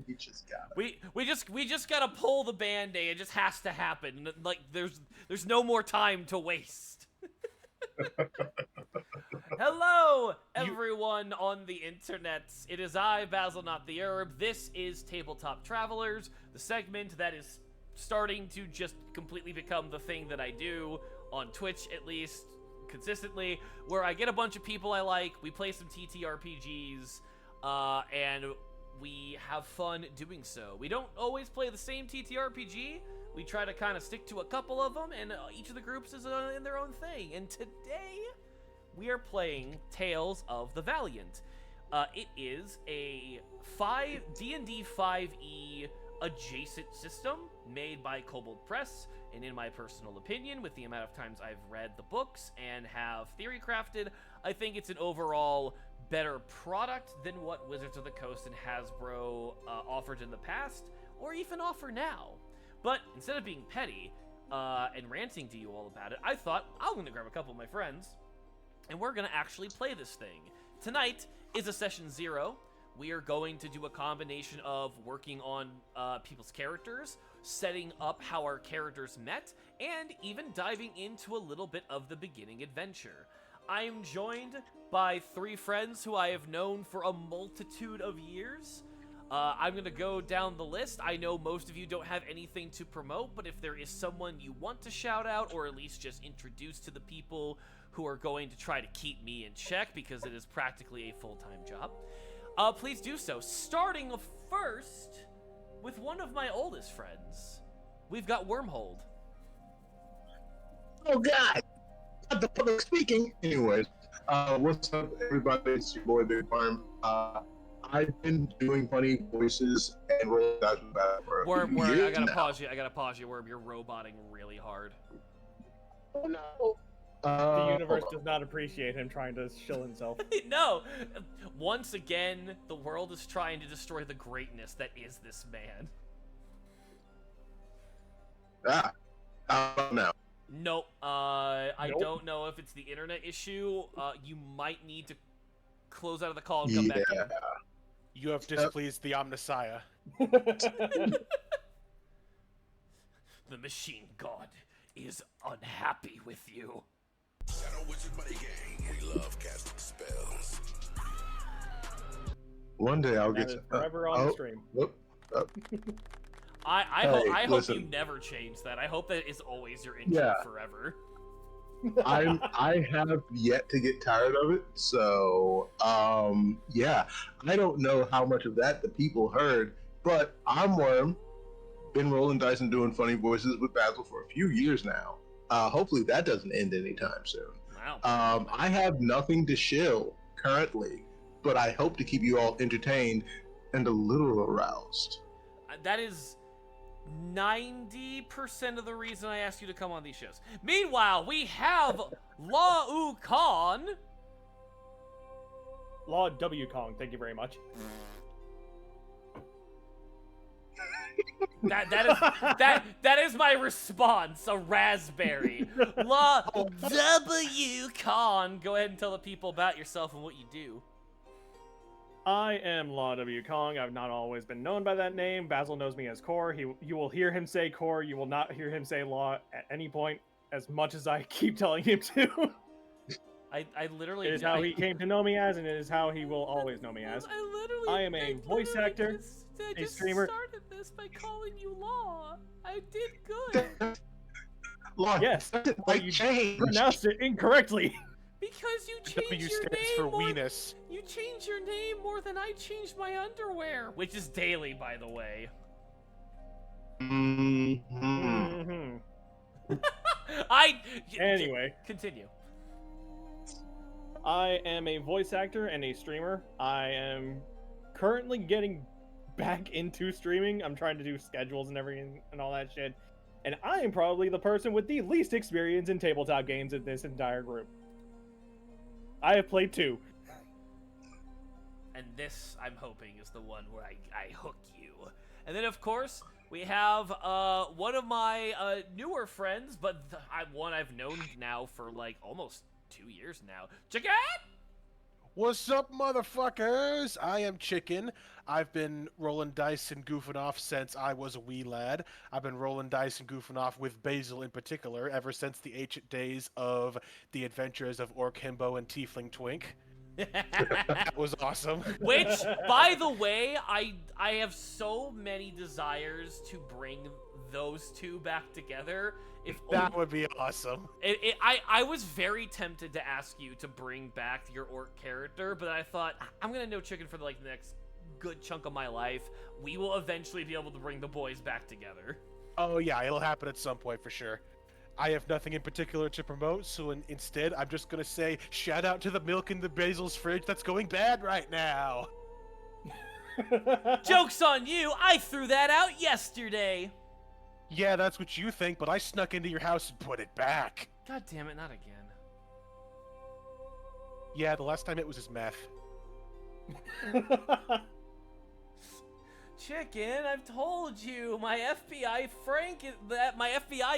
We just got it. We just gotta pull the band-aid. It just has to happen. Like there's no more time to waste. Hello, everyone on the internet. It is I, Basil, not the Herb. This is Tabletop Travelers, the segment that is starting to just completely become the thing that I do on Twitch, at least consistently, where I get a bunch of people I like, we play some TTRPGs, and we have fun doing so. We don't always play the same TTRPG. We try to kind of stick to a couple of them, and each of the groups is in their own thing. And today, we are playing Tales of the Valiant. It is a D&D 5e adjacent system made by Kobold Press, and in my personal opinion, with the amount of times I've read the books and have theory crafted, I think it's an overall better product than what Wizards of the Coast and Hasbro offered in the past, or even offer now. But instead of being petty and ranting to you all about it, I thought I'm going to grab a couple of my friends, and we're going to actually play this thing. Tonight is a session 0. We are going to do a combination of working on people's characters, setting up how our characters met, and even diving into a little bit of the beginning adventure. I am joined by 3 friends who I have known for a multitude of years. I'm going to go down the list. I know most of you don't have anything to promote, but if there is someone you want to shout out, or at least just introduce to the people who are going to try to keep me in check, because it is practically a full-time job, please do so. Starting first with one of my oldest friends. We've got Wyrmhold. Oh God! Not the public speaking. Anyways, what's up, everybody? It's your boy Big Farm. I've been doing funny voices and rolling dice with that for a few years I gotta now. pause you, Worm. You're roboting really hard. Oh no! The universe does not appreciate him trying to shill himself. No! Once again, the world is trying to destroy the greatness that is this man. How about now? Nope. I Nope. don't know if it's the internet issue. You might need to close out of the call and come back in. You have displeased the Omnissiah. The machine god is unhappy with you. Shadow Wizard Buddy Gang. We love casting spells. One day I'll That get is to forever on the stream. I hope listen. you never change that. I hope that is always your intro Yeah. forever. I have yet to get tired of it, so yeah. I don't know how much of that the people heard, but I'm Worm. Been rolling dice and doing funny voices with Basil for a few years now. Hopefully that doesn't end anytime soon. Wow. I have nothing to shill currently, but I hope to keep you all entertained and a little aroused. That is 90% of the reason I asked you to come on these shows. Meanwhile, we have La U Khan. Law W Kong, thank you very much. That is my response. A raspberry. La W Khan. Go ahead and tell the people about yourself and what you do. I am Law W Kong. I've not always been known by that name. Basil knows me as Core. You will hear him say Core. You will not hear him say Law at any point, as much as I keep telling him to. I literally. It is how he came to know me as, and it is how he will always know me as. I am a voice actor, a streamer. I started this by calling you Law. I did good. Lord, Yes, like you change. pronounced it incorrectly. Because you W changed your stands name for more. weenus. You changed your name more than I changed my underwear, which is daily, by the way. Mm-hmm. Anyway, Continue. I am a voice actor and a streamer. I am currently getting back into streaming. I'm trying to do schedules and everything and all that shit. And I am probably the person with the least experience in tabletop games in this entire group. I have played 2. And this, I'm hoping, is the one where I hook you. And then, of course, we have one of my newer friends, but one I've known now for, like, almost 2 years now. Jagat! What's up, motherfuckers? I am Chicken. I've been rolling dice and goofing off since I was a wee lad. I've been rolling dice and goofing off with Basil in particular ever since the ancient days of the adventures of Orc Himbo and Tiefling Twink. That was awesome. Which, by the way, I have so many desires to bring those two back together. If That would be awesome. I was very tempted to ask you to bring back your orc character, but I thought, I'm gonna know Chicken for the next good chunk of my life. We will eventually be able to bring the boys back together. Oh yeah, it'll happen at some point for sure. I have nothing in particular to promote, so instead I'm just gonna say shout out to the milk in the Basil's fridge that's going bad right now. Joke's on you! I threw that out yesterday! Yeah, that's what you think, but I snuck into your house and put it back. God damn it, not again. Yeah, the last time it was his meth. Chicken, I've told you, my FBI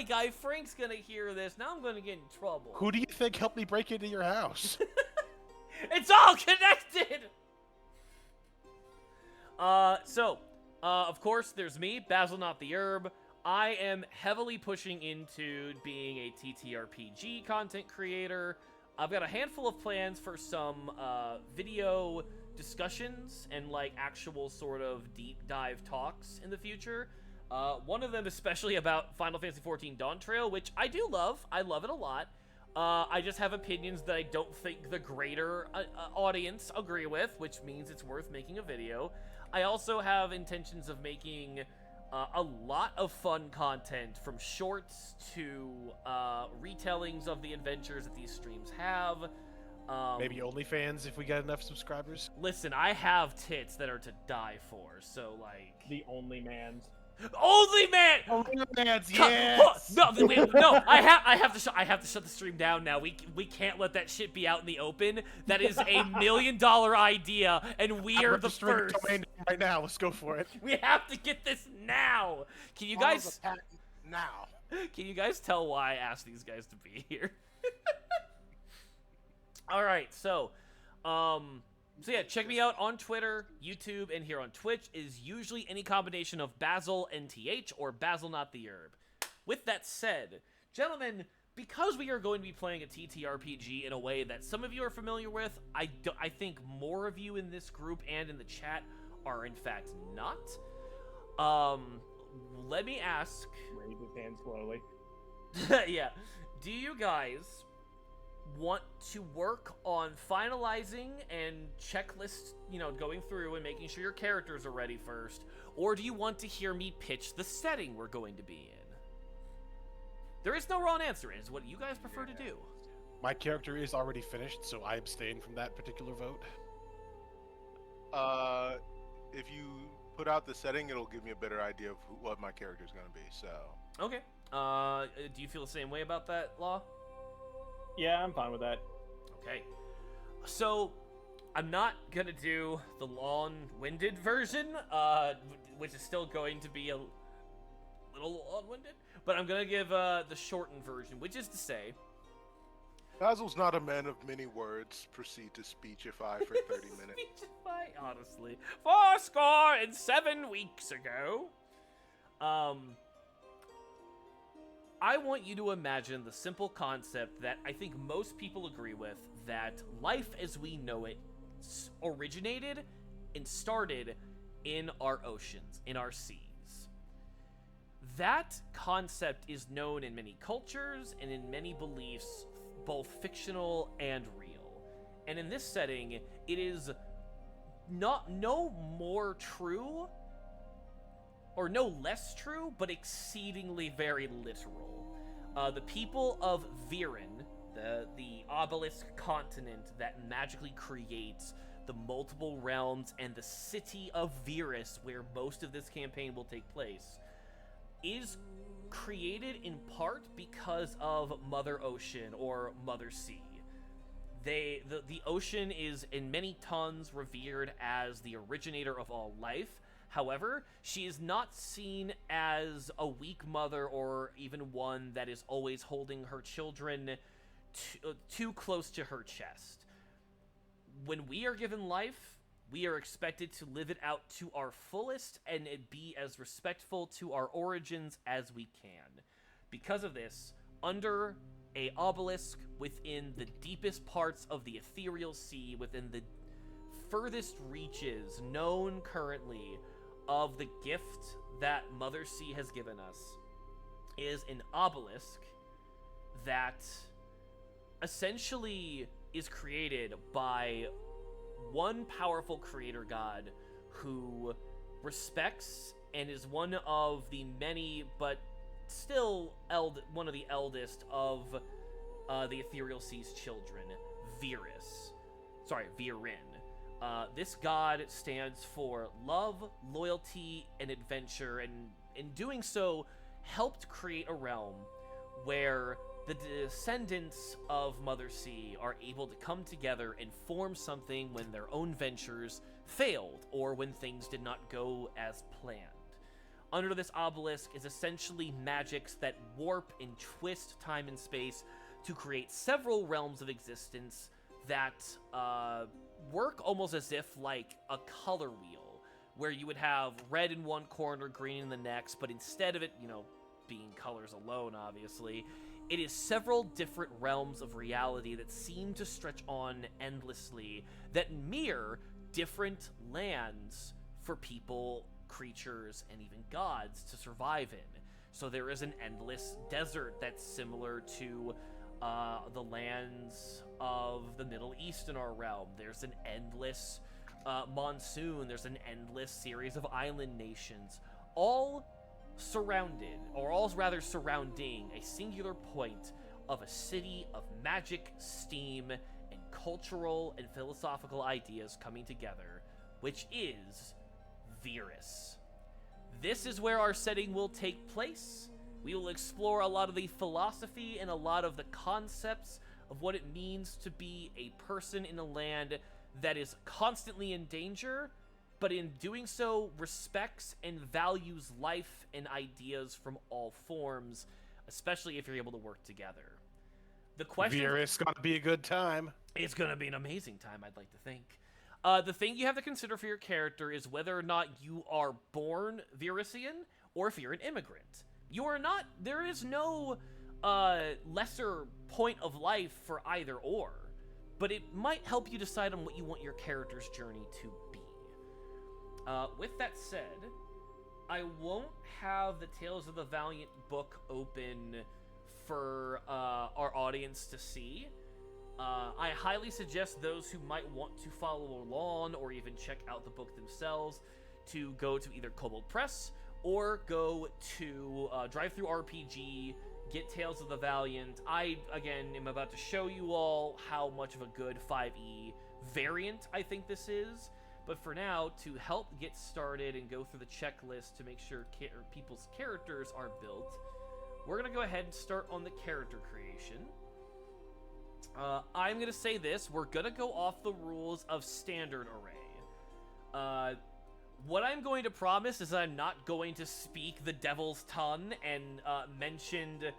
guy Frank's gonna hear this. Now I'm gonna get in trouble. Who do you think helped me break into your house? It's all connected! Of course, there's me, Basil Not the Herb. I am heavily pushing into being a ttrpg content creator. I've got a handful of plans for some video discussions and actual sort of deep dive talks in the future. One of them especially about Final Fantasy XIV Dawn Trail, which I do love. I love it a lot. I just have opinions that I don't think the greater audience agree with, which means it's worth making a video. I also have intentions of making a lot of fun content, from shorts to retellings of the adventures that these streams have. Maybe OnlyFans if we get enough subscribers. Listen, I have tits that are to die for, so The only man's. Only man! OnlyFans, yes! No, wait, no, I have to shut the stream down now. We can't let that shit be out in the open. That is a $1 million idea, and we are the first. Domain right now, let's go for it. We have to get this now. Can you guys now? Can you guys tell why I asked these guys to be here? All right, so yeah, check me out on Twitter, YouTube, and here on Twitch is usually any combination of Basil NTH or Basil Not the Herb. With that said, gentlemen, because we are going to be playing a TTRPG in a way that some of you are familiar with, I think more of you in this group and in the chat are in fact not. Let me ask. Raise his hand slowly. Yeah. Do you guys want to work on finalizing and checklist, going through and making sure your characters are ready first, or do you want to hear me pitch the setting we're going to be in? There is no wrong answer. It's what you guys prefer to do. My character is already finished, so I abstain from that particular vote. If you put out the setting, it'll give me a better idea of what my character is going to be. So. Okay. Do you feel the same way about that, Law? Yeah, I'm fine with that. Okay. So, I'm not gonna do the long-winded version, which is still going to be a little long-winded, but I'm gonna give the shortened version, which is to say... Basil's not a man of many words. Proceed to speechify for 30 minutes. Speechify, honestly. 4 weeks ago. I want you to imagine the simple concept that I think most people agree with, that life as we know it originated and started in our oceans, in our seas. That concept is known in many cultures and in many beliefs, both fictional and real. And in this setting, it is no more true or no less true, but exceedingly very literal. The people of Viren, the obelisk continent that magically creates the multiple realms and the city of Virus, where most of this campaign will take place, is created in part because of Mother Ocean or Mother Sea. The ocean is in many tons revered as the originator of all life. However, she is not seen as a weak mother or even one that is always holding her children too close to her chest. when we are given life, we are expected to live it out to our fullest and be as respectful to our origins as we can. Because of this, under a obelisk within the deepest parts of the ethereal sea, within the furthest reaches known currently of the gift that Mother Sea has given us, is an obelisk that essentially is created by one powerful creator god who respects and is one of the many, but still one of the eldest of the Ethereal Sea's children, Virin. This god stands for love, loyalty, and adventure, and in doing so, helped create a realm where the descendants of Mother Sea are able to come together and form something when their own ventures failed, or when things did not go as planned. Under this obelisk is essentially magics that warp and twist time and space to create several realms of existence that work almost as if like a color wheel, where you would have red in one corner, green in the next, but instead of it, being colors alone, obviously, it is several different realms of reality that seem to stretch on endlessly, that mirror different lands for people, creatures, and even gods to survive in. So there is an endless desert that's similar to the lands of the Middle East in our realm. There's an endless monsoon. There's an endless series of island nations, all surrounding a singular point of a city of magic, steam, and cultural and philosophical ideas coming together, which is Virus. This is where our setting will take place. We will explore a lot of the philosophy and a lot of the concepts of what it means to be a person in a land that is constantly in danger, but in doing so respects and values life and ideas from all forms, especially if you're able to work together. The question Virus gonna be a good time. It's gonna be an amazing time, I'd like to think. The thing you have to consider for your character is whether or not you are born Virusian or if you're an immigrant. You are not. There is no lesser point of life for either or, but it might help you decide on what you want your character's journey to be. With that said, I won't have the Tales of the Valiant book open for our audience to see. I highly suggest those who might want to follow along or even check out the book themselves to go to either Kobold Press or go to ttrpg, get Tales of the Valiant. I, again, am about to show you all how much of a good 5e variant I think this is. But for now, to help get started and go through the checklist to make sure people's characters are built, we're going to go ahead and start on the character creation. I'm going to say this. We're going to go off the rules of standard array. What I'm going to promise is I'm not going to speak the devil's tongue and mentioned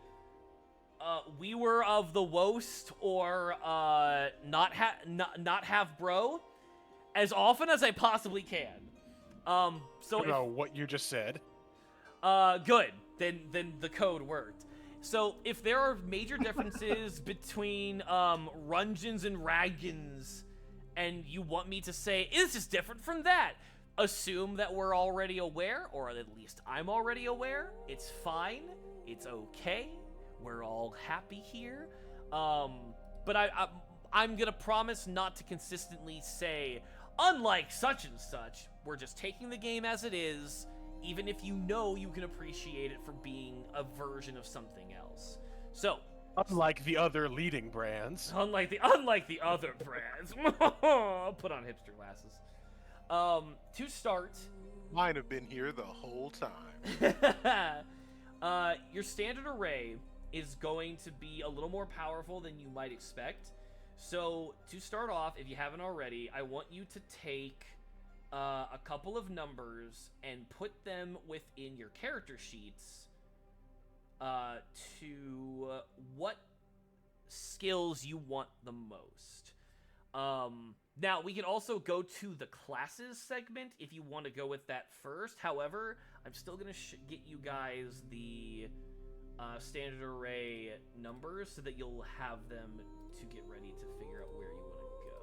we were of the Wost or not have bro as often as I possibly can. So I don't know what you just said. Good. Then the code worked. So if there are major differences between Rungeons and Ragons, and you want me to say, this is different from that, assume that we're already aware, or at least I'm already aware. It's fine. It's okay. We're all happy here. But I'm gonna promise not to consistently say, unlike such and such. We're just taking the game as it is, even if you know you can appreciate it for being a version of something else. So, Unlike the other leading brands. unlike the other brands, I'll put on hipster glasses. To start, Mine have been here the whole time. your standard array is going to be a little more powerful than you might expect. So, to start off, if you haven't already, I want you to take a couple of numbers and put them within your character sheets to what skills you want the most. Now, we can also go to the classes segment if you want to go with that first. However, I'm still going to get you guys the standard array numbers so that you'll have them to get ready to figure out where you want to go.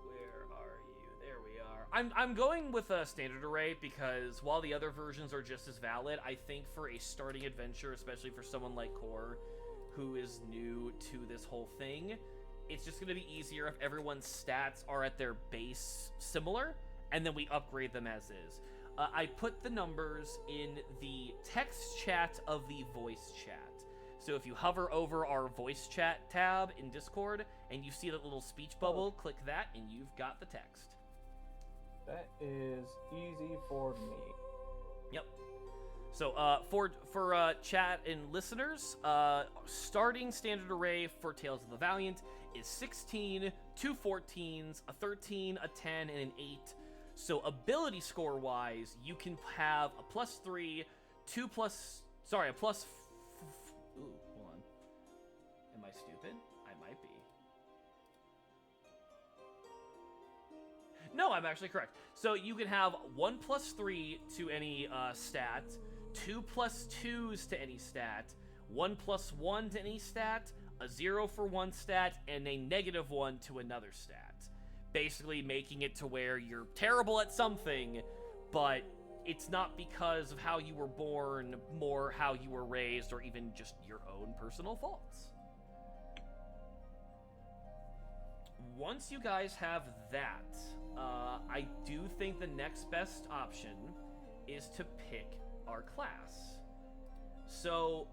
Where are you? There we are. I'm going with a standard array because while the other versions are just as valid, I think for a starting adventure, especially for someone like Core, who is new to this whole thing, it's just going to be easier if everyone's stats are at their base similar, and then we upgrade them as is. I put the numbers in the text chat of the voice chat. So if you hover over our voice chat tab in Discord, and you see that little speech bubble, click that, and you've got the text. That is easy for me. Yep. So for chat and listeners, starting standard array for Tales of the Valiant is 16, 2 14s, a 13, a 10, and an 8. So ability score wise, you can have a +3, a plus. Ooh, hold on. Am I stupid? I might be. No, I'm actually correct. So you can have 1 +3 to any stat, 2 +2s to any stat, 1 +1 to any stat, a 0 for one stat, and a -1 to another stat. Basically making it to where you're terrible at something, but it's not because of how you were born, more how you were raised, or even just your own personal faults. Once you guys have that, I do think the next best option is to pick our class. So,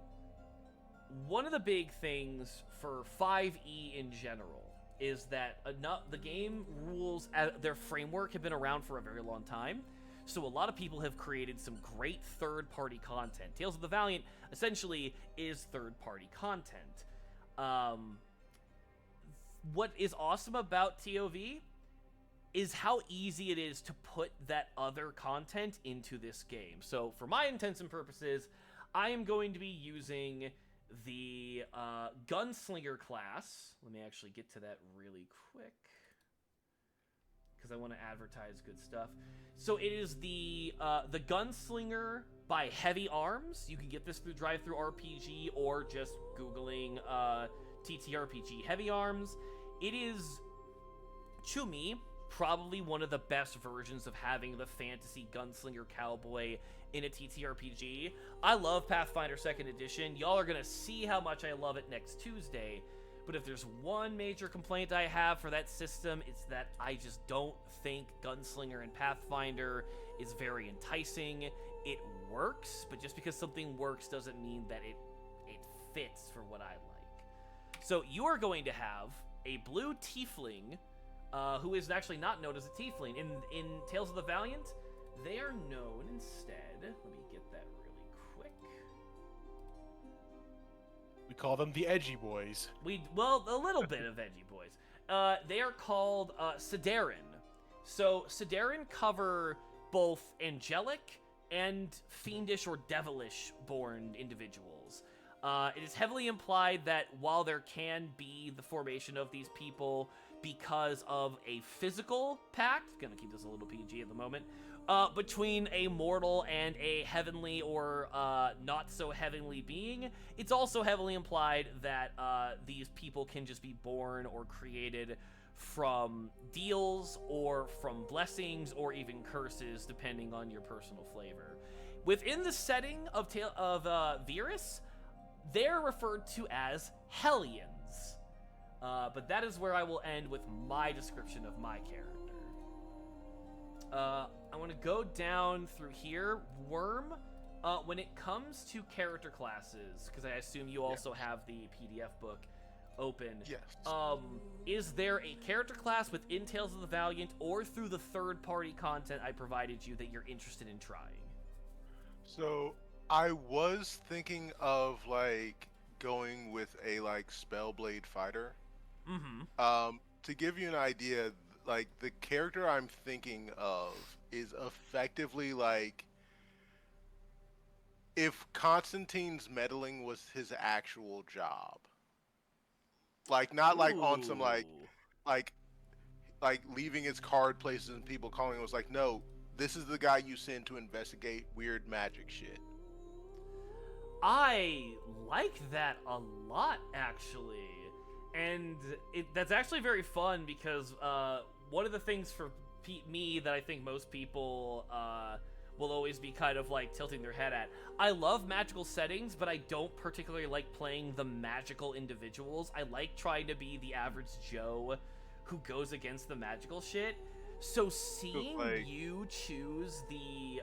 one of the big things for 5e in general is that the game rules, their framework have been around for a very long time, so a lot of people have created some great third-party content. Tales of the Valiant essentially is third-party content. What is awesome about TOV is how easy it is to put that other content into this game. So for my intents and purposes, I am going to be using the Gunslinger class. Let me actually get to that really quick, because I want to advertise good stuff. So it is the Gunslinger by Heavy Arms. You can get this through DriveThruRPG or just Googling ttrpg Heavy Arms. It is, to me, probably one of the best versions of having the fantasy gunslinger cowboy in a TTRPG. I love Pathfinder 2nd Edition. Y'all are going to see how much I love it next Tuesday. But if there's one major complaint I have for that system, it's that I just don't think Gunslinger in Pathfinder is very enticing. It works, but just because something works doesn't mean that it fits for what I like. So you are going to have a blue tiefling, who is actually not known as a tiefling. In Tales of the Valiant, they are known instead. Let me get that really quick. We call them the Edgy Boys. Well, a little bit of Edgy Boys. They are called Sidarin. So Sidarin cover both angelic and fiendish or devilish born individuals. It is heavily implied that while there can be the formation of these people because of a physical pact, gonna keep this a little PG at the moment, between a mortal and a heavenly or not so heavenly being, it's also heavily implied that these people can just be born or created from deals or from blessings or even curses, depending on your personal flavor. Within the setting of Virus, they're referred to as Hellions. But that is where I will end with my description of my character. I want to go down through here. Worm, when it comes to character classes, because I assume you also have the PDF book open. Yes. Is there a character class within Tales of the Valiant or through the third-party content I provided you that you're interested in trying? So I was thinking of like going with a like Spellblade fighter. Mm-hmm. To give you an idea, like the character I'm thinking of is effectively like if Constantine's meddling was his actual job. Like not like on some Ooh. like like leaving its card places and people calling it was like, no, this is the guy you send to investigate weird magic shit. I like that a lot, actually. And that's actually very fun because one of the things for me that I think most people will always be kind of like tilting their head at. I love magical settings, but I don't particularly like playing the magical individuals. I like trying to be the average Joe who goes against the magical shit. So seeing you choose the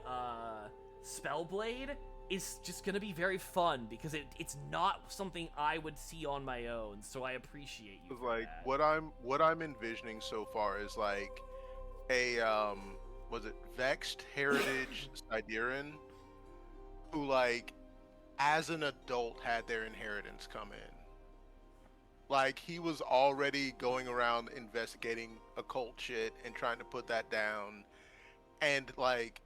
Spellblade is just gonna be very fun because it's not something I would see on my own. So I appreciate you. For Like that. what I'm envisioning so far is like a was it Vexed Heritage Siderean who like as an adult had their inheritance come in. Like he was already going around investigating occult shit and trying to put that down, and like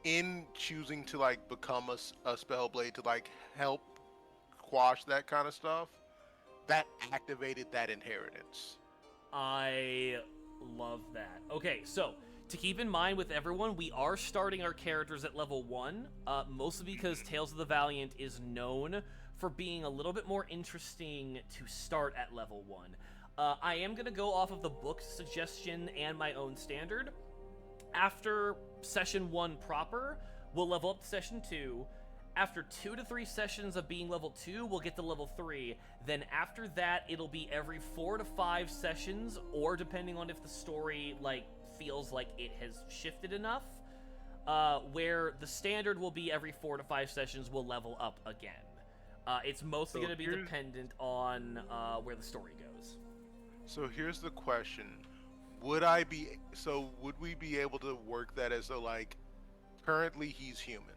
in choosing to like become a Spellblade to like help quash that kind of stuff, that activated that inheritance. I love that. Okay, so to keep in mind with everyone, we are starting our characters at level 1, mostly because Tales of the Valiant is known for being a little bit more interesting to start at level 1. I am going to go off of the book suggestion and my own standard. After session 1 proper, we'll level up to session 2. After 2 to 3 sessions of being level 2, we'll get to level 3. Then after that, it'll be every 4 to 5 sessions, or depending on if the story like feels like it has shifted enough, where the standard will be every 4 to 5 sessions we'll level up again. It's mostly going to be dependent on where the story goes. So here's the question. Would we be able to work that as though like currently he's human?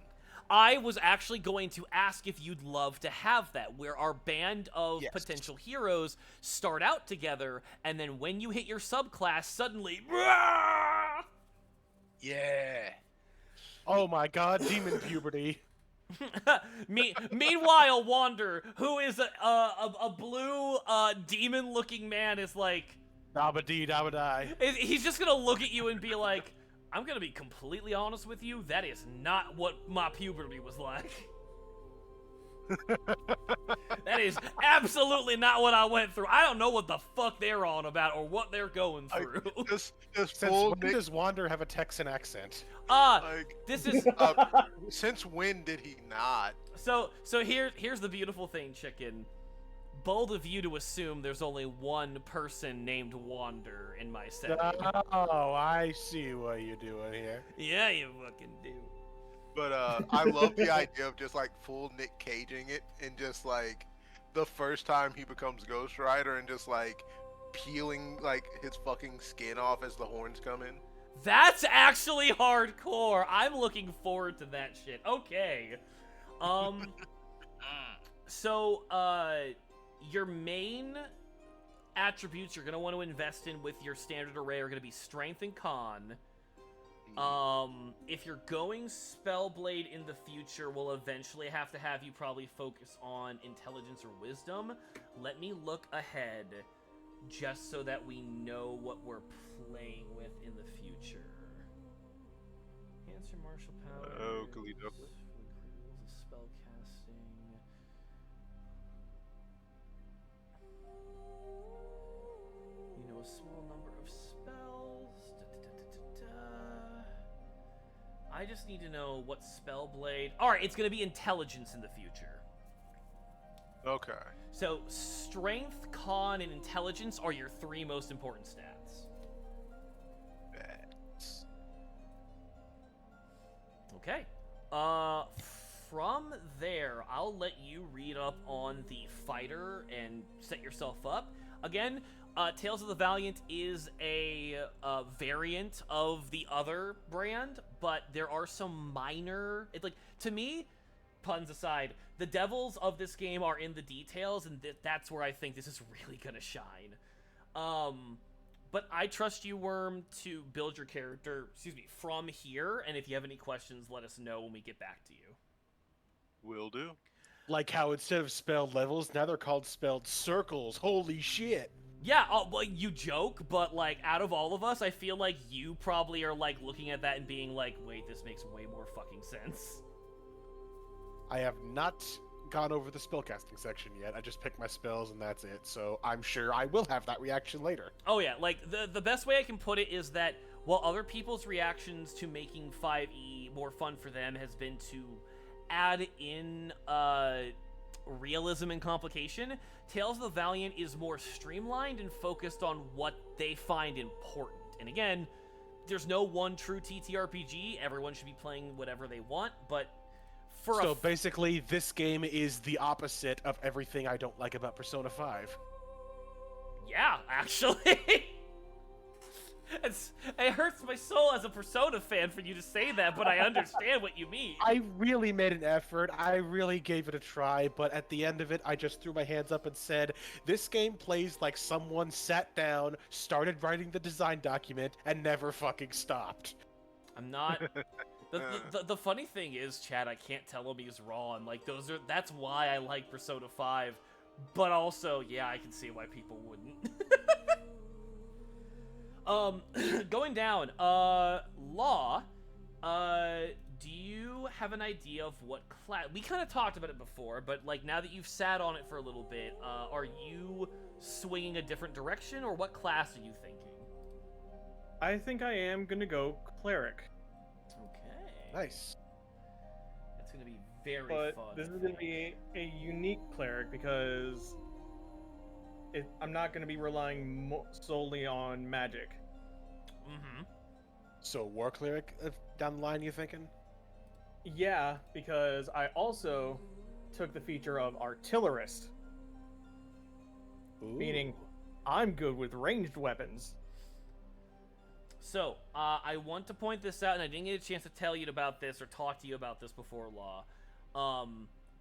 I was actually going to ask if you'd love to have that, where our band of potential heroes start out together, and then when you hit your subclass, suddenly... Yeah. Oh my god, demon puberty. Meanwhile, Wander, who is a blue demon-looking man, is like... Dabba-dee, dabba-die. He's just gonna look at you and be like, I'm gonna be completely honest with you, that is not what my puberty was like. That is absolutely not what I went through. I don't know what the fuck they're on about or what they're going through. Just Since full when does Wander have a Texan accent? This is... since when did he not? So here's the beautiful thing, Chicken. Bold of you to assume there's only one person named Wander in my setting. Oh, I see what you're doing here. Yeah, you fucking do. But I love the idea of just like full Nick Caging it, and just like the first time he becomes Ghost Rider and just like peeling like his fucking skin off as the horns come in. That's actually hardcore. I'm looking forward to that shit. Okay. So your main attributes you're gonna want to invest in with your standard array are gonna be Strength and Con. If you're going Spellblade in the future, we'll eventually have to have you probably focus on Intelligence or Wisdom. Let me look ahead, just so that we know what we're playing with in the future. Enhance your martial powers. Oh, Galito. Spell casting. You know a small number of spells. I just need to know what Spellblade... Alright, it's going to be Intelligence in the future. Okay. So, Strength, Con, and Intelligence are your 3 most important stats. Bets. Okay. From there, I'll let you read up on the fighter and set yourself up. Again, Tales of the Valiant is a variant of the other brand, but there are some minor... to me, puns aside, the devils of this game are in the details, and that's where I think this is really gonna shine. But I trust you, Worm, to build your character, from here, and if you have any questions, let us know when we get back to you. Will do. Like how instead of spelled levels, now they're called spelled circles. Holy shit. Yeah, well, you joke, but, like, out of all of us, I feel like you probably are, like, looking at that and being like, wait, this makes way more fucking sense. I have not gone over the spellcasting section yet. I just picked my spells and that's it. So I'm sure I will have that reaction later. Oh yeah, like, the best way I can put it is that while other people's reactions to making 5e more fun for them has been to add in, realism and complication, Tales of the Valiant is more streamlined and focused on what they find important. And again, there's no one true ttrpg. Everyone should be playing whatever they want, but so basically, this game is the opposite of everything I don't like about Persona 5. Yeah, actually. It hurts my soul as a Persona fan for you to say that, but I understand what you mean. I really made an effort. I really gave it a try, but at the end of it, I just threw my hands up and said, this game plays like someone sat down, started writing the design document, and never fucking stopped. I'm not... The funny thing is, Chad, I can't tell him he's wrong. Like, that's why I like Persona 5. But also, yeah, I can see why people wouldn't. Going down, Law, do you have an idea of what class... We kind of talked about it before, but, like, now that you've sat on it for a little bit, are you swinging a different direction, or what class are you thinking? I think I am gonna go Cleric. Okay. Nice. That's gonna be very But fun. this is gonna be a unique Cleric because I'm not gonna be relying solely on magic. Mm-hmm. So War Cleric down the line, you thinking? Yeah, because I also took the feature of Artillerist, Ooh. meaning I'm good with ranged weapons. So, I want to point this out, and I didn't get a chance to tell you about this or talk to you about this before, Law.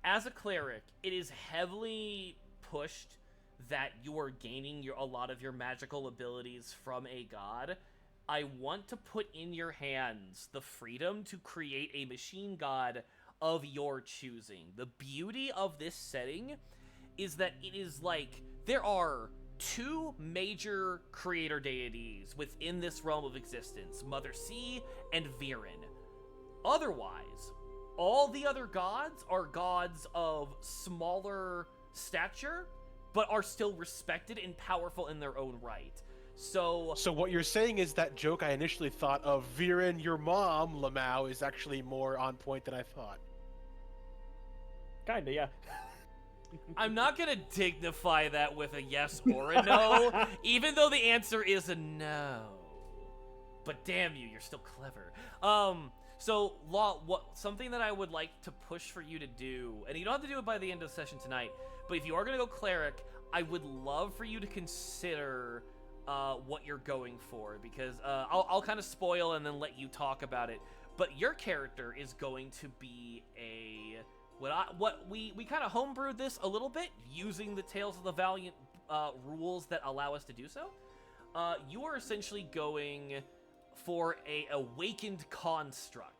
As a cleric, it is heavily pushed that you are gaining a lot of your magical abilities from a god. I want to put in your hands the freedom to create a machine god of your choosing. The beauty of this setting is that it is like, there are two major creator deities within this realm of existence, Mother Sea and Viren. Otherwise, all the other gods are gods of smaller stature, but are still respected and powerful in their own right. So what you're saying is that joke I initially thought of, Viren, your mom, Lamau, is actually more on point than I thought. Kinda, yeah. I'm not gonna dignify that with a yes or a no, even though the answer is a no. But damn you, you're still clever. So, Law, something that I would like to push for you to do, and you don't have to do it by the end of the session tonight, but if you are gonna go Cleric, I would love for you to consider what you're going for, because I'll kind of spoil and then let you talk about it. But your character is going to be a... We kind of homebrewed this a little bit using the Tales of the Valiant rules that allow us to do so. You are essentially going for a awakened construct.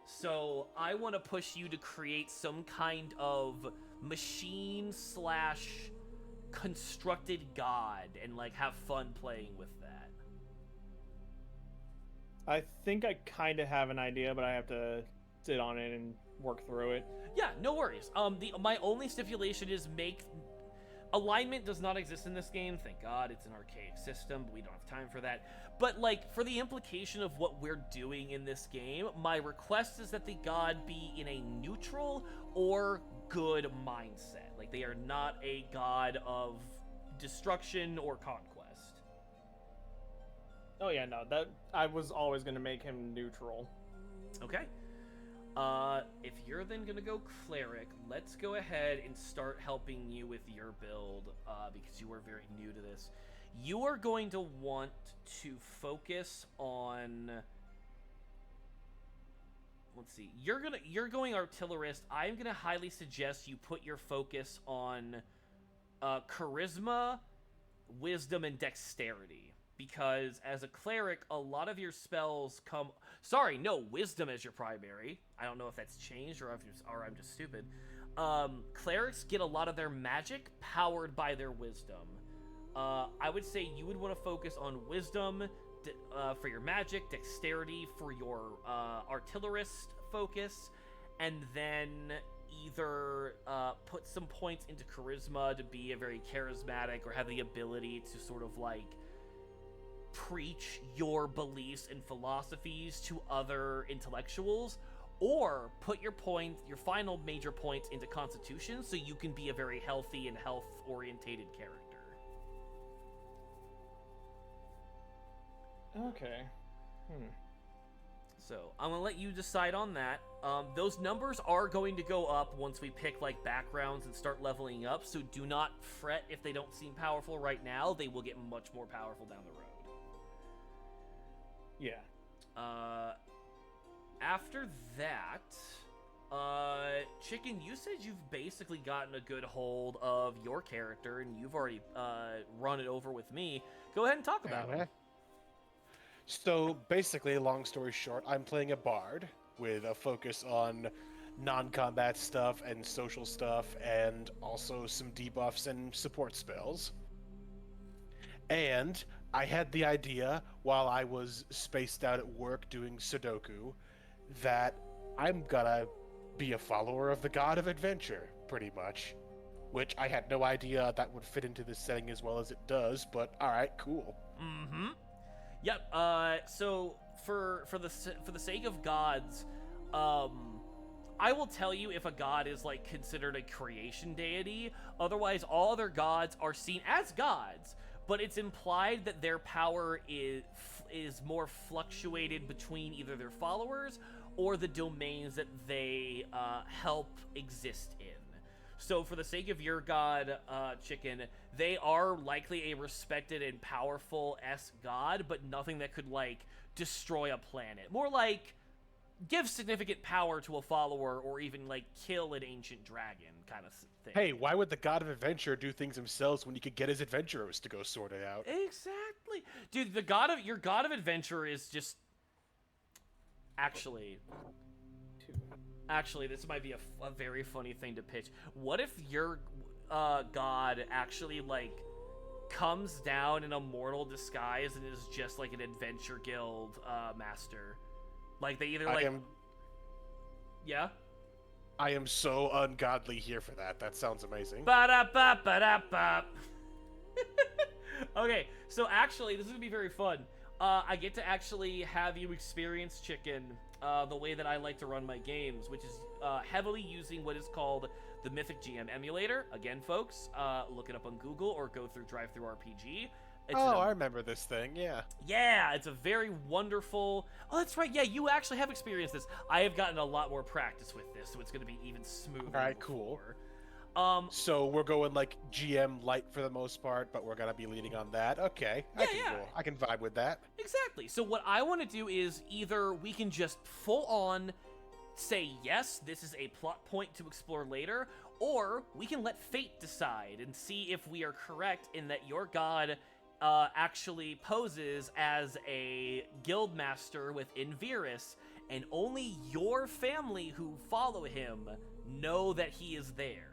So I want to push you to create some kind of machine / constructed god and like have fun playing with that. I think I kind of have an idea, but I have to sit on it and work through it. Yeah, no worries. My only stipulation is alignment does not exist in this game. Thank God, it's an archaic system, but we don't have time for that. But like, for the implication of what we're doing in this game, my request is that the god be in a neutral or good mindset. Like, they are not a god of destruction or conquest. Oh yeah, no, that I was always gonna make him neutral. Okay. If you're then gonna go Cleric, let's go ahead and start helping you with your build, because you are very new to this. You are going to want to focus on... Let's see. You're going Artillerist. I'm gonna highly suggest you put your focus on charisma, wisdom, and dexterity. because as a cleric, a lot of your spells come. Sorry, no, wisdom as your primary. I don't know if that's changed or I'm just stupid. Clerics get a lot of their magic powered by their wisdom. I would say you would want to focus on wisdom for your magic, dexterity for your artillerist focus, and then either put some points into charisma to be a very charismatic or have the ability to sort of like preach your beliefs and philosophies to other intellectuals, or put your final major points into constitution so you can be a very healthy and health-orientated character. Okay. So, I'm gonna let you decide on that. Those numbers are going to go up once we pick, like, backgrounds and start leveling up, so do not fret if they don't seem powerful right now. They will get much more powerful down the road. Yeah. After that, Chicken, you said you've basically gotten a good hold of your character, and you've already run it over with me. Go ahead and talk about it. So basically, long story short, I'm playing a bard with a focus on non-combat stuff and social stuff, and also some debuffs and support spells. And I had the idea while I was spaced out at work doing Sudoku that I'm gonna be a follower of the God of Adventure, pretty much. Which I had no idea that would fit into this setting as well as it does, but alright, cool. Mm-hmm. Yep. So for the sake of gods, I will tell you if a god is like considered a creation deity. Otherwise, all other gods are seen as gods, but it's implied that their power is more fluctuated between either their followers or the domains that they help exist in. So for the sake of your god, Chicken, they are likely a respected and powerful-esque god, but nothing that could, like, destroy a planet. More like, give significant power to a follower or even, like, kill an ancient dragon kind of thing. Hey, why would the God of Adventure do things himself when he could get his adventurers to go sort it out? Exactly. Dude, your god of Adventure is just... Actually, this might be a very funny thing to pitch. What if your god actually, like, comes down in a mortal disguise and is just, like, an adventure guild master? Like, they either, like... Yeah? I am so ungodly here for that. That sounds amazing. Ba-da-ba-ba-da-ba. Okay, so actually, this is going to be very fun. I get to actually have you experience Chicken the way that I like to run my games, which is heavily using what is called the Mythic GM emulator. Again, folks, look it up on Google or go through DriveThruRPG. I remember this thing, yeah. Yeah, it's a very wonderful... Oh, that's right, yeah, you actually have experienced this. I have gotten a lot more practice with this, so it's going to be even smoother. Alright, cool. So we're going, like, GM light for the most part, but we're going to be leaning on that. Okay, I can vibe with that. Exactly. So what I want to do is either we can just full-on say, yes, this is a plot point to explore later, or we can let fate decide and see if we are correct in that your god... actually poses as a guildmaster within Virus, and only your family who follow him know that he is there.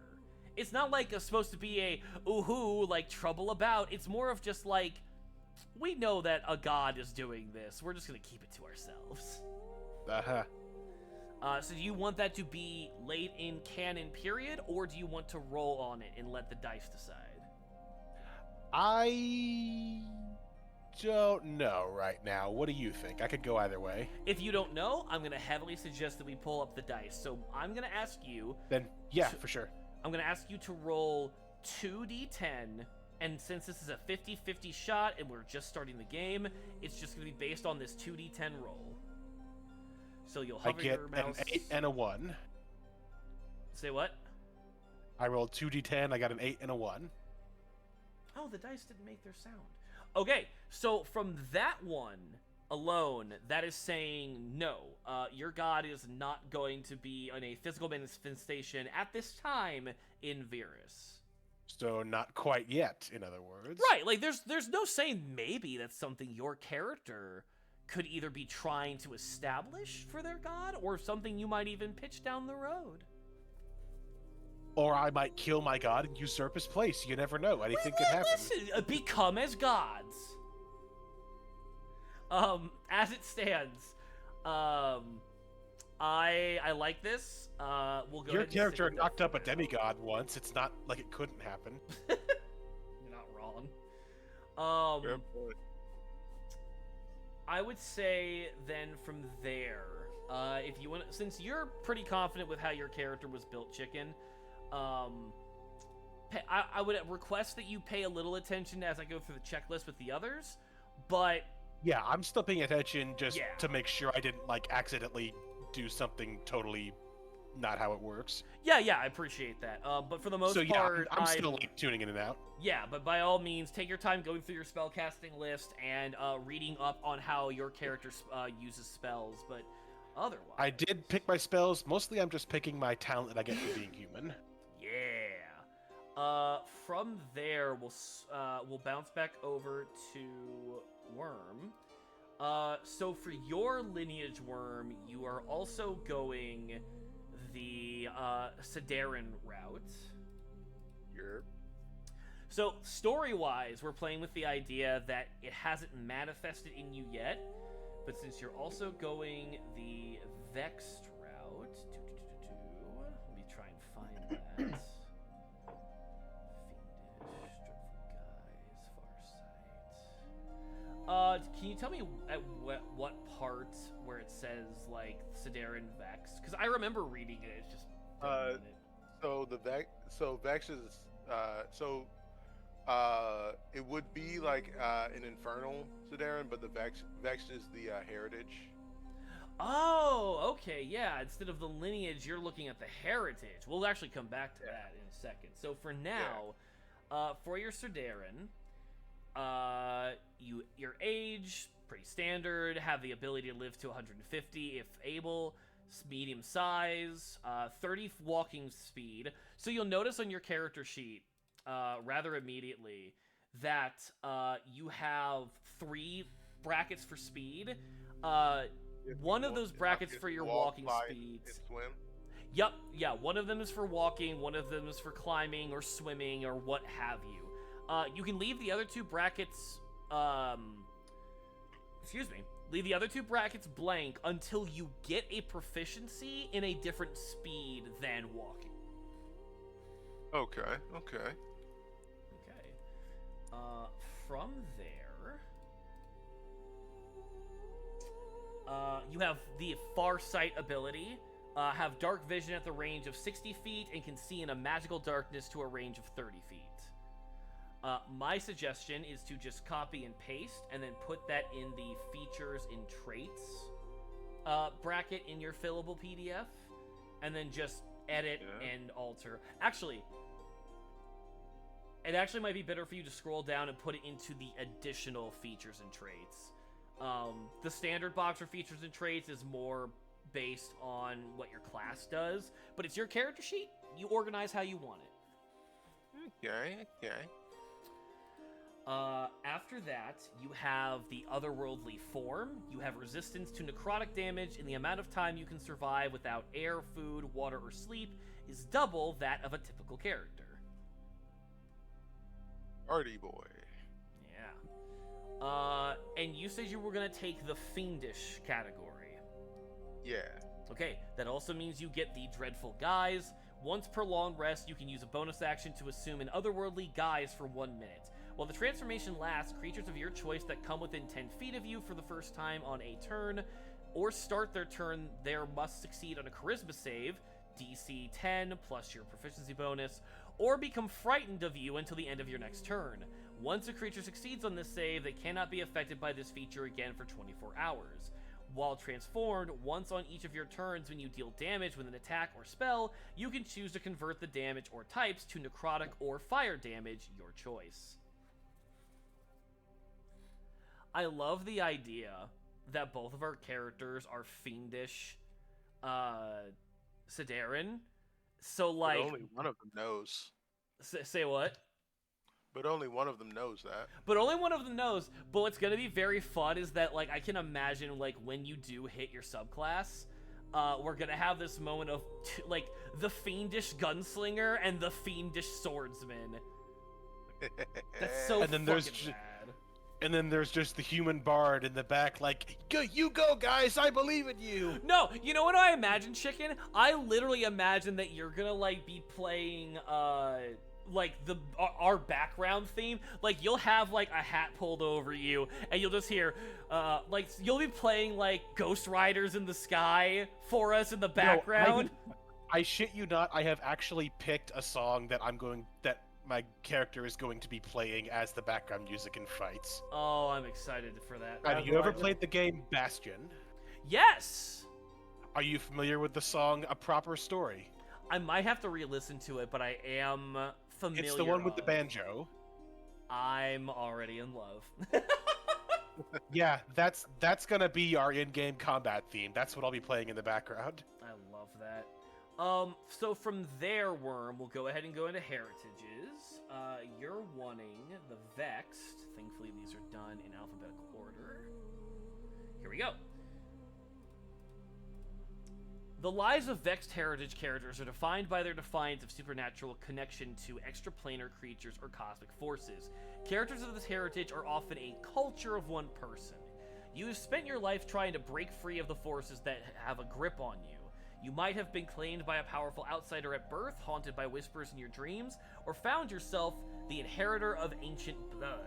It's not like it's supposed to be a ooh-hoo, like, trouble about. It's more of just like, we know that a god is doing this. We're just gonna keep it to ourselves. So do you want that to be late in canon period, or do you want to roll on it and let the dice decide? I don't know right now. What do you think? I could go either way. If you don't know, I'm going to heavily suggest that we pull up the dice. So I'm going to ask you... Then, yeah, for sure. I'm going to ask you to roll 2d10, and since this is a 50-50 shot and we're just starting the game, it's just going to be based on this 2d10 roll. So you'll hover your mouse... I get an 8 and a 1. Say what? I rolled 2d10, I got an 8 and a 1. Oh, the dice didn't make their sound. Okay, so from that one alone, that is saying no. Your god is not going to be in a physical manifestation at this time in Virus. So not quite yet, in other words. Right, like there's no saying maybe that's something your character could either be trying to establish for their god or something you might even pitch down the road. Or I might kill my god and usurp his place. You never know. Anything could happen. Listen, become as gods. As it stands, I like this. We'll go. Your ahead and character stick with knocked up a it. demigod once. It's not like it couldn't happen. You're not wrong. Fair point. I would say then from there, if you want, since you're pretty confident with how your character was built, Chicken, I would request that you pay a little attention as I go through the checklist with the others, but Yeah, I'm still paying attention just Yeah. to make sure I didn't like accidentally do something totally not how it works. yeah, I appreciate that. But for the most So yeah, part, I'm still like tuning in and out. Yeah, but by all means, take your time going through your spellcasting list and reading up on how your character uses spells, but otherwise... I did pick my spells. Mostly I'm just picking my talent that I get for being human. Yeah. From there, we'll bounce back over to Worm. So for your lineage, Worm, you are also going the Sedarin route. You're So, story-wise, we're playing with the idea that it hasn't manifested in you yet, but since you're also going the Vexed route... Let me try and find that. Fiendish, Dreadful Guys, Farsight. Can you tell me at what part where it says, like, Sedarin Vexed? Because I remember reading it, it's just... so Vex is it would be like an infernal Sedarin, but the Vex is the heritage. Oh, okay, yeah. Instead of the lineage, you're looking at the heritage. We'll actually come back to that in a second. So for now, for your Sedarin, your age, pretty standard, have the ability to live to 150 if able, medium size, 30 walking speed. So you'll notice on your character sheet, rather immediately, that you have 3 brackets for speed. One of those brackets for your walking speeds. And swim. Yep, yeah, one of them is for walking, one of them is for climbing or swimming or what have you. You can leave the other 2 brackets, leave the other 2 brackets blank until you get a proficiency in a different speed than walking. Okay. Okay. From there, you have the Farsight ability. Have dark vision at the range of 60 feet and can see in a magical darkness to a range of 30 feet. My suggestion is to just copy and paste and then put that in the features and traits bracket in your fillable PDF, and then just edit and alter. Actually, it actually might be better for you to scroll down and put it into the additional features and traits. The standard box for features and traits is more based on what your class does, but it's your character sheet. You organize how you want it. Okay. After that, you have the otherworldly form. You have resistance to necrotic damage, and the amount of time you can survive without air, food, water, or sleep is double that of a typical character. Artie boy. Yeah. And you said you were gonna take the Fiendish category. Yeah. Okay, that also means you get the Dreadful Guise. Once per long rest, you can use a bonus action to assume an otherworldly guise for 1 minute. While the transformation lasts, creatures of your choice that come within 10 feet of you for the first time on a turn, or start their turn there, must succeed on a charisma save, DC 10 plus your proficiency bonus, or become frightened of you until the end of your next turn. Once a creature succeeds on this save, they cannot be affected by this feature again for 24 hours. While transformed, once on each of your turns when you deal damage with an attack or spell, you can choose to convert the damage or types to necrotic or fire damage, your choice. I love the idea that both of our characters are Fiendish Sedarin. So, like... But only one of them knows. Say what? But only one of them knows that. But only one of them knows. But what's gonna be very fun is that, like, I can imagine, like, when you do hit your subclass, we're gonna have this moment of, like, the fiendish gunslinger and the fiendish swordsman. That's so And then there's fucking bad. And then there's just the human bard in the back, like, you go, guys, I believe in you. No, you know what I imagine, Chicken? I literally imagine that you're gonna, like, be playing, like, our background theme. Like, you'll have, like, a hat pulled over you, and you'll just hear, like, you'll be playing, like, Ghost Riders in the Sky for us in the background. No, I shit you not, I have actually picked a song that my character is going to be playing as the background music in fights. Oh, I'm excited for that. Have you ever played the game Bastion? Yes! Are you familiar with the song A Proper Story? I might have to re-listen to it, but I am familiar. It's the one with the banjo. I'm already in love. Yeah, that's gonna be our in-game combat theme. That's what I'll be playing in the background. I love that. So from there, Worm, we'll go ahead and go into heritages. You're wanting the Vexed. Thankfully, these are done in alphabetical order. Here we go. The lives of Vexed Heritage characters are defined by their defiance of supernatural connection to extraplanar creatures or cosmic forces. Characters of this heritage are often a culture of one person. You have spent your life trying to break free of the forces that have a grip on you. You might have been claimed by a powerful outsider at birth, haunted by whispers in your dreams, or found yourself the inheritor of ancient blood.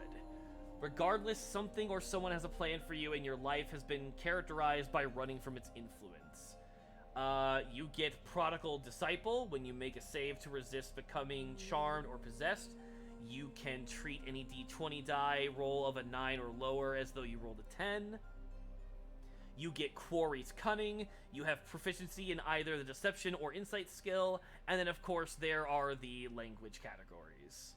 Regardless, something or someone has a plan for you, and your life has been characterized by running from its influence. You get Prodigal Disciple. When you make a save to resist becoming charmed or possessed, you can treat any d20 die roll of a 9 or lower as though you rolled a 10. You get Quarry's Cunning. You have proficiency in either the Deception or Insight skill. And then, of course, there are the language categories.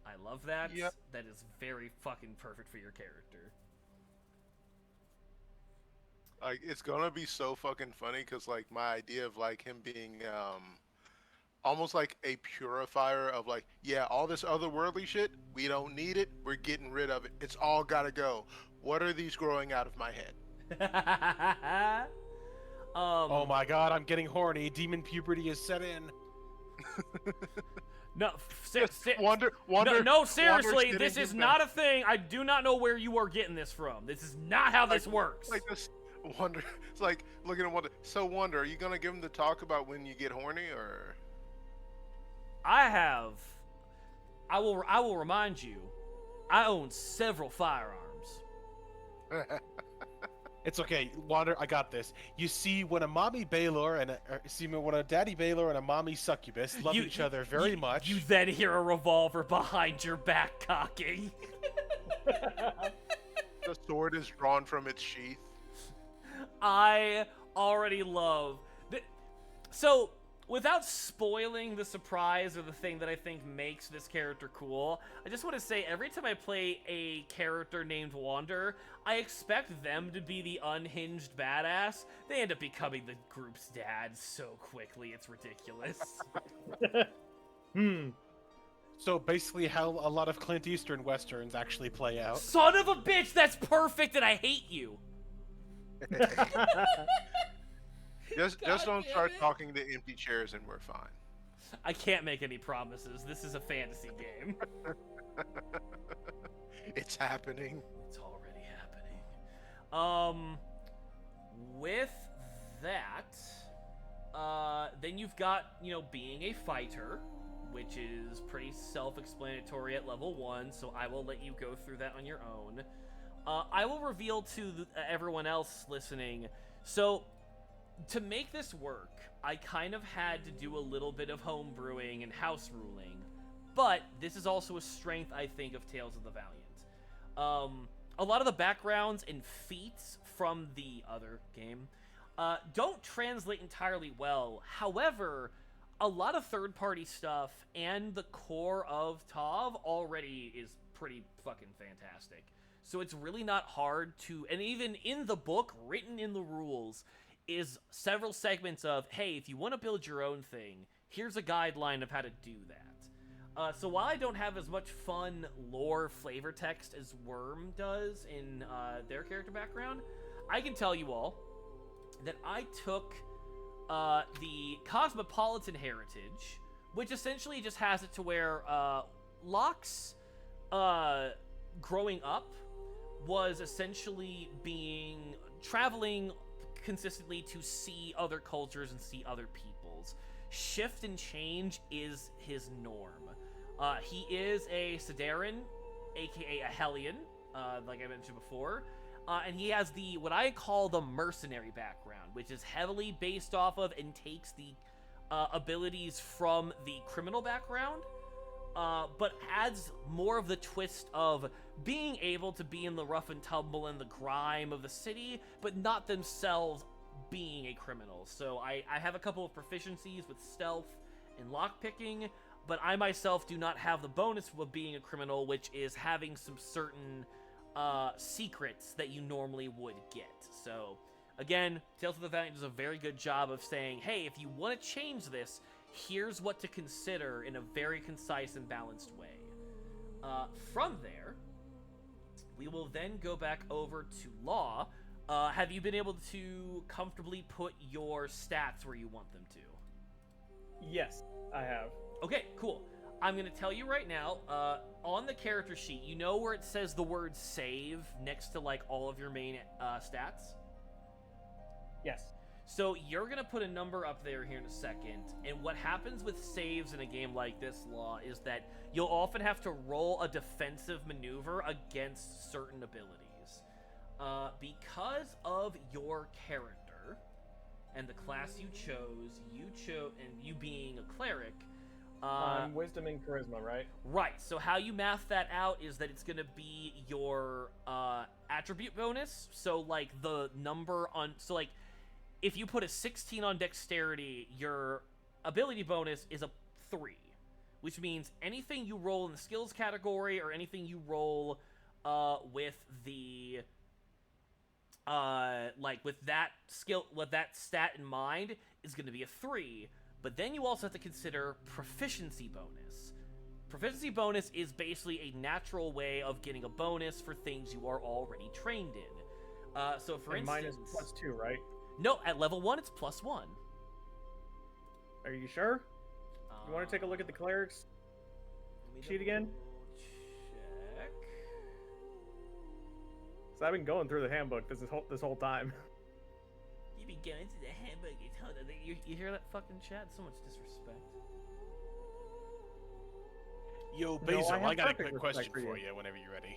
I love that. Yep. That is very fucking perfect for your character. Like, it's gonna be so fucking funny because, like, my idea of, like, him being, almost like a purifier of, like, yeah, all this otherworldly shit, we don't need it, we're getting rid of it. It's all gotta go. What are these growing out of my head? Oh my god, I'm getting horny. Demon puberty is set in. No, Wonder, no, seriously, Wonder's this getting is him not back. a thing. I do not know where you are getting this from. This is not how this works. Like this Wonder, it's like looking at Wonder. So Wonder, are you gonna give him the talk about when you get horny, or? I will remind you, I own several firearms. It's okay, Wander, I got this. You see, when a mommy Baylor and when a daddy Baylor and a mommy succubus love each other very much. You then hear a revolver behind your back cocking. The sword is drawn from its sheath. I already love that. So, without spoiling the surprise or the thing that I think makes this character cool, I just want to say every time I play a character named Wander, I expect them to be the unhinged badass. They end up becoming the group's dad so quickly, it's ridiculous. So basically how a lot of Clint Eastern westerns actually play out. Son of a bitch, that's perfect and I hate you! Just God don't damn start it. talking to empty chairs and we're fine. I can't make any promises. This is a fantasy game. It's happening. It's already happening. With that, then you've got, being a fighter, which is pretty self-explanatory at level 1, so I will let you go through that on your own. I will reveal to everyone else listening, so to make this work, I kind of had to do a little bit of home brewing and house ruling, but this is also a strength, I think, of Tales of the Valiant. A lot of the backgrounds and feats from the other game don't translate entirely well. However, a lot of third-party stuff and the core of TOV already is pretty fucking fantastic. So it's really not hard to, and even in the book, written in the rules, is several segments of, hey, if you want to build your own thing, here's a guideline of how to do that. So while I don't have as much fun lore flavor text as Worm does in their character background, I can tell you all that I took the Cosmopolitan Heritage, which essentially just has it to where Locke's growing up was essentially traveling consistently to see other cultures and see other peoples. Shift and change is his norm. He is a Sideran, aka a Hellion, like I mentioned before, and he has what I call the mercenary background, which is heavily based off of and takes the abilities from the criminal background, but adds more of the twist of being able to be in the rough and tumble and the grime of the city, but not themselves being a criminal. So I have a couple of proficiencies with stealth and lockpicking, but I myself do not have the bonus of being a criminal, which is having some certain secrets that you normally would get. So again, Tales of the Valiant does a very good job of saying, hey, if you want to change this, here's what to consider in a very concise and balanced way. From there, we will then go back over to Law. Have you been able to comfortably put your stats where you want them to? Yes, I have. Okay, cool. I'm going to tell you right now, on the character sheet, you know where it says the word save next to, like, all of your main stats? Yes. So you're going to put a number up there here in a second, and what happens with saves in a game like this, Law, is that you'll often have to roll a defensive maneuver against certain abilities. Because of your character and the class you chose, and you being a cleric, Wisdom and Charisma, right? right, so how you math that out is that it's going to be your attribute bonus, so like the number on, so like if you put a 16 on dexterity, your ability bonus is a 3, which means anything you roll in the skills category or anything you roll with the with that skill, with that stat in mind, is going to be a 3. But then you also have to consider proficiency bonus. Proficiency bonus is basically a natural way of getting a bonus for things you are already trained in. So for And instance, mine is +2, right? No, at level 1 it's +1. Are you sure? You want to take a look at the clerics sheet again? Check. So I've been going through the handbook this whole time. You be going to the handbook. You hear that fucking chat? So much disrespect. Yo, No, Basil, I I have got a perfect quick respect question for for you. you whenever you're ready.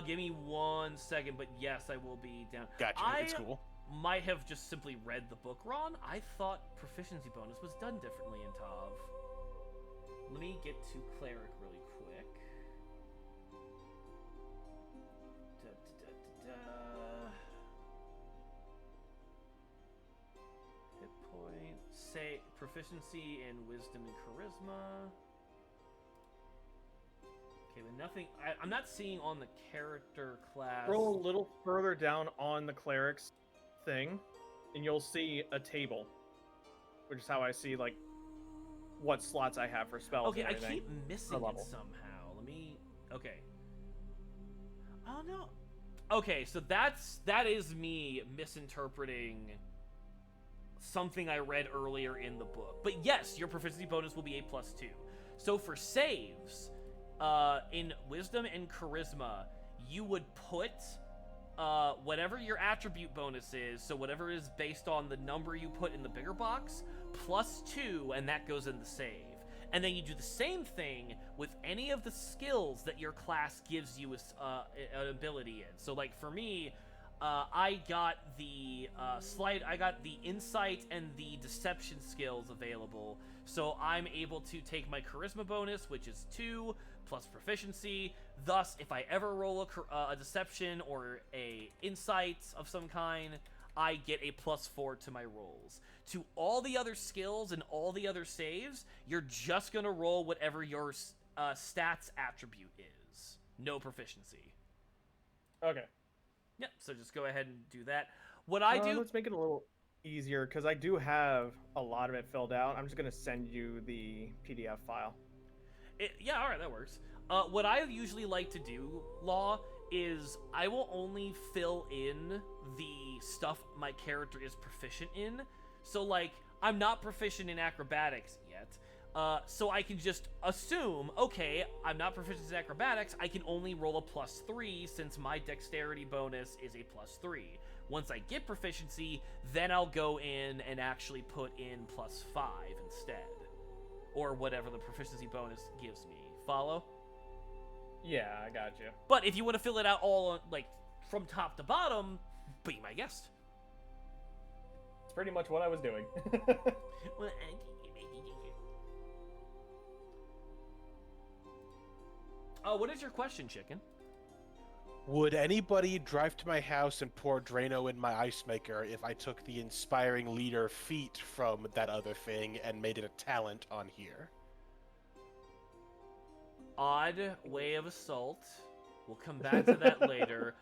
Give me 1 second, but yes, I will be down. Gotcha, it's cool. Might have just simply read the book wrong. I thought proficiency bonus was done differently in Tav. Let me get to cleric really quick. Hit point. Say proficiency in wisdom and charisma. Okay, but nothing. I'm not seeing on the character class. Scroll a little further down on the clerics thing, and you'll see a table, which is how I see like what slots I have for spells. Okay, and I everything. keep missing it level. somehow. Let me. Okay. Oh no. Okay, so that is me misinterpreting something I read earlier in the book. But yes, your proficiency bonus will be a +2. So for saves, in wisdom and charisma, you would put whatever your attribute bonus is, so whatever is based on the number you put in the bigger box, +2, and that goes in the save. And then you do the same thing with any of the skills that your class gives you an ability in. So like for me, I got the I got the insight and the deception skills available. So I'm able to take my charisma bonus, which is 2 plus proficiency. Thus, if I ever roll a deception or a insight of some kind, I get a +4 to my rolls. To all the other skills and all the other saves, you're just gonna roll whatever your stats attribute is. No proficiency. Okay. Yep, so just go ahead and do that. What I do... Let's make it a little easier because I do have a lot of it filled out. I'm just gonna send you the PDF file. Yeah, all right, that works. What I usually like to do, Law, is I will only fill in the stuff my character is proficient in. So, like, I'm not proficient in acrobatics yet. So I can just assume, okay, I'm not proficient in acrobatics, I can only roll a +3 since my dexterity bonus is a +3. Once I get proficiency, then I'll go in and actually put in +5 instead. Or whatever the proficiency bonus gives me. Follow? Yeah, I got you. But if you want to fill it out all, like, from top to bottom, be my guest. It's pretty much what I was doing. What is your question, Chicken? Would anybody drive to my house and pour Drano in my ice maker if I took the inspiring leader feat from that other thing and made it a talent on here? Odd way of assault. We'll come back to that later.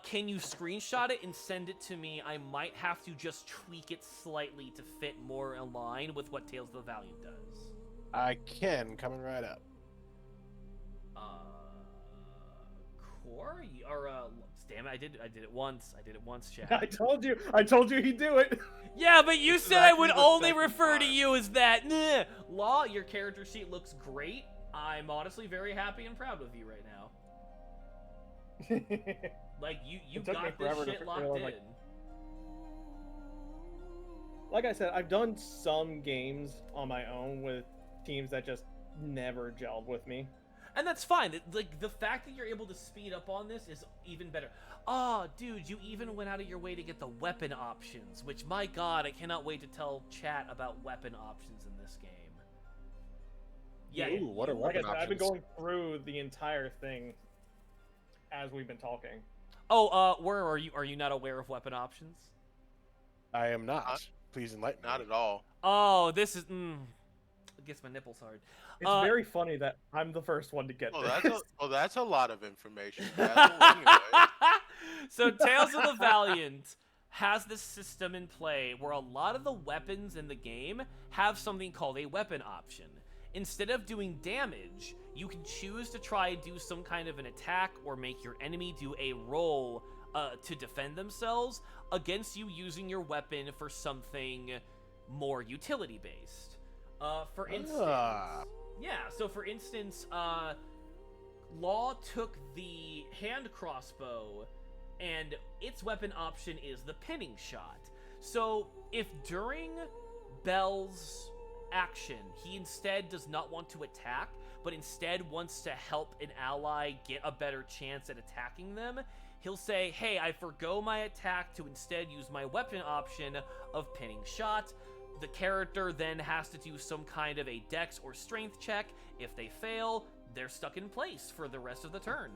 Can you screenshot it and send it to me? I might have to just tweak it slightly to fit more in line with what Tales of the Valiant does. I can, coming right up. Corey, or damn it, I did it once. I did it once, chat. I told you he'd do it. Yeah, but you said I would Exactly the only second refer to time. you as that. Nah. Law, your character sheet looks great. I'm honestly very happy and proud of you right now. Like, you It took me got this forever to shit locked realize, in. Like I said, I've done some games on my own with teams that just never gelled with me. And that's fine. Like, the fact that you're able to speed up on this is even better. Oh, dude, you even went out of your way to get the weapon options, which, my god, I cannot wait to tell chat about weapon options in this game. Yeah, Ooh, what are Like I weapon said, I've been options? going through the entire thing as we've been talking. Oh, where are you? Are you not aware of weapon options? I am not. Please enlighten me. Not at all. Oh, this is... it gets my nipples hard. It's very funny that I'm the first one to get this. That's a lot of information. Anyway. So, Tales of the Valiant has this system in play where a lot of the weapons in the game have something called a weapon option. Instead of doing damage, you can choose to try and do some kind of an attack or make your enemy do a roll to defend themselves against you using your weapon for something more utility-based. For instance... so for instance, Law took the hand crossbow, and its weapon option is the pinning shot. So if during Bell's action, he instead does not want to attack, but instead wants to help an ally get a better chance at attacking them, he'll say, hey, I forgo my attack to instead use my weapon option of pinning shot. The character then has to do some kind of a dex or strength check. If they fail, they're stuck in place for the rest of the turn.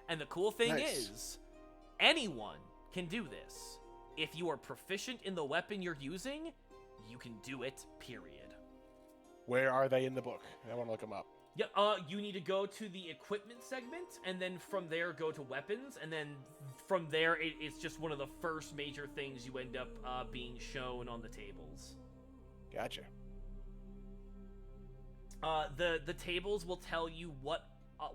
And the cool thing is, anyone can do this. If you are proficient in the weapon you're using, you can do it, period. Where are they in the book? I want to look them up. Yeah, you need to go to the equipment segment, and then from there go to weapons, and then from there it's just one of the first major things you end up being shown on the tables. Gotcha. The tables will tell you what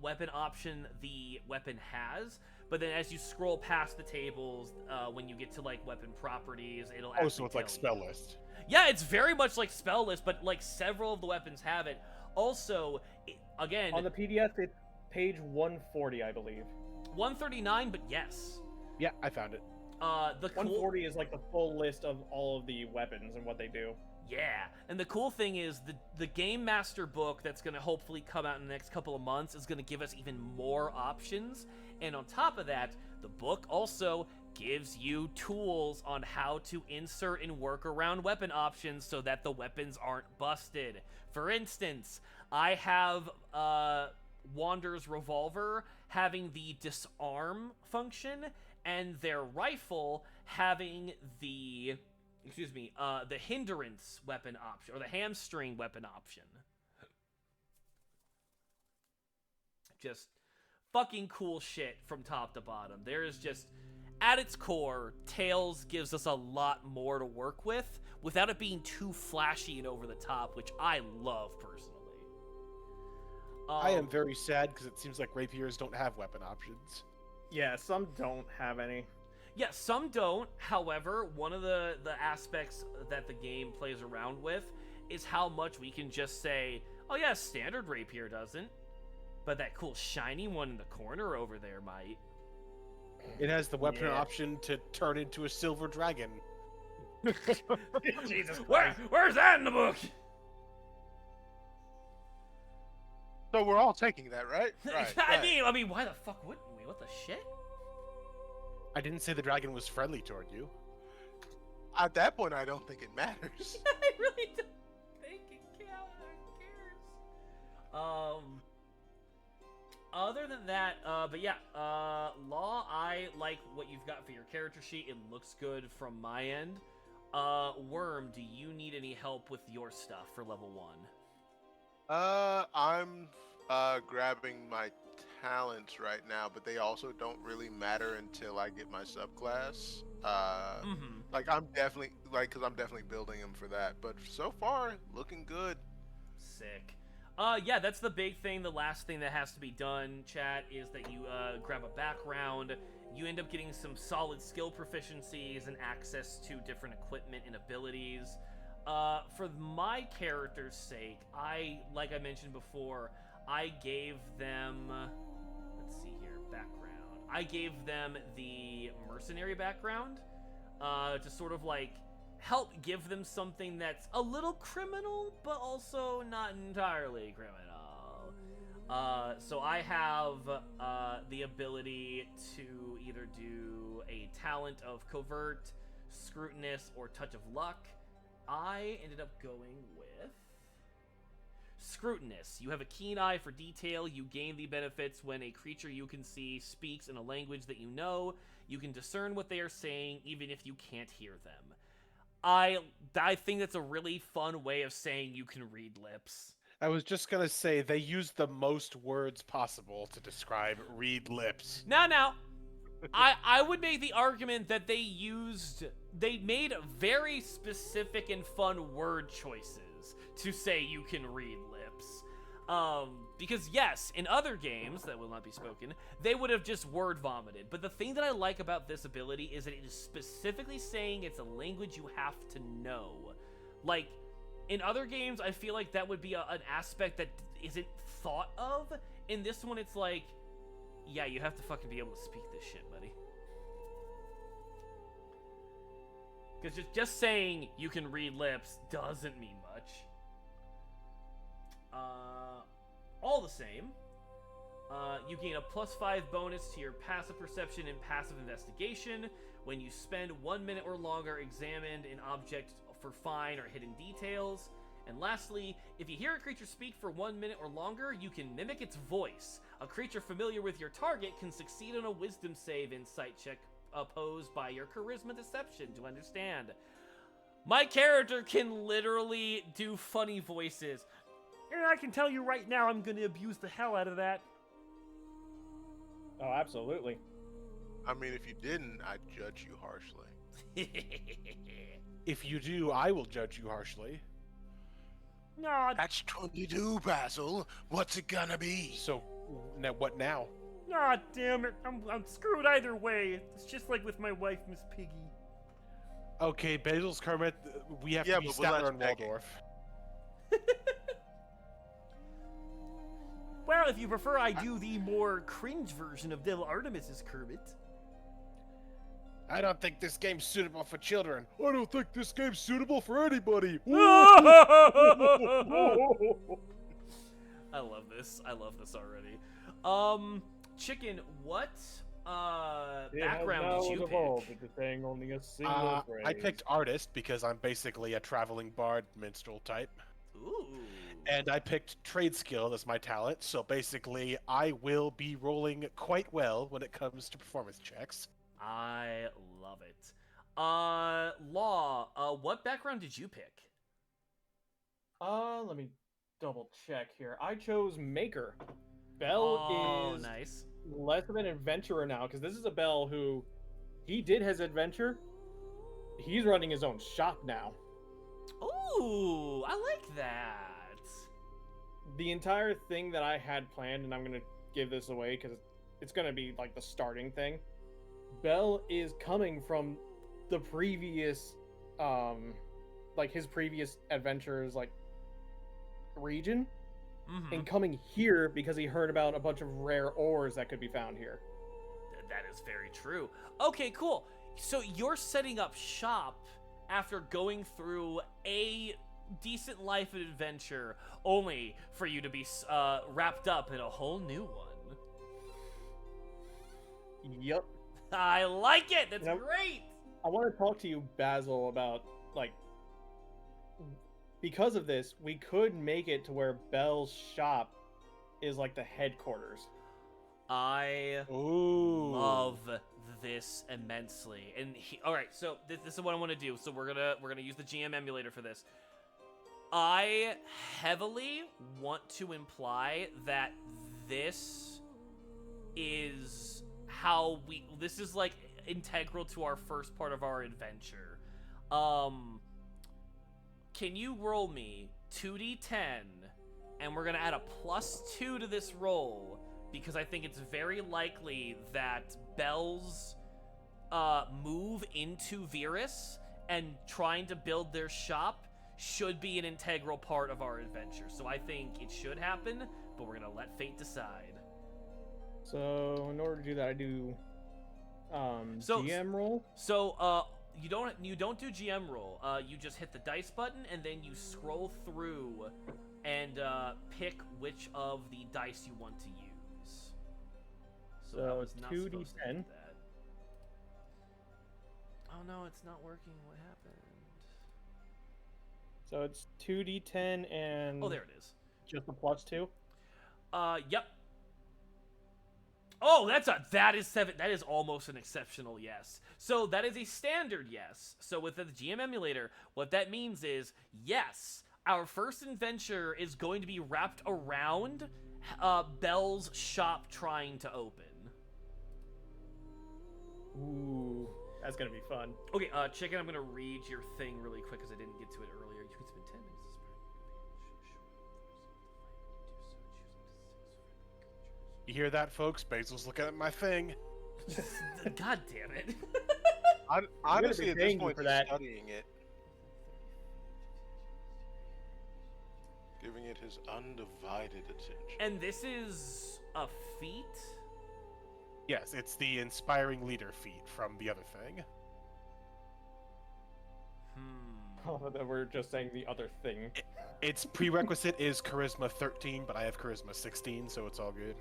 weapon option the weapon has, but then as you scroll past the tables, when you get to like weapon properties, it'll actually so it's like spell list. Yeah, it's very much like spell list, but like several of the weapons have it. Also, again, On the PDF, it's page 140, I believe. 139, but yes. Yeah, I found it. The cool... 140 is like the full list of all of the weapons and what they do. Yeah, and the cool thing is the Game Master book that's going to hopefully come out in the next couple of months is going to give us even more options. And on top of that, the book also gives you tools on how to insert and work around weapon options so that the weapons aren't busted. For instance, I have Wander's revolver having the disarm function and their rifle having the the hindrance weapon option, or the hamstring weapon option. Just fucking cool shit from top to bottom. There is just at its core, Tails gives us a lot more to work with without it being too flashy and over the top, which I love personally. I am very sad because it seems like rapiers don't have weapon options. Yeah, some don't have any. Yeah, some don't. However, one of the aspects that the game plays around with is how much we can just say, oh yeah, standard rapier doesn't, but that cool shiny one in the corner over there might. It has the weapon option to turn into a silver dragon. Jesus Christ. Where's that in the book? So we're all taking that, right? Right. I mean, why the fuck wouldn't we? What the shit? I didn't say the dragon was friendly toward you. At that point, I don't think it matters. I really don't think it cares. Other than that, but yeah, Law, I like what you've got for your character sheet. It looks good from my end. Worm, do you need any help with your stuff for level 1? I'm grabbing my talents right now, but they also don't really matter until I get my subclass. Like I'm definitely because I'm definitely building them for that. But so far, looking good. Sick. Yeah, that's the big thing. The last thing that has to be done, chat, is that you grab a background. You end up getting some solid skill proficiencies and access to different equipment and abilities. For my character's sake, like I mentioned before, I gave them, let's see here, background. I gave them the mercenary background to sort of like help give them something that's a little criminal, but also not entirely criminal. So I have the ability to either do a talent of covert, scrutinous, or touch of luck. I ended up going with Scrutinous. You have a keen eye for detail. You gain the benefits when a creature you can see speaks in a language that you know. You can discern what they are saying, even if you can't hear them. I think that's a really fun way of saying you can read lips. I was just gonna say, they used the most words possible to describe read lips. Now, I would make the argument that they made very specific and fun word choices to say you can read lips. Because yes, in other games that will not be spoken, they would have just word vomited. But the thing that I like about this ability is that it is specifically saying it's a language you have to know. Like, in other games, I feel like that would be an aspect that isn't thought of. In this one, it's like, yeah, you have to fucking be able to speak this shit, buddy. Because just saying you can read lips doesn't mean much. All the same, you gain a +5 bonus to your passive perception and passive investigation when you spend 1 minute or longer examined an object for fine or hidden details. And lastly, if you hear a creature speak for 1 minute or longer, you can mimic its voice. A creature familiar with your target can succeed on a wisdom save insight check opposed by your charisma deception to understand. My character can literally do funny voices. And I can tell you right now, I'm going to abuse the hell out of that. Oh, absolutely. I mean, if you didn't, I'd judge you harshly. If you do, I will judge you harshly. No, That's 22, Basil. What's it gonna be? So, now what now? God damn it. I'm screwed either way. It's just like with my wife, Miss Piggy. Okay, Basil's Kermit, we have Yeah, to be but we'll let Statler and you take it. Waldorf. Well, if you prefer, I do the more cringe version of Devil Artemis's Kermit. I don't think this game's suitable for children. I don't think this game's suitable for anybody. I love this. I love this already. Chicken, what background did you pick? Into saying only a single phrase. I picked artist because I'm basically a traveling bard minstrel type. Ooh. And I picked trade skill as my talent, so basically I will be rolling quite well when it comes to performance checks. I love it. Law, what background did you pick? Let me double check here. I chose Maker. Belle is nice. less of an adventurer now, because this is a Belle who he did his adventure. He's running his own shop now. Ooh, I like that. The entire thing that I had planned, and I'm gonna give this away because it's gonna be like the starting thing. Bell is coming from the previous, like his previous adventures, like region, and coming here because he heard about a bunch of rare ores that could be found here. That is very true. Okay, cool. So you're setting up shop after going through a decent life and adventure, only for you to be wrapped up in a whole new one. Yep. I like it. That's great. I want to talk to you, Basil, about like, because of this, we could make it to where Bell's shop is like the headquarters. I love this immensely. And all right, so this is what I want to do. So we're gonna use the GM emulator for this. I heavily want to imply that this is how this is like integral to our first part of our adventure. Can you roll me 2d10, and we're gonna add a +2 to this roll, because I think it's very likely that Bell's move into Virus and trying to build their shop should be an integral part of our adventure. So I think it should happen, but we're gonna let fate decide. So in order to do that, I do GM roll. So you don't do GM roll. You just hit the dice button and then you scroll through and pick which of the dice you want to use. So it's 2d10. Oh no, it's not working. What happened? So it's 2d10 and... Oh, there it is. Just a +2? Yep. Oh, that is 7. That is almost an exceptional yes. So that is a standard yes. So with the GM emulator, what that means is, yes, our first adventure is going to be wrapped around Bell's shop trying to open. Ooh, that's gonna be fun. Okay, Chicken, I'm gonna read your thing really quick because I didn't get to it earlier. You can spend 10 minutes. You hear that, folks? Basil's looking at my thing. God damn it. Honestly, at this paying you point, for he's that. studying it. Giving it his undivided attention. And this is a feat? Yes, it's the inspiring leader feat from the other thing. Oh, that we're just saying the other thing. Its prerequisite is charisma 13, but I have charisma 16, so it's all good.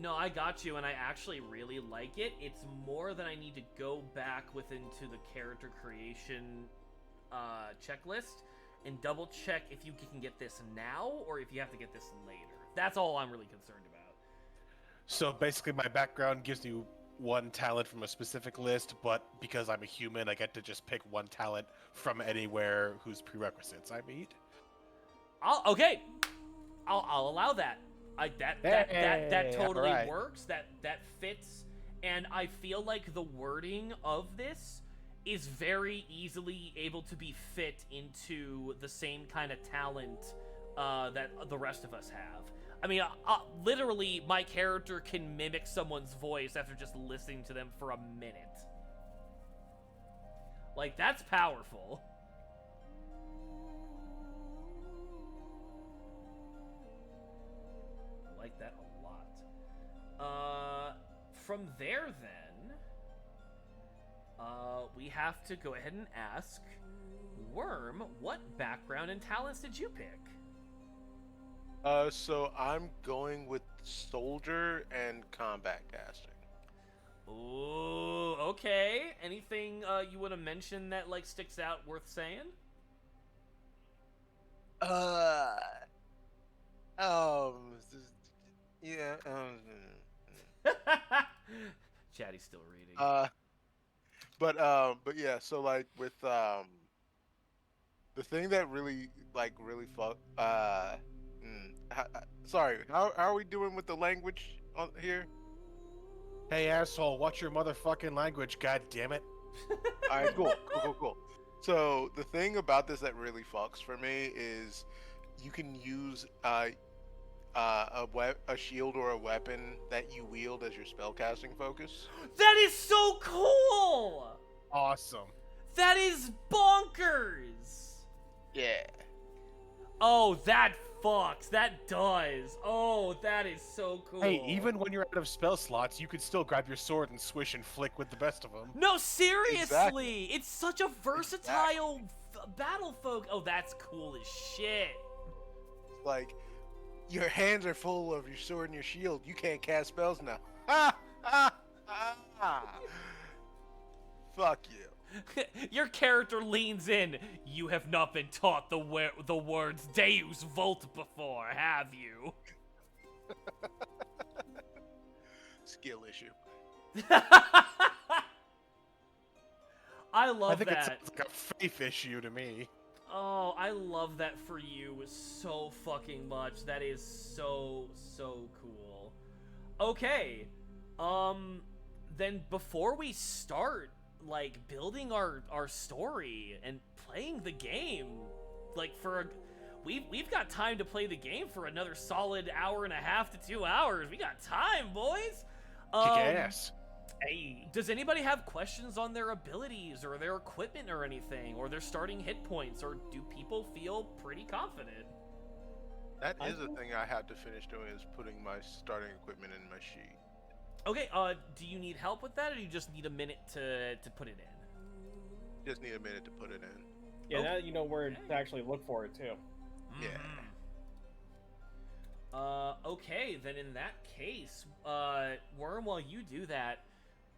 No, I got you, and I actually really like it. It's more that I need to go back into the character creation checklist and double check if you can get this now or if you have to get this later. That's all I'm really concerned about. So basically, my background gives you one talent from a specific list, but because I'm a human, I get to just pick one talent from anywhere whose prerequisites I meet. I'll allow that. That totally works. That fits, and I feel like the wording of this is very easily able to be fit into the same kind of talent that the rest of us have. I mean, literally, my character can mimic someone's voice after just listening to them for a minute. Like, that's powerful. I like that a lot. From there, then, we have to go ahead and ask Worm, what background and talents did you pick? So I'm going with soldier and combat casting. Ooh, okay. Anything you want to mention that like sticks out worth saying? Yeah. Chatty's still reading. But yeah. So like with the thing that really sorry. How are we doing with the language on here? Hey asshole, what's your motherfucking language? God damn it! All right, cool. So the thing about this that really fucks for me is you can use a shield or a weapon that you wield as your spellcasting focus. That is so cool! Awesome. That is bonkers! Yeah. Oh, that fucks. That does. Oh, that is so cool. Hey, even when you're out of spell slots, you could still grab your sword and swish and flick with the best of them. No, seriously! Exactly. It's such a versatile battle folk. Oh, that's cool as shit. Like, your hands are full of your sword and your shield. You can't cast spells now. Ha! Ha! Ha! Fuck you. Your character leans in. You have not been taught the words Deus Vult before, have you? Skill issue. I love I think that. it's like a faith issue to me. Oh, I love that for you so fucking much. That is so cool. Okay. Then before we start, like, building our story and playing the game, like, we've got time to play the game for another solid hour and a half to 2 hours. We got time, boys. Kick ass. Hey, does anybody have questions on their abilities or their equipment or anything, or their starting hit points, or do people feel pretty confident? That is a thing I have to finish doing, is putting my starting equipment in my sheet. Okay, do you need help with that, or do you just need a minute to put it in? Just need a minute to put it in. Yeah, now you know where to actually look for it too. Yeah. Okay, then in that case, Worm, while you do that,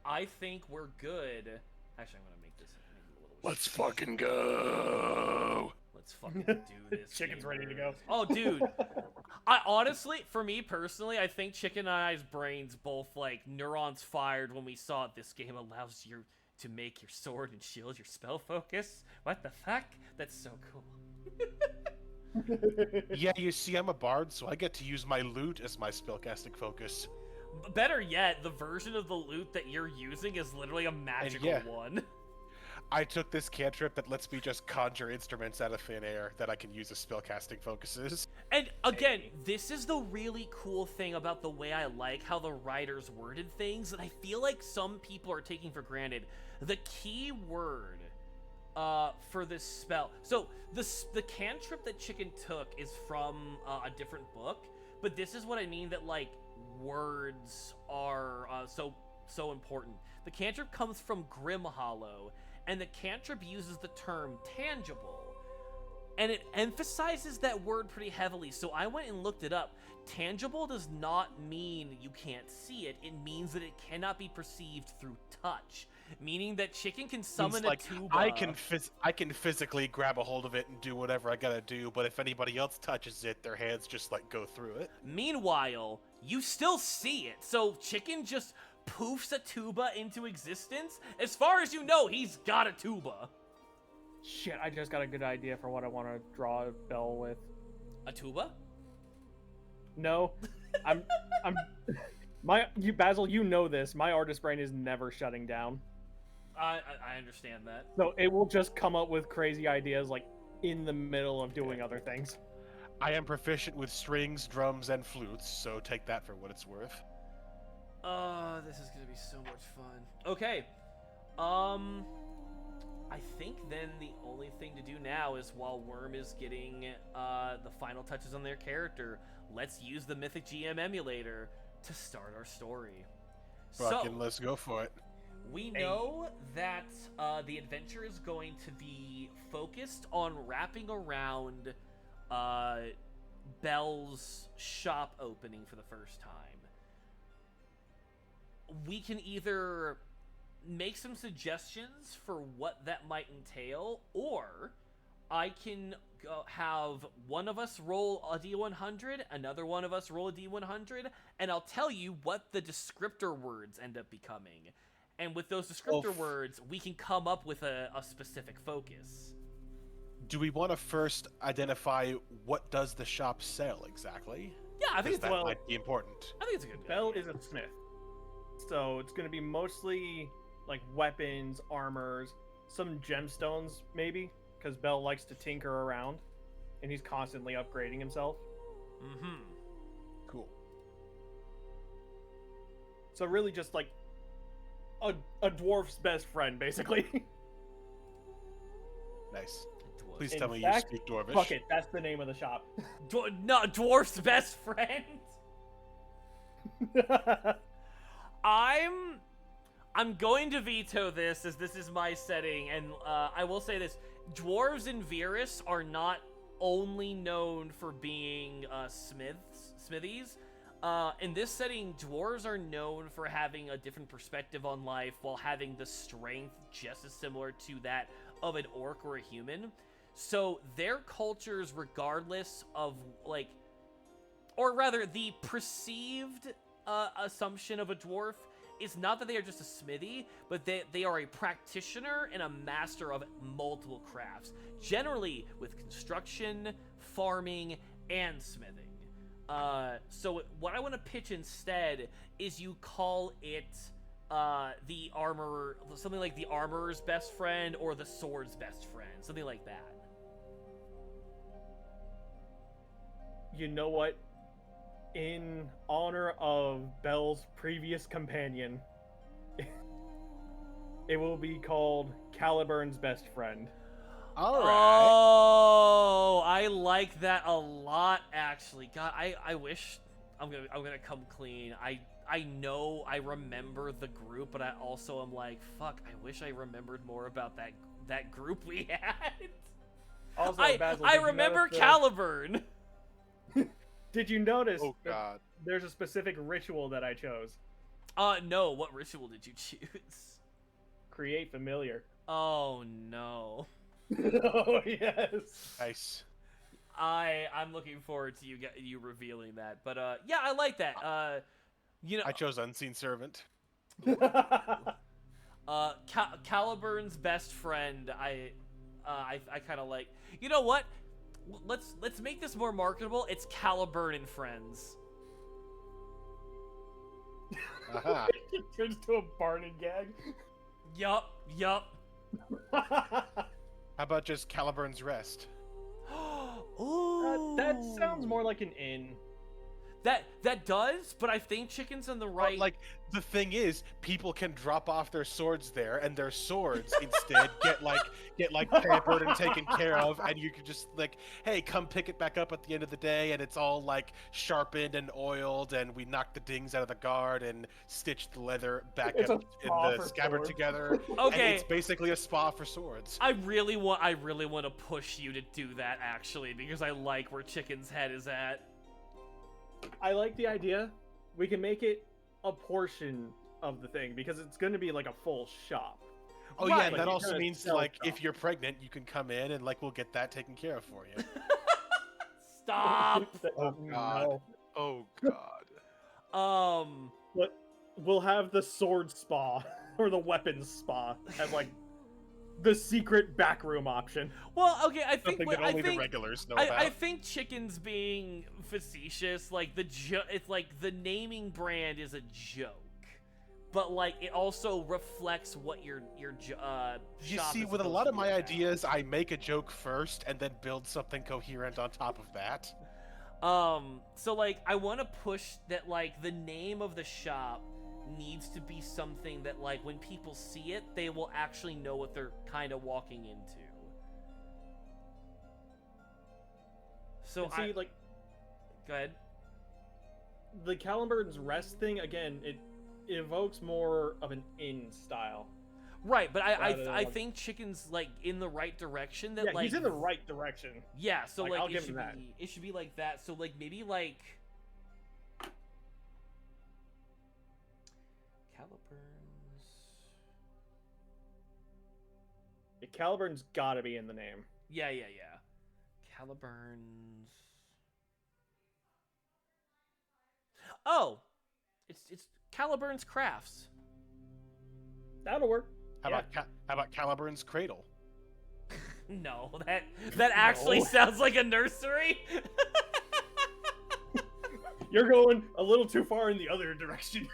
I think we're good. Actually, I'm gonna make this a little. Let's fucking go. Let's fucking do this. Chicken's gamers. ready to go. Oh, dude. I honestly, for me personally, I think Chicken and I's brains both, like, neurons fired when we saw this game allows you to make your sword and shield your spell focus. What the fuck? That's so cool. Yeah, you see, I'm a bard, so I get to use my lute as my spellcasting focus. Better yet, the version of the loot that you're using is literally a magical one. I took this cantrip that lets me just conjure instruments out of thin air that I can use as spellcasting focuses. And again, this is the really cool thing about the way I like how the writers worded things that I feel like some people are taking for granted. The key word for this spell. So the cantrip that Chicken took is from a different book, but this is what I mean that, like, words are so important. The cantrip comes from Grimhollow, and the cantrip uses the term tangible, and it emphasizes that word pretty heavily. So I went and looked it up. Tangible does not mean you can't see it. It means that it cannot be perceived through touch, meaning that Chicken can summon a tuba. I can physically grab a hold of it and do whatever I gotta do, but if anybody else touches it, their hands just, like, go through it. Meanwhile, you still see it. So Chicken just poofs a tuba into existence. As far as you know, he's got a tuba. Shit, I just got a good idea for what I want to draw a bell with. A tuba? No, Basil, you know this. My artist brain is never shutting down. I understand that. So it will just come up with crazy ideas, like, in the middle of doing other things. I am proficient with strings, drums, and flutes, so take that for what it's worth. Oh, this is gonna be so much fun. Okay. I think then the only thing to do now is, while Worm is getting the final touches on their character, let's use the Mythic GM emulator to start our story. Fucking let's go for it. We know that the adventure is going to be focused on wrapping around Belle's shop opening for the first time. We can either make some suggestions for what that might entail, or I can have one of us roll a D100, another one of us roll a D100, and I'll tell you what the descriptor words end up becoming. And with those descriptor words, we can come up with a specific focus. Do we want to first identify what does the shop sell exactly? Yeah, I think it's that might be important. I think it's a good Bell is a smith. So it's gonna be mostly like weapons, armors, some gemstones maybe, because Bell likes to tinker around, and he's constantly upgrading himself. Mm-hmm. Cool. So really just like a dwarf's best friend, basically. Nice. Please In tell me fact, you speak Dwarvish. Fuck it, that's the name of the shop. No, dwarf's best friend. I'm going to veto this, as this is my setting, and I will say this: dwarves in Virus are not only known for being smithies. In this setting, dwarves are known for having a different perspective on life, while having the strength just as similar to that of an orc or a human. So their cultures, regardless of like, or rather, the perceived assumption of a dwarf is not that they are just a smithy, but they are a practitioner and a master of multiple crafts, generally with construction, farming, and smithing. So what I want to pitch instead is you call it the armorer, something like the armorer's best friend or the sword's best friend, something like that. You know what? In honor of Bell's previous companion, it will be called Caliburn's best friend. All right. Oh, I like that a lot, actually. God, I wish I'm gonna come clean. I know I remember the group, but I also am like, fuck, I wish I remembered more about that group we had. Also, Basil, I did you remember notice Caliburn. Did you notice Oh that god. there's a specific ritual that I chose? No, what ritual did you choose? Create familiar. Oh no. Oh yes. Nice. I'm looking forward to you revealing that. But yeah, I like that. You know, I chose Unseen Servant. Caliburn's best friend. I kind of like. You know what? Let's make this more marketable. It's Caliburn and Friends. Aha. It turns to a Barney gag. Yup. How about just Caliburn's Rest? Ooh. That sounds more like an inn. That does, but I think Chicken's on the right. But, like, the thing is, people can drop off their swords there, and their swords instead get pampered and taken care of, and you can just like, hey, come pick it back up at the end of the day, and it's all like sharpened and oiled, and we knock the dings out of the guard and stitch the leather back It's up a in spa the for scabbard swords. together. Okay. And it's basically a spa for swords. I really want to push you to do that, actually, because I like where Chicken's head is at. I like the idea. We can make it a portion of the thing because it's going to be like a full shop. Oh Right. yeah, and Like, that you also kinda means sell like stuff. if you're pregnant, you can come in and like we'll get that taken care of for you. Stop. Oh, God. Oh god. But we'll have the sword spa or the weapons spa as like the secret backroom option. Well, okay, I think Something that only the regulars know about. I think Chicken's being facetious. Like it's like the naming brand is a joke, but like it also reflects what your You shop see, is with a supposed lot to of be my about. ideas, I make a joke first and then build something coherent on top of that. So like I want to push that like the name of the shop needs to be something that like when people see it, they will actually know what they're kind of walking into. So And see, like go ahead. the Caliburn's Rest thing again, it evokes more of an inn style. Right, but I Rather than, I like- think Chicken's like in the right direction. That Yeah, like he's in the right direction. yeah. So Like, like, I'll it give should him that. be it should be like that. So like maybe like Caliburn's. Yeah, Caliburn's gotta be in the name. Yeah. Caliburn's. Oh, it's Caliburn's Crafts. That'll work. How about Caliburn's Cradle? No, that actually No. sounds like a nursery. You're going a little too far in the other direction.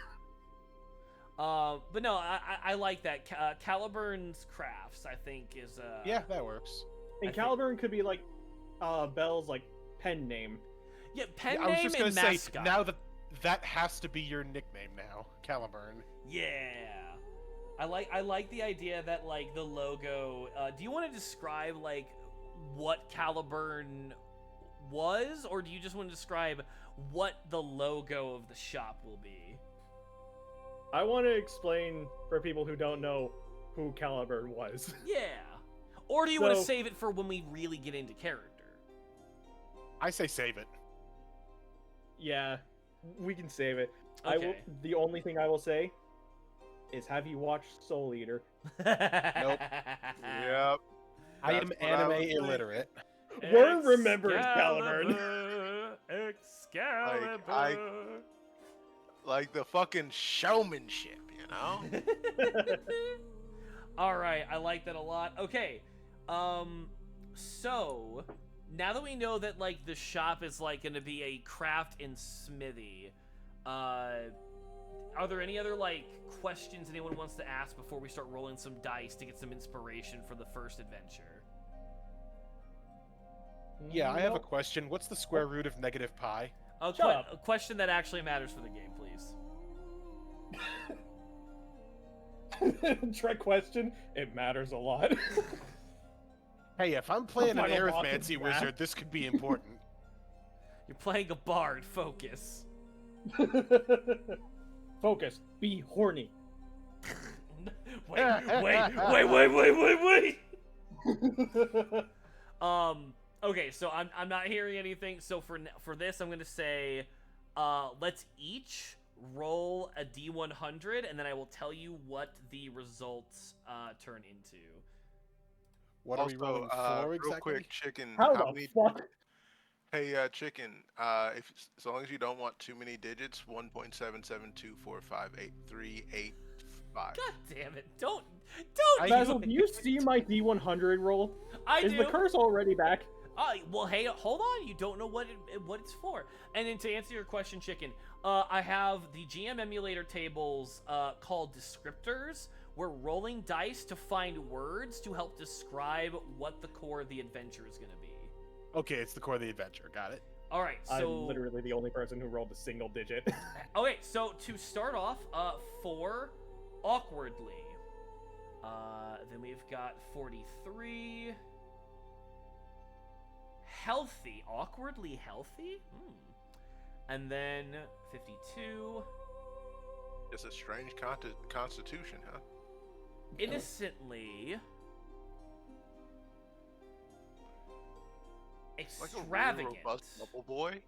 But no, I like that. Caliburn's Crafts, I think, is Yeah, that works. And I think- Caliburn could be like Belle's like pen name. Yeah, pen I was name just gonna and say, mascot. now that has to be your nickname now, Caliburn. Yeah. I like the idea that like the logo. Do you want to describe like what Caliburn was, or do you just want to describe what the logo of the shop will be? I want to explain for people who don't know who Caliburn was. Yeah. Or do you want to So- save it for when we really get into character? I say save it. Yeah, we can save it. I will. Okay. The only thing I will say is, have you watched Soul Eater? Yep. I am That's what I anime was thinking. illiterate. Worm remembers Caliburn. Excalibur. Like the fucking showmanship, you know? All right, I like that a lot. Okay, so now that we know that like the shop is like going to be a craft and smithy, are there any other like questions anyone wants to ask before we start rolling some dice to get some inspiration for the first adventure? Yeah, I have a Nope. question. What's the square root of negative pi? A, Shut up. a question that actually matters for the game, please. Trick question. It matters a lot. Hey, if I'm playing an Final boss arithmancy is wizard, this could be important. You're playing a bard. Focus. Focus. Be horny. wait. Okay, so I'm not hearing anything. So for this, I'm gonna say, let's each roll a D100, and then I will tell you what the results turn into. What are we rolling for real exactly? quick, chicken. How how the many? fuck? Hey, chicken. If as long as you don't want too many digits, 1.772458385. God damn it! Don't. Basil, do you see my D100 roll? I Is do. the curse already back? Well, hey, hold on. You don't know what it's for. And then to answer your question, chicken, I have the GM emulator tables called descriptors. We're rolling dice to find words to help describe what the core of the adventure is going to be. Okay, it's the core of the adventure. Got it. All right, so I'm literally the only person who rolled a single digit. okay, so to start off, 4 awkwardly. Then we've got 43. Healthy, awkwardly healthy. And then 52. It's a strange constitution, huh? Innocently Like a really extravagant. robust bubble boy.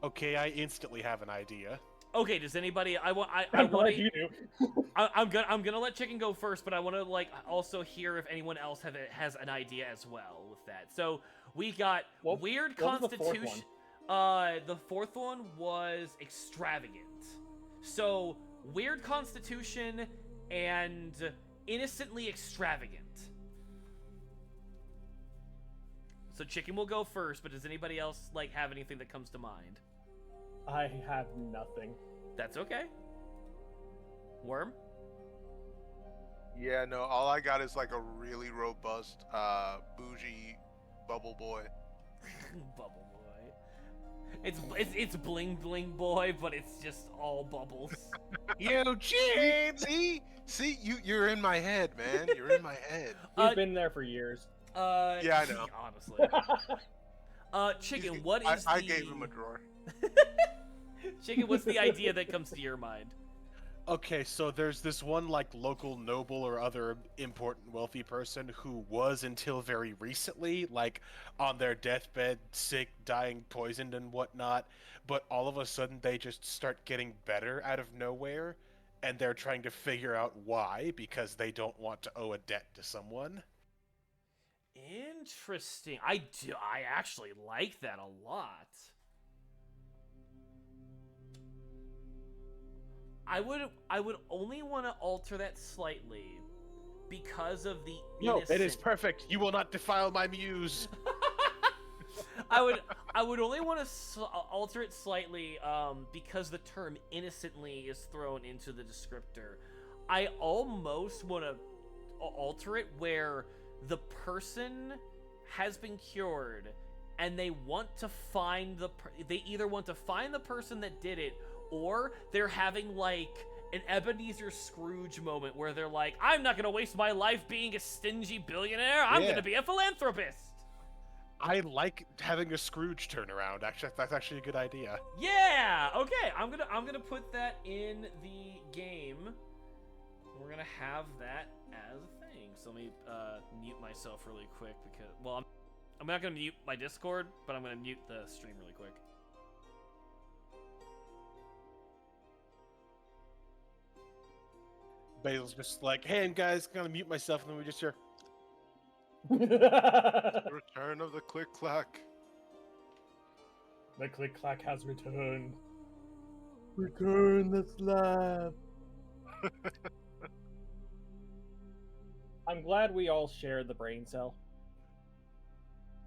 Okay, I instantly have an idea. Okay, does anybody? I want I'm to. glad you do. I'm gonna let Chicken go first, but I want to like also hear if anyone else has an idea as well with that. So we got What- weird what was the fourth constitution. The fourth one was extravagant. So weird constitution and innocently extravagant. So Chicken will go first, but does anybody else like have anything that comes to mind? I have nothing. That's okay. Worm? Yeah, no, all I got is like a really robust, bougie bubble boy. Bubble boy. It's bling bling boy, but it's just all bubbles. Eugene! See, you're in my head, man. You're in my head. He's been there for years. Yeah, I know. Honestly. Chicken, He's- what is I the... gave him a drawer. Chicken, what's the idea that comes to your mind? Okay, so there's this one like local noble or other important wealthy person who was until very recently like on their deathbed, sick, dying, poisoned and whatnot, but all of a sudden they just start getting better out of nowhere, and they're trying to figure out why because they don't want to owe a debt to someone. Interesting. I actually like that a lot. I would only want to alter that slightly because of the No, it is innocent- perfect. You will not defile my muse. I would only want to alter it slightly because the term innocently is thrown into the descriptor. I almost want to alter it where the person has been cured and they want to find they either want to find the person that did it, or they're having like an Ebenezer Scrooge moment where they're like, I'm not gonna waste my life being a stingy billionaire, I'm gonna be a philanthropist. I like having a Scrooge turnaround. Actually, that's actually a good idea. Yeah. Okay. I'm gonna put that in the game. We're gonna have that as a thing. So let me mute myself really quick because, well, I'm not gonna mute my Discord, but I'm gonna mute the stream really quick. Basil's just like, hey, guys, gonna mute myself, and then we just hear. The return of the click clack. The click clack has returned. Return the slab. I'm glad we all shared the brain cell.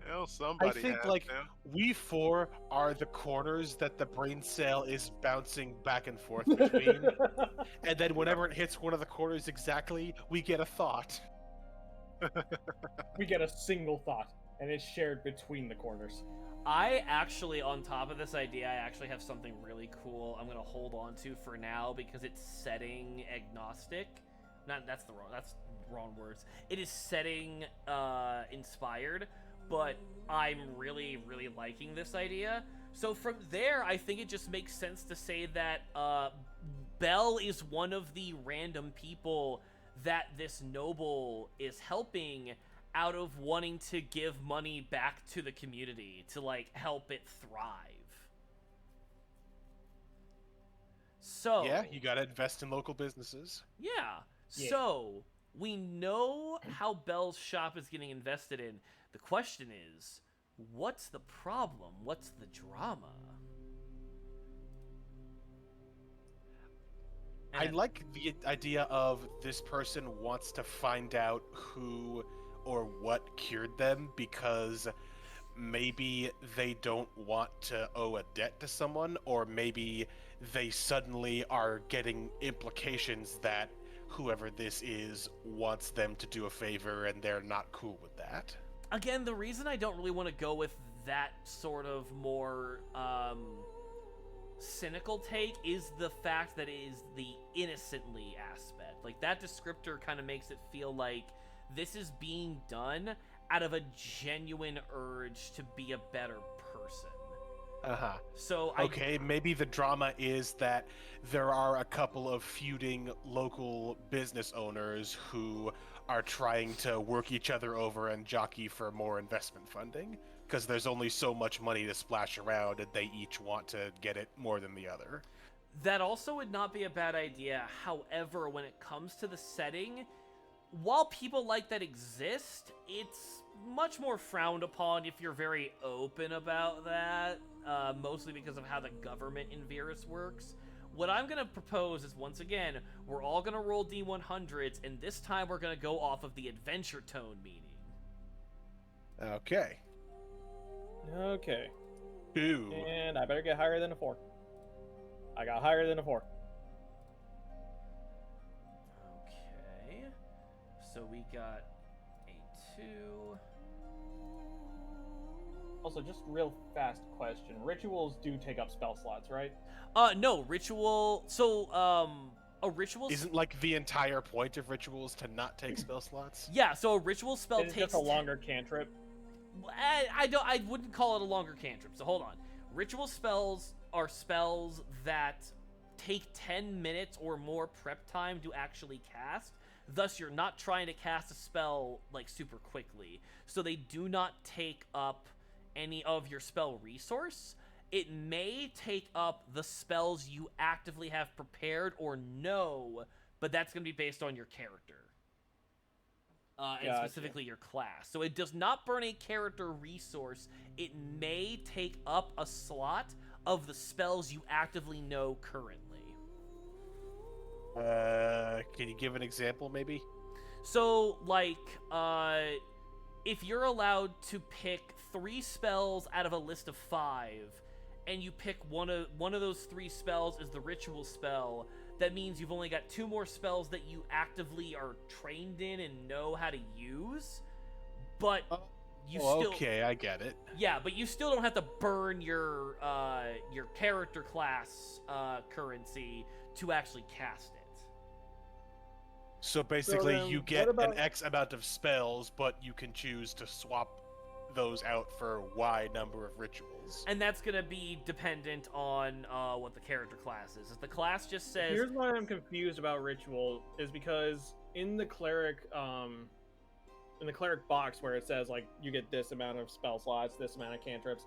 Hell, somebody I think has like to. we four are the corners that the brain cell is bouncing back and forth between, and then whenever it hits one of the corners exactly, we get a thought. We get a single thought, and it's shared between the corners. I actually, on top of this idea, I actually have something really cool I'm gonna hold on to for now because it's setting agnostic. That's wrong words. It is setting inspired, but I'm really, really liking this idea. So from there, I think it just makes sense to say that Belle is one of the random people that this noble is helping out of wanting to give money back to the community to like help it thrive. So Yeah, you gotta invest in local businesses. Yeah. Yeah. So we know how Belle's shop is getting invested in. The question is, what's the problem? What's the drama? I like the idea of this person wants to find out who or what cured them because maybe they don't want to owe a debt to someone, or maybe they suddenly are getting implications that whoever this is wants them to do a favor and they're not cool with that. Again, the reason I don't really want to go with that sort of more cynical take is the fact that it is the innocently aspect. Like, that descriptor kind of makes it feel like this is being done out of a genuine urge to be a better person. Uh-huh. So Okay, maybe the drama is that there are a couple of feuding local business owners who are trying to work each other over and jockey for more investment funding, because there's only so much money to splash around and they each want to get it more than the other. That also would not be a bad idea. However, when it comes to the setting, while people like that exist, it's much more frowned upon if you're very open about that, mostly because of how the government in Virus works. What I'm going to propose is, once again, we're all going to roll D100s, and this time we're going to go off of the adventure tone meaning. Okay. Okay. 2. And I better get higher than a 4. I got higher than a 4. Okay. So we got a 2. Also, just real fast question. Rituals do take up spell slots, right? No, ritual... So, a ritual... Isn't like the entire point of rituals to not take spell slots? Yeah, so a ritual spell It's takes... just a longer cantrip. I wouldn't call it a longer cantrip, so hold on. Ritual spells are spells that take 10 minutes or more prep time to actually cast. Thus, you're not trying to cast a spell, like, super quickly. So they do not take up any of your spell resource. It may take up the spells you actively have prepared or know, but that's going to be based on your character. And Gotcha. specifically your class. So it does not burn a character resource. It may take up a slot of the spells you actively know currently. Can you give an example, maybe? So, like, if you're allowed to pick 3 spells out of a list of 5, and you pick one of those 3 spells as the ritual spell, that means you've only got 2 more spells that you actively are trained in and know how to use, but you still... Okay, I get it. Yeah, but you still don't have to burn your character class currency to actually cast it. So basically, then you what get about- an X amount of spells, but you can choose to swap those out for Y number of rituals. And that's going to be dependent on what the character class is. If the class just says... Here's why I'm confused about ritual, is because in the cleric box where it says like you get this amount of spell slots, this amount of cantrips,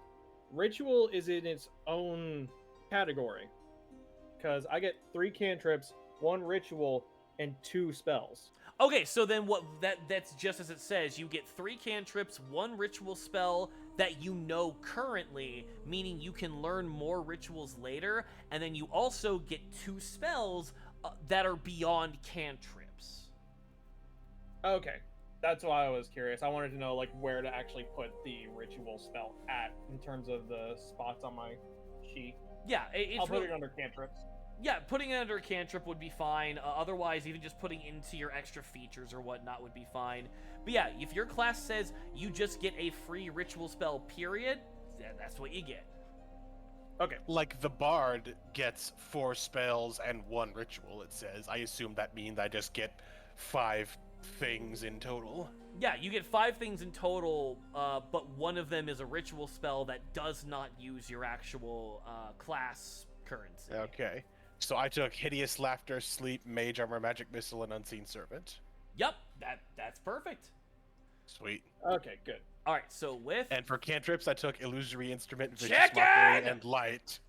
ritual is in its own category. Because I get 3 cantrips, 1 ritual, and 2 spells. Okay, so then that's just as it says. You get 3 cantrips, 1 ritual spell that you know currently, meaning you can learn more rituals later, and then you also get 2 spells that are beyond cantrips. Okay, that's why I was curious. I wanted to know like where to actually put the ritual spell at in terms of the spots on my sheet. Yeah, it's I'll put really... it under cantrips. Yeah, putting it under a cantrip would be fine. Otherwise, even just putting into your extra features or whatnot would be fine. But yeah, if your class says you just get a free ritual spell, period, then that's what you get. Okay. Like the bard gets 4 spells and 1 ritual, it says. I assume that means I just get 5 things in total. Yeah, you get 5 things in total, but one of them is a ritual spell that does not use your actual class currency. Okay. So I took Hideous Laughter, Sleep, Mage Armor, Magic Missile, and Unseen Servant. Yep, that's perfect. Sweet. Okay, good. All right, so with... And for cantrips, I took Illusory Instrument, Vicious Chicken! Mockery, and Light.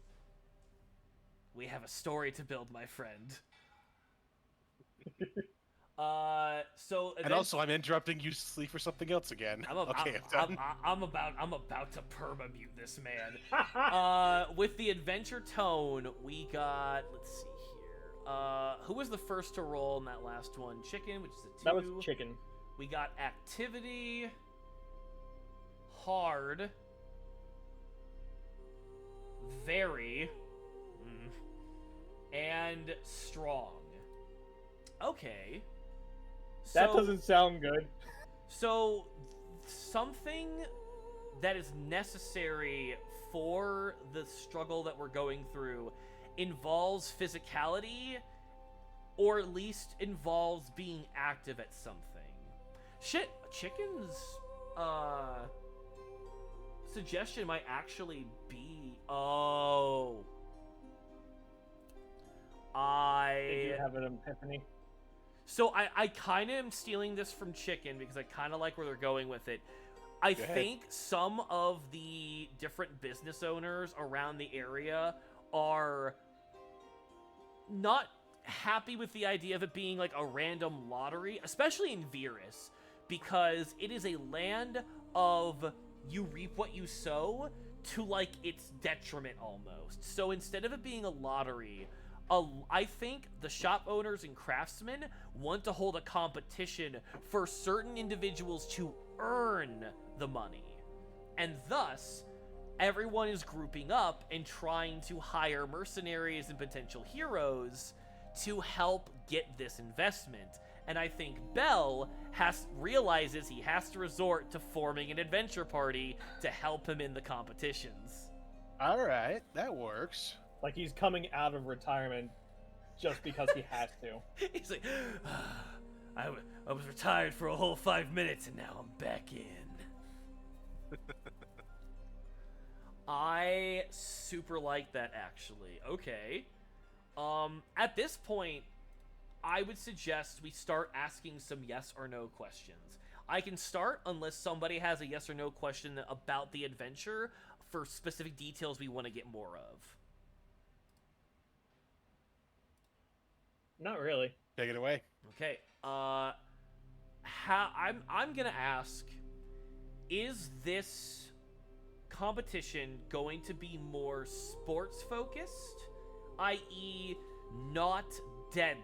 We have a story to build, my friend. And also, I'm interrupting you, Sleep, for something else again. I'm about to perma-mute this man. With the adventure tone, we got... Let's see here. Who was the first to roll in that last one? Chicken, which is a 2. That was chicken. We got activity, hard, very, and strong. Okay. That doesn't sound good. So, something that is necessary for the struggle that we're going through involves physicality, or at least involves being active at something. Shit, Chicken's suggestion might actually be... Oh. Did you have an epiphany? So I kind of am stealing this from Chicken because I kind of like where they're going with it. I think some of the different business owners around the area are not happy with the idea of it being like a random lottery, especially in Virus, because it is a land of you reap what you sow to like its detriment almost. So instead of it being a lottery, I think the shop owners and craftsmen want to hold a competition for certain individuals to earn the money. And thus, everyone is grouping up and trying to hire mercenaries and potential heroes to help get this investment. And I think Bell realizes he has to resort to forming an adventure party to help him in the competitions. Alright, that works. Like he's coming out of retirement just because he has to. He's like, I was retired for a whole 5 minutes and now I'm back in. I super like that, actually. Okay. At this point, I would suggest we start asking some yes or no questions. I can start unless somebody has a yes or no question about the adventure for specific details we want to get more of. Not really. Take it away. Okay. I'm gonna ask, is this competition going to be more sports focused, i.e., not deadly?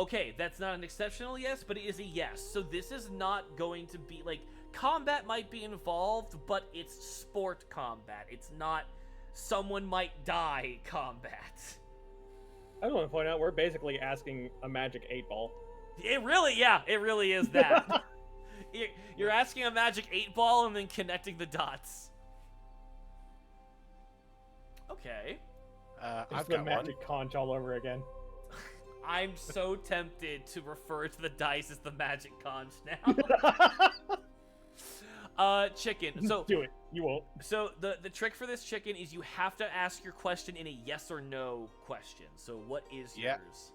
Okay, that's not an exceptional yes, but it is a yes. So this is not going to be, like, combat might be involved, but it's sport combat. It's not someone might die combat. I just want to point out we're basically asking a magic 8-ball. It really is that. You're asking a magic 8-ball and then connecting the dots. Okay. It's I've the got magic conch all over again. I'm so tempted to refer to the dice as the magic conch now. Chicken. So do it. You won't. So the trick for this, Chicken, is you have to ask your question in a yes or no question. So what is Yeah. yours?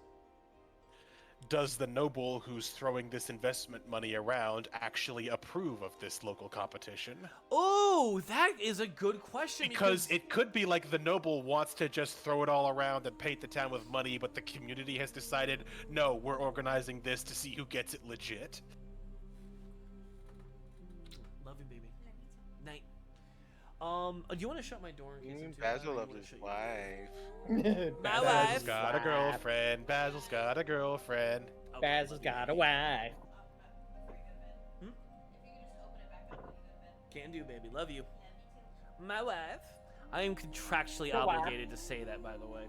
Does the noble who's throwing this investment money around actually approve of this local competition? Oh, that is a good question. Because it could be like the noble wants to just throw it all around and paint the town with money, but the community has decided, no, we're organizing this to see who gets it legit. Love you, baby. Night. Do you want to shut my door in case I'm too Basil loud, or loves you his wanna shut your door? wife. My Basil's wife. got a girlfriend. Basil's got a girlfriend. Okay, Basil's love you, got a baby. wife. Can do, baby. Love you. My wife. I am contractually My wife. obligated to say that, by the way.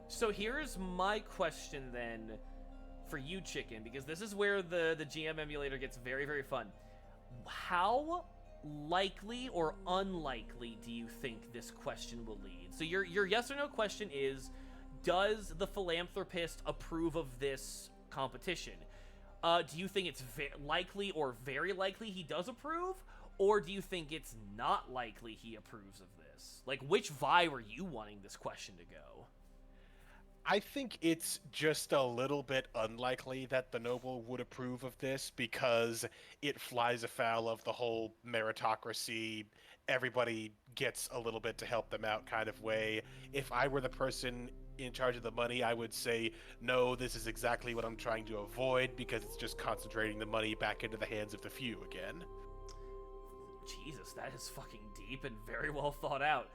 So here's my question then for you, Chicken, because this is where the GM emulator gets very, very fun. How likely or unlikely do you think this question will lead? So your yes or no question is, does the philanthropist approve of this competition? Do you think it's likely or very likely he does approve? Or do you think it's not likely he approves of this? Like, which vibe are you wanting this question to go? I think it's just a little bit unlikely that the noble would approve of this because it flies afoul of the whole meritocracy, everybody gets a little bit to help them out kind of way. If I were the person in charge of the money, I would say, no, this is exactly what I'm trying to avoid because it's just concentrating the money back into the hands of the few again. Jesus, that is fucking deep and very well thought out.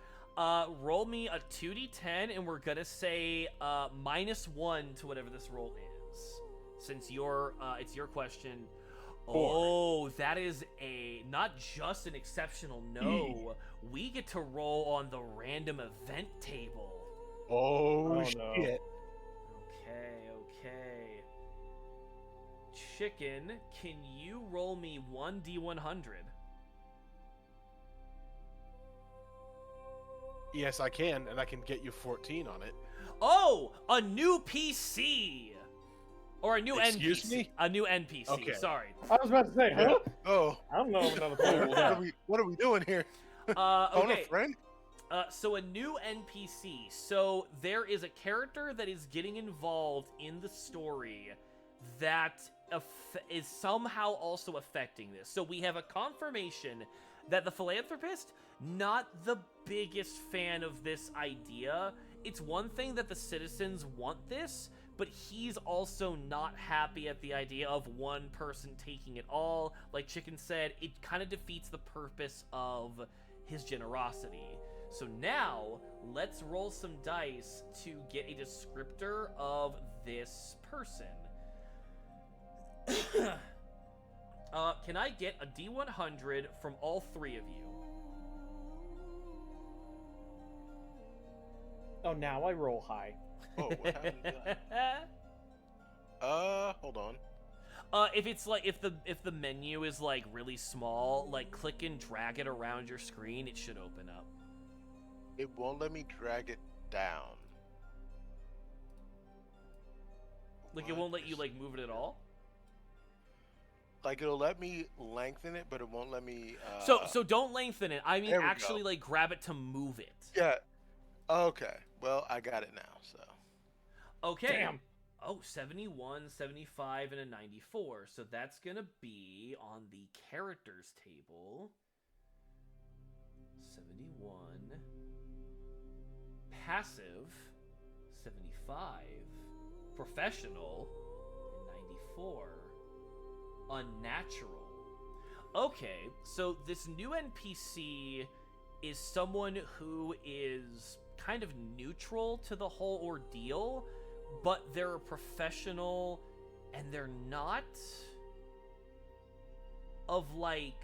Roll me a 2d10, and we're gonna say -1 to whatever this roll is, since it's your question. 4. Oh, that is not just an exceptional no. We get to roll on the random event table. Oh, no. shit. Okay. Chicken, can you roll me 1d100? Yes, I can, and I can get you 14 on it. Oh, a new PC! Or a new Excuse NPC. me? A new NPC, Okay. sorry. I was about to say, huh? Oh, I don't know of another oh, player. what are we doing here? Phone a Okay. friend? So a new NPC. So there is a character that is getting involved in the story that is somehow also affecting this. So we have a confirmation that the philanthropist, not the biggest fan of this idea. It's one thing that the citizens want this, but he's also not happy at the idea of one person taking it all. Like Chicken said, it kind of defeats the purpose of his generosity. So now, let's roll some dice to get a descriptor of this person. Can I get a D100 from all three of you? Oh, now I roll high. Oh, what happened to that? Hold on. If the menu is like really small, like click and drag it around your screen, it should open up. It won't let me drag it down. Like it won't let you like move it at all. Like it'll let me lengthen it, but it won't let me. So don't lengthen it. I mean There we actually go. like grab it to move it. Yeah. Okay. Well, I got it now. So. Okay. Damn. Oh, 71, 75, and a 94. So that's gonna be on the characters table. 71. Passive. 75. Professional. And 94. Unnatural. Okay, so this new NPC is someone who is kind of neutral to the whole ordeal, but they're a professional and they're not of like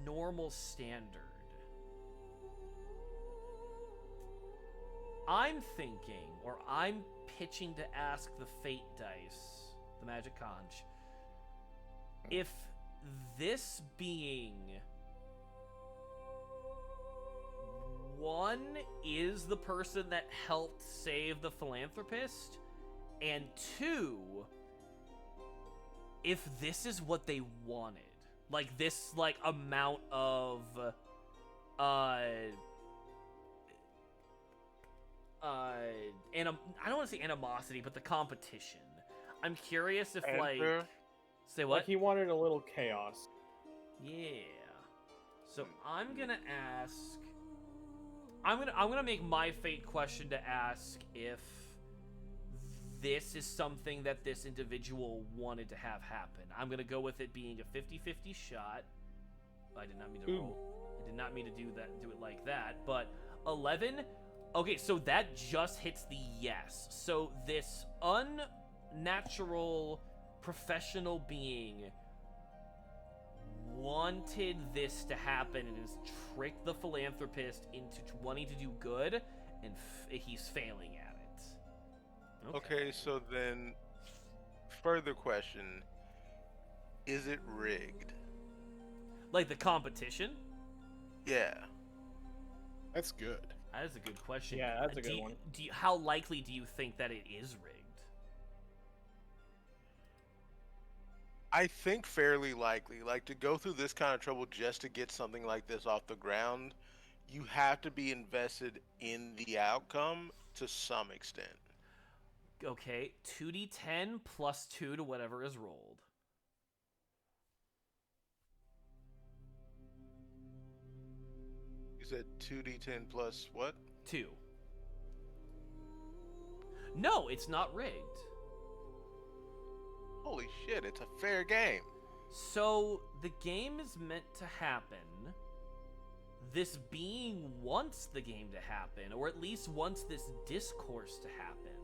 normal standard. I'm thinking, or I'm pitching to ask the Fate Dice, the Magic Conch, if this being, one, is the person that helped save the philanthropist, and two, if this is what they wanted. Like, this, like, amount of, I don't want to say animosity, but the competition. I'm curious if, like... Say what? Like he wanted a little chaos. Yeah. So I'm gonna ask... I'm gonna make my fate question to ask if this is something that this individual wanted to have happen. I'm gonna go with it being a 50-50 shot. I did not mean to roll. I did not mean to do it like that. But 11. Okay, so that just hits the yes. So this unnatural professional being wanted this to happen and has tricked the philanthropist into wanting to do good, and he's failing at it. Okay, so then, further question: is it rigged? Like the competition? Yeah. That's good. That is a good question. Yeah, that's a good one. How likely do you think that it is rigged? I think fairly likely. Like, to go through this kind of trouble just to get something like this off the ground, you have to be invested in the outcome to some extent. Okay, 2d10 plus 2 to whatever is rolled. You said 2d10 plus what? 2. No, it's not rigged. Holy shit, it's a fair game. So, the game is meant to happen. This being wants the game to happen, or at least wants this discourse to happen.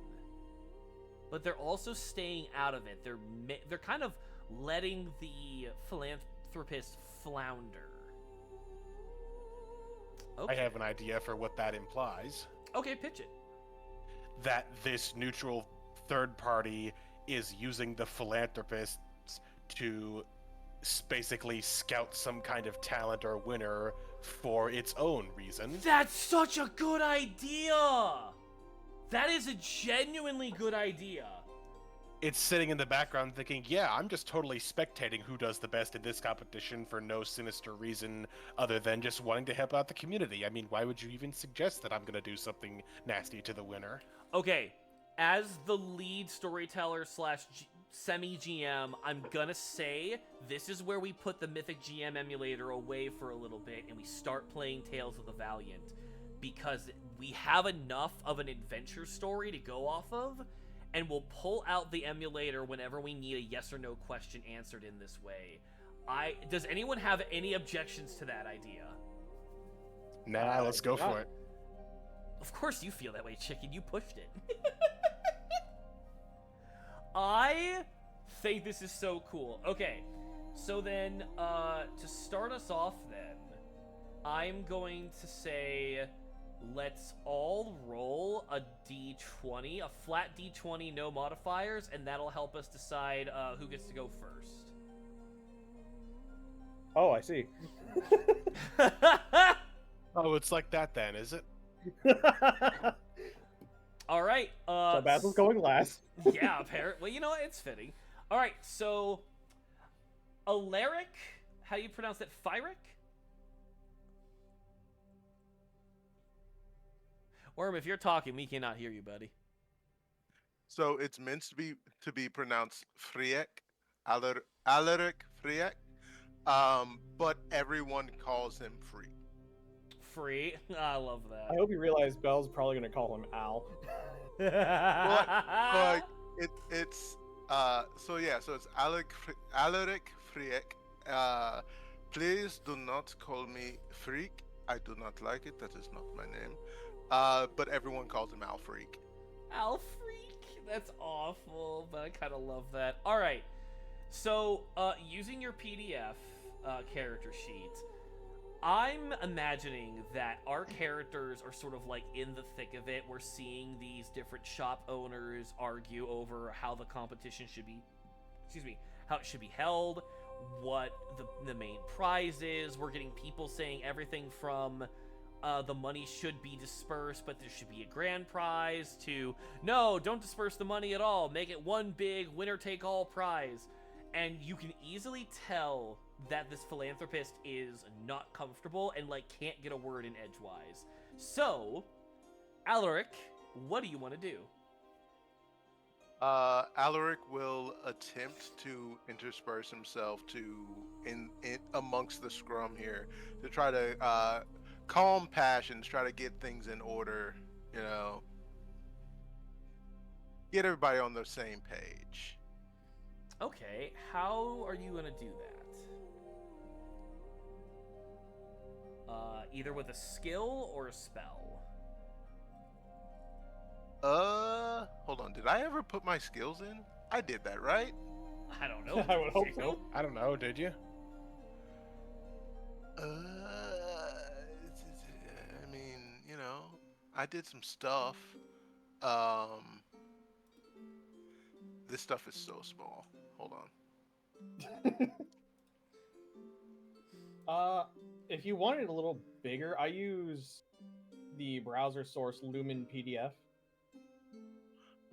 But they're also staying out of it. They're kind of letting the philanthropist flounder. Okay. I have an idea for what that implies. Okay, pitch it. That this neutral third party is using the philanthropists to basically scout some kind of talent or winner for its own reason. That's such a good idea! That is a genuinely good idea. It's sitting in the background thinking, yeah, I'm just totally spectating who does the best in this competition for no sinister reason other than just wanting to help out the community. I mean, why would you even suggest that I'm going to do something nasty to the winner? Okay, as the lead storyteller / semi-GM, I'm gonna say this is where we put the Mythic GM emulator away for a little bit and we start playing Tales of the Valiant, because we have enough of an adventure story to go off of, and we'll pull out the emulator whenever we need a yes or no question answered in this way. Does anyone have any objections to that idea? Nah, let's go for it. Of course you feel that way, Chicken. You pushed it. I think this is so cool. Okay, so then, to start us off then, I'm going to say, let's all roll a d20, a flat d20, no modifiers, and that'll help us decide who gets to go first. Oh, I see. Oh, it's like that then, is it? All right. So Basil's going last. Yeah, apparently. Well, you know what? It's fitting. All right, so Alaric, how do you pronounce that? Fyric? Worm, if you're talking, we cannot hear you, buddy. So it's meant to be pronounced Friek, Alaric Friek, but everyone calls him Free. Free. I love that. I hope you realize Belle's probably going to call him Al. Well, it's so it's Alaric Friek. Please do not call me Freak. I do not like it. That is not my name. But everyone calls him Al Freak. Al Freak. That's awful, but I kind of love that. All right. So, using your PDF character sheet, I'm imagining that our characters are sort of like in the thick of it. We're seeing these different shop owners argue over how the competition should be, how it should be held, what the main prize is. We're getting people saying everything from the money should be dispersed, but there should be a grand prize, to no, don't disperse the money at all, make it one big winner-take-all prize. And you can easily tell that this philanthropist is not comfortable and, like, can't get a word in edgewise. So, Alaric, what do you want to do? Alaric will attempt to intersperse himself in amongst the scrum here to try to calm passions, try to get things in order, get everybody on the same page. Okay, how are you gonna do that? Either with a skill or a spell. Hold on. Did I ever put my skills in? I did that, right? I don't know. I would hope so. I don't know, did you? I mean, I did some stuff. This stuff is so small. Hold on. If you want it a little bigger, I use the browser source Lumen PDF.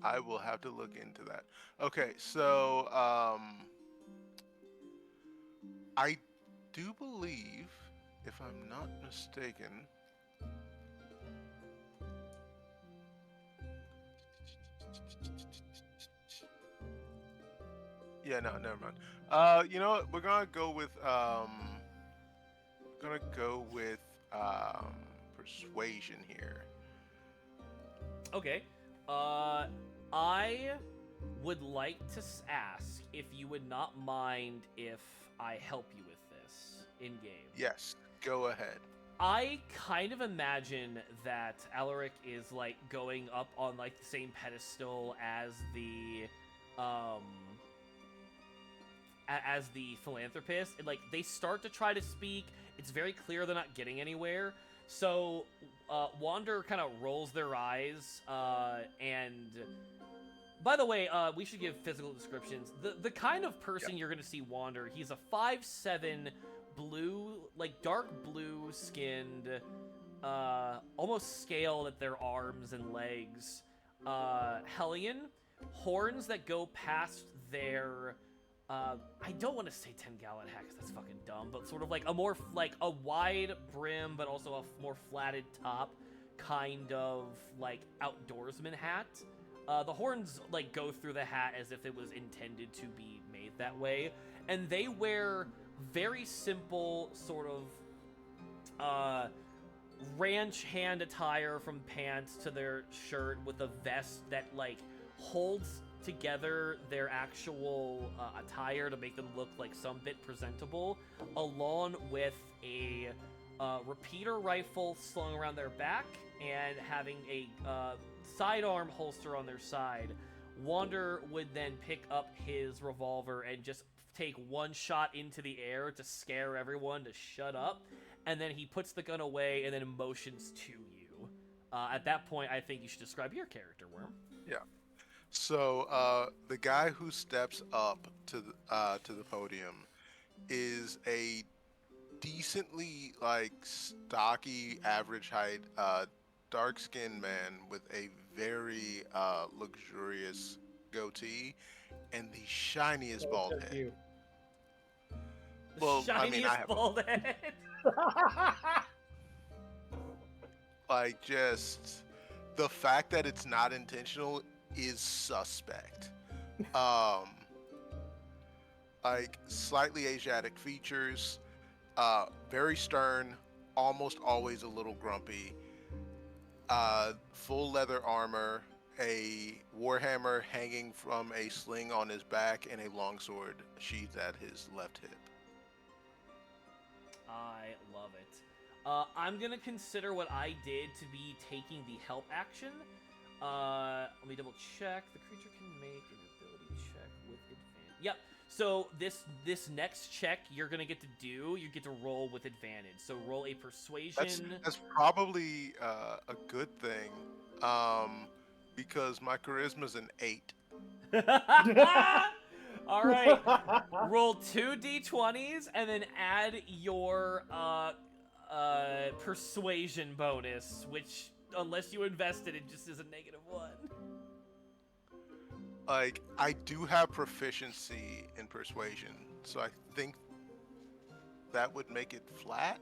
I will have to look into that. Okay, so I do believe, if I'm not mistaken, yeah, no, never mind. You know what? We're gonna go with persuasion here. Okay. I would like to ask if you would not mind if I help you with this in-game. Yes, go ahead. I kind of imagine that Alaric is, like, going up on, like, the same pedestal as the philanthropist, and, like, they start to try to speak. It's very clear they're not getting anywhere. So, Wander kind of rolls their eyes, and... By the way, we should give physical descriptions. The kind of person you're going to see Wander, he's a 5'7", blue, like, dark blue skinned, almost scaled at their arms and legs, Hellion, horns that go past their... I don't want to say 10-gallon hat, because that's fucking dumb, but sort of like a more, like, a wide brim, but also a more flatted top, kind of, like, outdoorsman hat. The horns, like, go through the hat as if it was intended to be made that way, and they wear very simple, sort of, ranch hand attire from pants to their shirt with a vest that, like, holds together their actual attire to make them look like some bit presentable, along with a repeater rifle slung around their back and having a sidearm holster on their side. Wander would then pick up his revolver and just take one shot into the air to scare everyone to shut up, and then he puts the gun away and then motions to you. At that point, I think you should describe your character, Worm. Yeah. So the guy who steps up to the podium is a decently, like, stocky, average height, dark-skinned man with a very luxurious goatee and the shiniest bald head. You. Well, I mean, I Shiniest have bald head. like, just the fact that it's not intentional is suspect. Like, slightly Asiatic features, very stern, almost always a little grumpy, full leather armor, a warhammer hanging from a sling on his back, and a longsword sheathed at his left hip. I love it. I'm gonna consider what I did to be taking the help action. Let me double check. The creature can make an ability check with advantage. Yep. So this next check you're gonna get to do, you get to roll with advantage. So roll a persuasion. That's probably a good thing, because my charisma's an 8. All right. Roll 2 d20s and then add your persuasion bonus, which unless you invested, it just is a -1. Like, I do have proficiency in persuasion, so I think that would make it flat.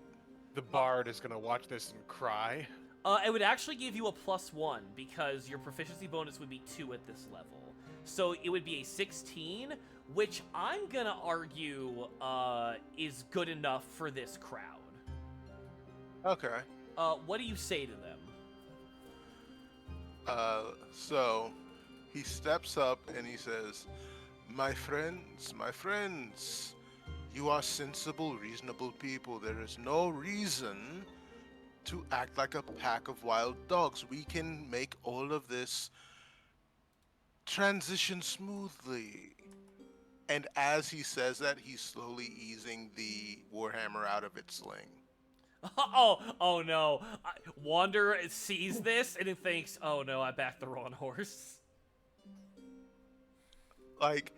The bard is gonna watch this and cry. It would actually give you a +1 because your proficiency bonus would be 2 at this level. So it would be a 16, which I'm gonna argue is good enough for this crowd. Okay. What do you say to them? So he steps up and he says, my friends, you are sensible, reasonable people. There is no reason to act like a pack of wild dogs. We can make all of this transition smoothly. And as he says that, he's slowly easing the warhammer out of its sling. Oh no. Wander sees this and it thinks, oh no, I backed the wrong horse. Like,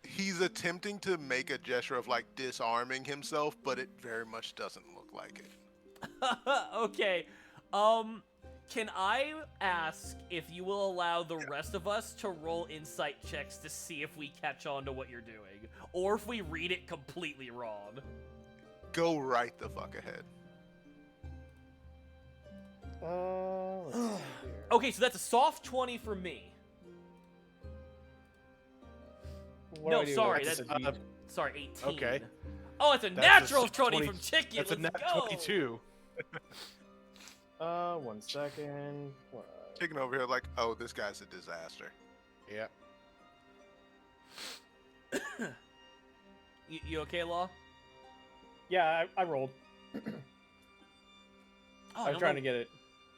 he's attempting to make a gesture of like disarming himself, but it very much doesn't look like it. Okay. Can I ask if you will allow the rest of us to roll insight checks to see if we catch on to what you're doing? Or if we read it completely wrong? Go right the fuck ahead. Let's see here. Okay, so that's a soft 20 for me. What No, do I do? sorry, That's that's- a D- Sorry, 18. Okay. Oh, it's a That's natural a 20 from Chicken. That's a Let's nat go. 22. 1 second. Chicken over here like, oh, this guy's a disaster. Yeah. You okay, Law? Yeah, I rolled. Oh, I was trying to get it.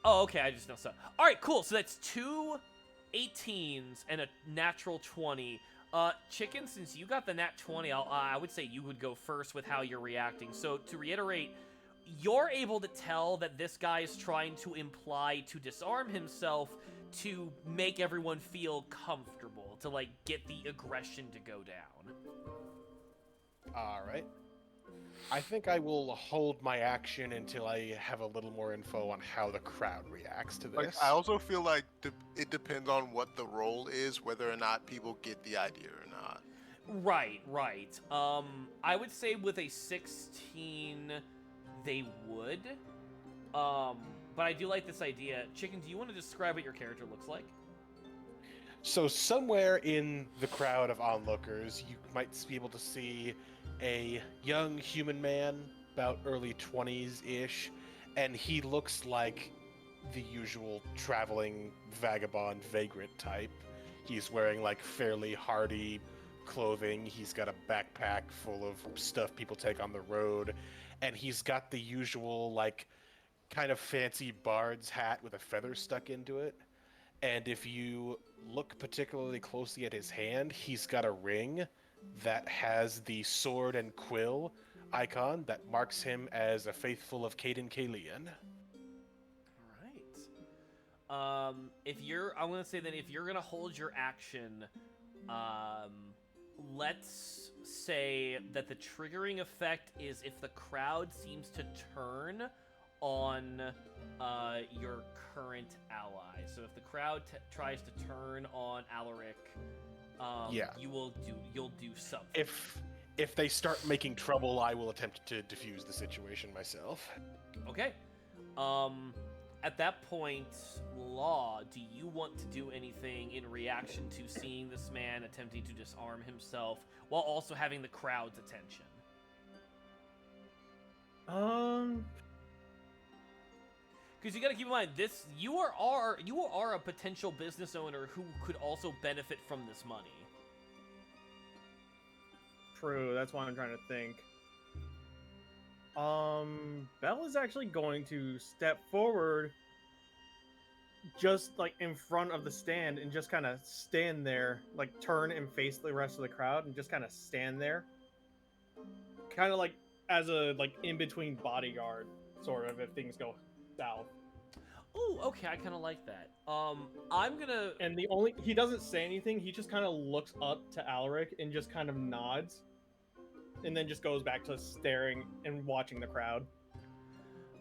Oh, okay, I just know so. All right, cool. So that's 2 18s and a natural 20. Chicken, since you got the nat 20, I would say you would go first with how you're reacting. So to reiterate, you're able to tell that this guy is trying to imply to disarm himself to make everyone feel comfortable, to like get the aggression to go down. All right. I think I will hold my action until I have a little more info on how the crowd reacts to this. Like, I also feel like it depends on what the role is, whether or not people get the idea or not. Right. I would say with a 16, they would. But I do like this idea. Chicken, do you want to describe what your character looks like? So somewhere in the crowd of onlookers, you might be able to see a young human man, about early 20s-ish, and he looks like the usual traveling vagabond vagrant type. He's wearing like fairly hardy clothing. He's got a backpack full of stuff people take on the road, and he's got the usual like kind of fancy bard's hat with a feather stuck into it. And if you look particularly closely at his hand, he's got a ring that has the sword and quill icon that marks him as a faithful of Caden Kalian. All right. I'm gonna say that if you're gonna hold your action, let's say that the triggering effect is if the crowd seems to turn on your current ally. So if the crowd tries to turn on Alaric, you'll do something. If they start making trouble, I will attempt to defuse the situation myself. Okay. At that point, Law, do you want to do anything in reaction to seeing this man attempting to disarm himself while also having the crowd's attention? Because you got to keep in mind, you are a potential business owner who could also benefit from this money. True, that's why I'm trying to think. Belle is actually going to step forward just like in front of the stand and just kind of stand there, like turn and face the rest of the crowd and just kind of stand there, kind of like as a like in between bodyguard, sort of, if things go south. Oh, okay, I kind of like that. I'm gonna. And he doesn't say anything. He just kind of looks up to Alaric and just kind of nods, and then just goes back to staring and watching the crowd.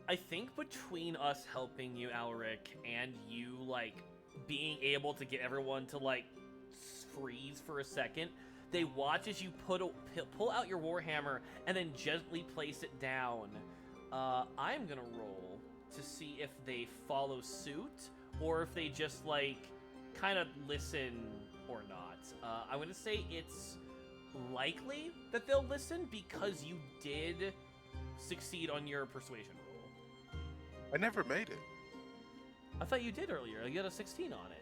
I think between us helping you, Alaric, and you, like, being able to get everyone to, like, freeze for a second, they watch as you pull out your Warhammer and then gently place it down. I'm gonna roll to see if they follow suit or if they just, like, kind of listen or not. I'm gonna say it's likely that they'll listen because you did succeed on your persuasion roll. I never made it. I thought you did earlier. You got a 16 on it.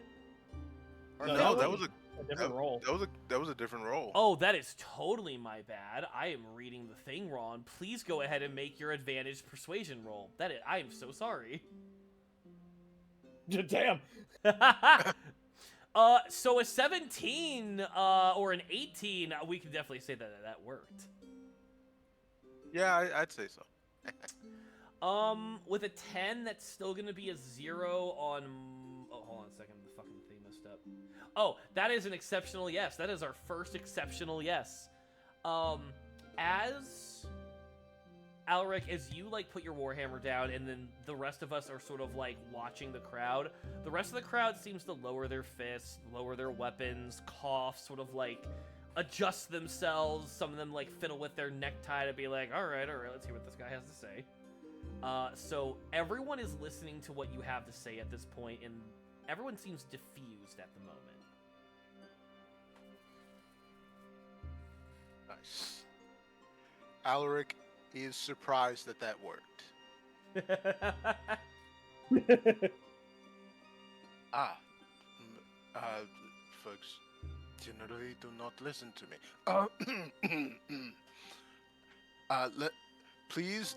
No, that was a different roll. That was a different roll. Oh, that is totally my bad. I am reading the thing wrong. Please go ahead and make your advantage persuasion roll. I am so sorry. Damn. So a 17 or an 18, we can definitely say that worked. Yeah, I'd say so. With a 10, that's still gonna be a 0 on. Oh, hold on a second. The fucking thing messed up. Oh, that is an exceptional yes. That is our first exceptional yes. As Alaric, as you like put your Warhammer down, and then the rest of us are sort of like watching the crowd. The rest of the crowd seems to lower their fists, lower their weapons, cough, sort of like adjust themselves. Some of them like fiddle with their necktie to be like, all right, let's hear what this guy has to say. So everyone is listening to what you have to say at this point, and everyone seems diffused at the moment. Nice. Alaric is surprised that worked. Folks generally do not listen to me. Please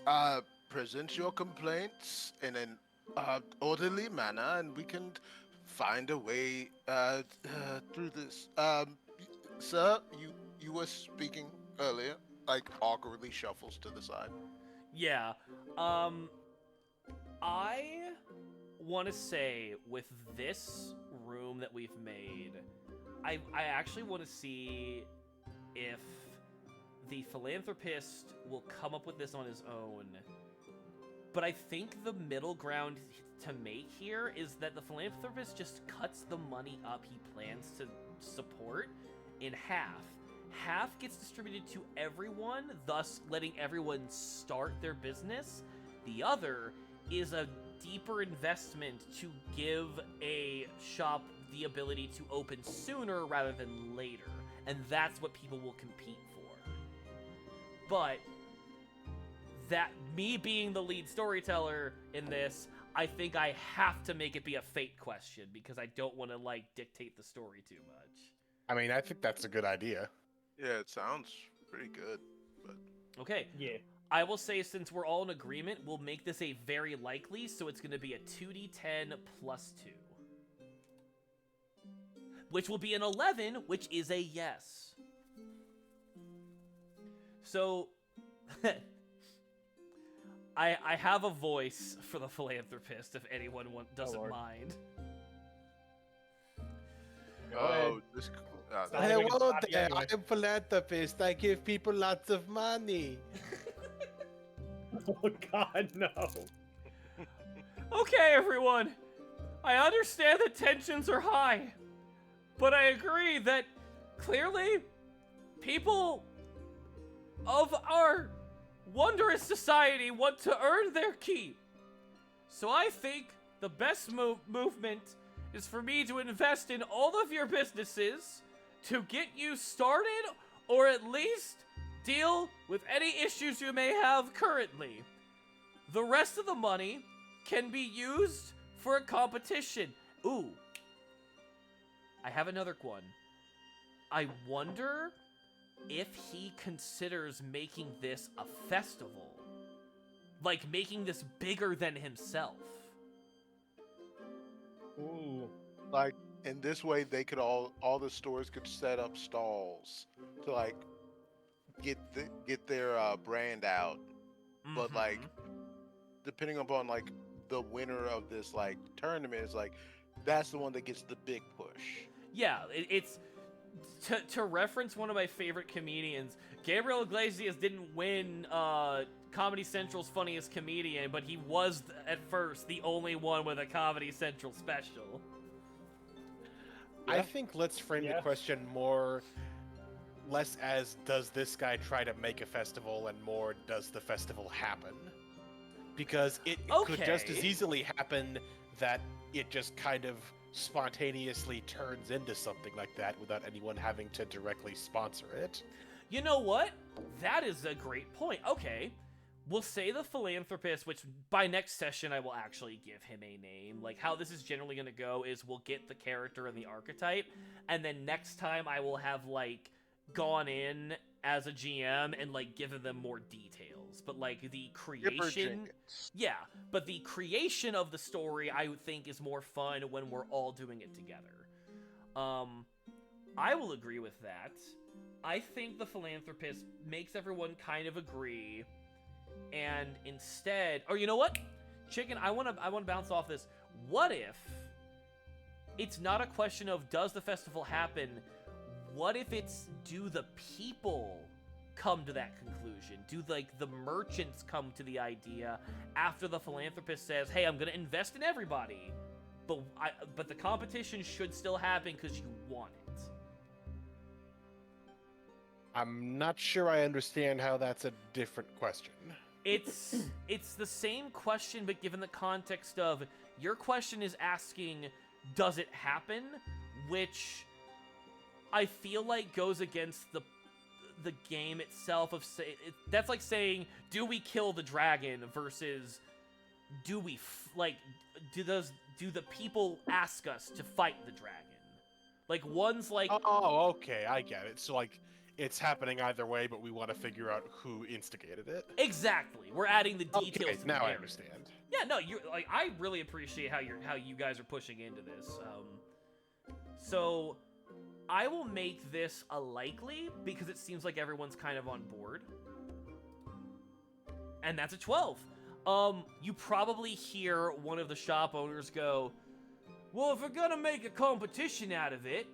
present your complaints in an orderly manner, and we can find a way through this. Sir, you were speaking earlier, like awkwardly shuffles to the side. Yeah. I want to say with this room that we've made, I actually want to see if the philanthropist will come up with this on his own. But I think the middle ground to make here is that the philanthropist just cuts the money up he plans to support in half. Half gets distributed to everyone, thus letting everyone start their business. The other is a deeper investment to give a shop the ability to open sooner rather than later. And that's what people will compete for. But that me being the lead storyteller in this, I think I have to make it be a fate question because I don't want to like dictate the story too much. I mean, I think that's a good idea. Yeah, it sounds pretty good, but Okay. Yeah. I will say, since we're all in agreement, we'll make this a very likely, so it's going to be a 2d10 plus 2. Which will be an 11, which is a yes. So, I have a voice for the philanthropist, if anyone doesn't mind. this. Hello there, I'm philanthropist. I give people lots of money. Oh God, no. Okay, everyone. I understand that tensions are high, but I agree that clearly people of our wondrous society want to earn their keep. So I think the best movement is for me to invest in all of your businesses to get you started, or at least deal with any issues you may have currently. The rest of the money can be used for a competition. Ooh. I have another one. I wonder if he considers making this a festival. Like, making this bigger than himself. Ooh. Like in this way, they could all the stores could set up stalls to like get their brand out. But like Mhm. depending upon like the winner of this like tournament is like that's the one that gets the big push. Yeah, it's to reference one of my favorite comedians. Gabriel Iglesias didn't win Comedy Central's Funniest Comedian, but he was at first the only one with a Comedy Central special. I think let's frame the question less as does this guy try to make a festival and more does the festival happen? Because it could just as Okay. easily happen that it just kind of spontaneously turns into something like that without anyone having to directly sponsor it. You know what? That is a great point. Okay. We'll say the philanthropist, which by next session I will actually give him a name. Like, how this is generally going to go is we'll get the character and the archetype, and then next time I will have, like, gone in as a GM and, like, given them more details. But, like, the creation... Yeah, but the creation of the story, I would think, is more fun when we're all doing it together. I will agree with that. I think the philanthropist makes everyone kind of agree... And instead, or you know what, Chicken, I want to bounce off this. What if it's not a question of does the festival happen? What if it's do the people come to that conclusion? Do like the merchants come to the idea after the philanthropist says, "Hey, I'm going to invest in everybody, but the competition should still happen because you want it." I'm not sure I understand how that's a different question. It's the same question, but given the context of your question is asking, does it happen? Which I feel like goes against the game itself. That's like saying, do we kill the dragon versus do we do the people ask us to fight the dragon? Like one's like, oh, okay, I get it. So like. It's happening either way, but we want to figure out who instigated it. Exactly. We're adding the details. Okay, to now the I narrative. understand. Yeah, no, you're like I really appreciate how you guys are pushing into this. So I will make this a likely because it seems like everyone's kind of on board. And that's a 12. You probably hear one of the shop owners go, "Well, if we're gonna make a competition out of it,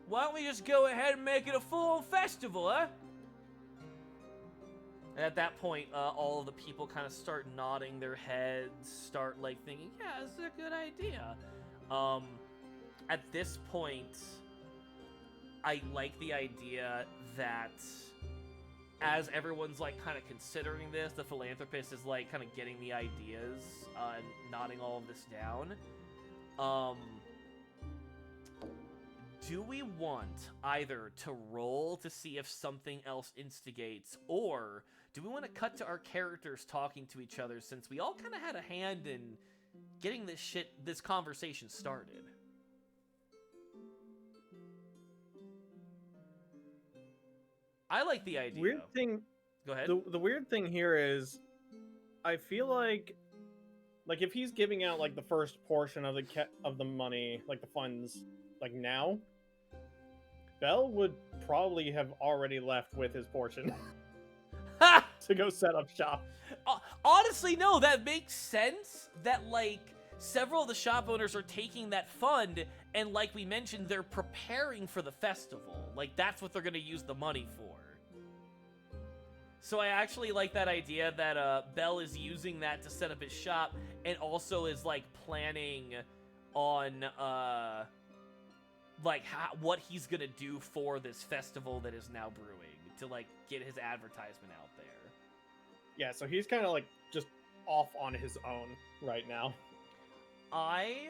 why don't we just go ahead and make it a full-on festival, huh?" And at that point, all of the people kind of start nodding their heads, start like thinking, "Yeah, this is a good idea." At this point, I like the idea that as everyone's like kind of considering this, the philanthropist is like kind of getting the ideas and nodding all of this down. Do we want either to roll to see if something else instigates, or do we want to cut to our characters talking to each other since we all kind of had a hand in getting this conversation started? I like the idea. Weird thing. Go ahead. The weird thing here is, I feel like if he's giving out like the first portion of the money, like the funds, like now, Bell would probably have already left with his portion to go set up shop. Honestly, no, that makes sense. That like several of the shop owners are taking that fund, and like we mentioned, they're preparing for the festival. Like that's what they're gonna use the money for. So I actually like that idea that Bell is using that to set up his shop, and also is like planning on like what he's gonna do for this festival that is now brewing to like get his advertisement out there. Yeah, so he's kind of like just off on his own right now.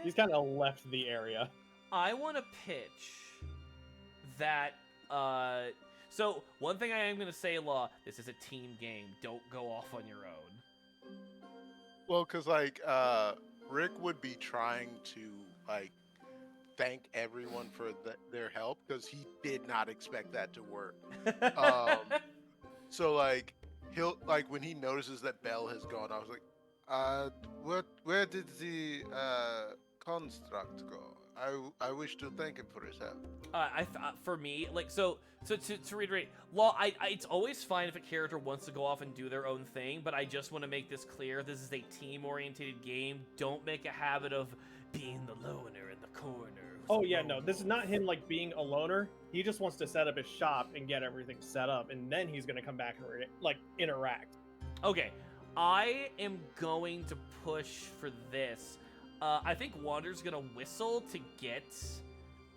He's kind of left the area. I want to pitch that. So one thing I am gonna say, Law, this is a team game. Don't go off on your own. Well, because like Rick would be trying to like thank everyone for their help because he did not expect that to work. So like he'll like when he notices that Bell has gone, I was like, where did the construct go? I wish to thank him for his help. For me, like, so to reiterate, law, it's always fine if a character wants to go off and do their own thing, but I just want to make this clear: this is a team-oriented game. Don't make a habit of being the loner in the corner. Oh yeah, no, this is not him like being a loner. He just wants to set up his shop and get everything set up, and then he's gonna come back and interact. Okay, I am going to push for this. I think Wander's gonna whistle to get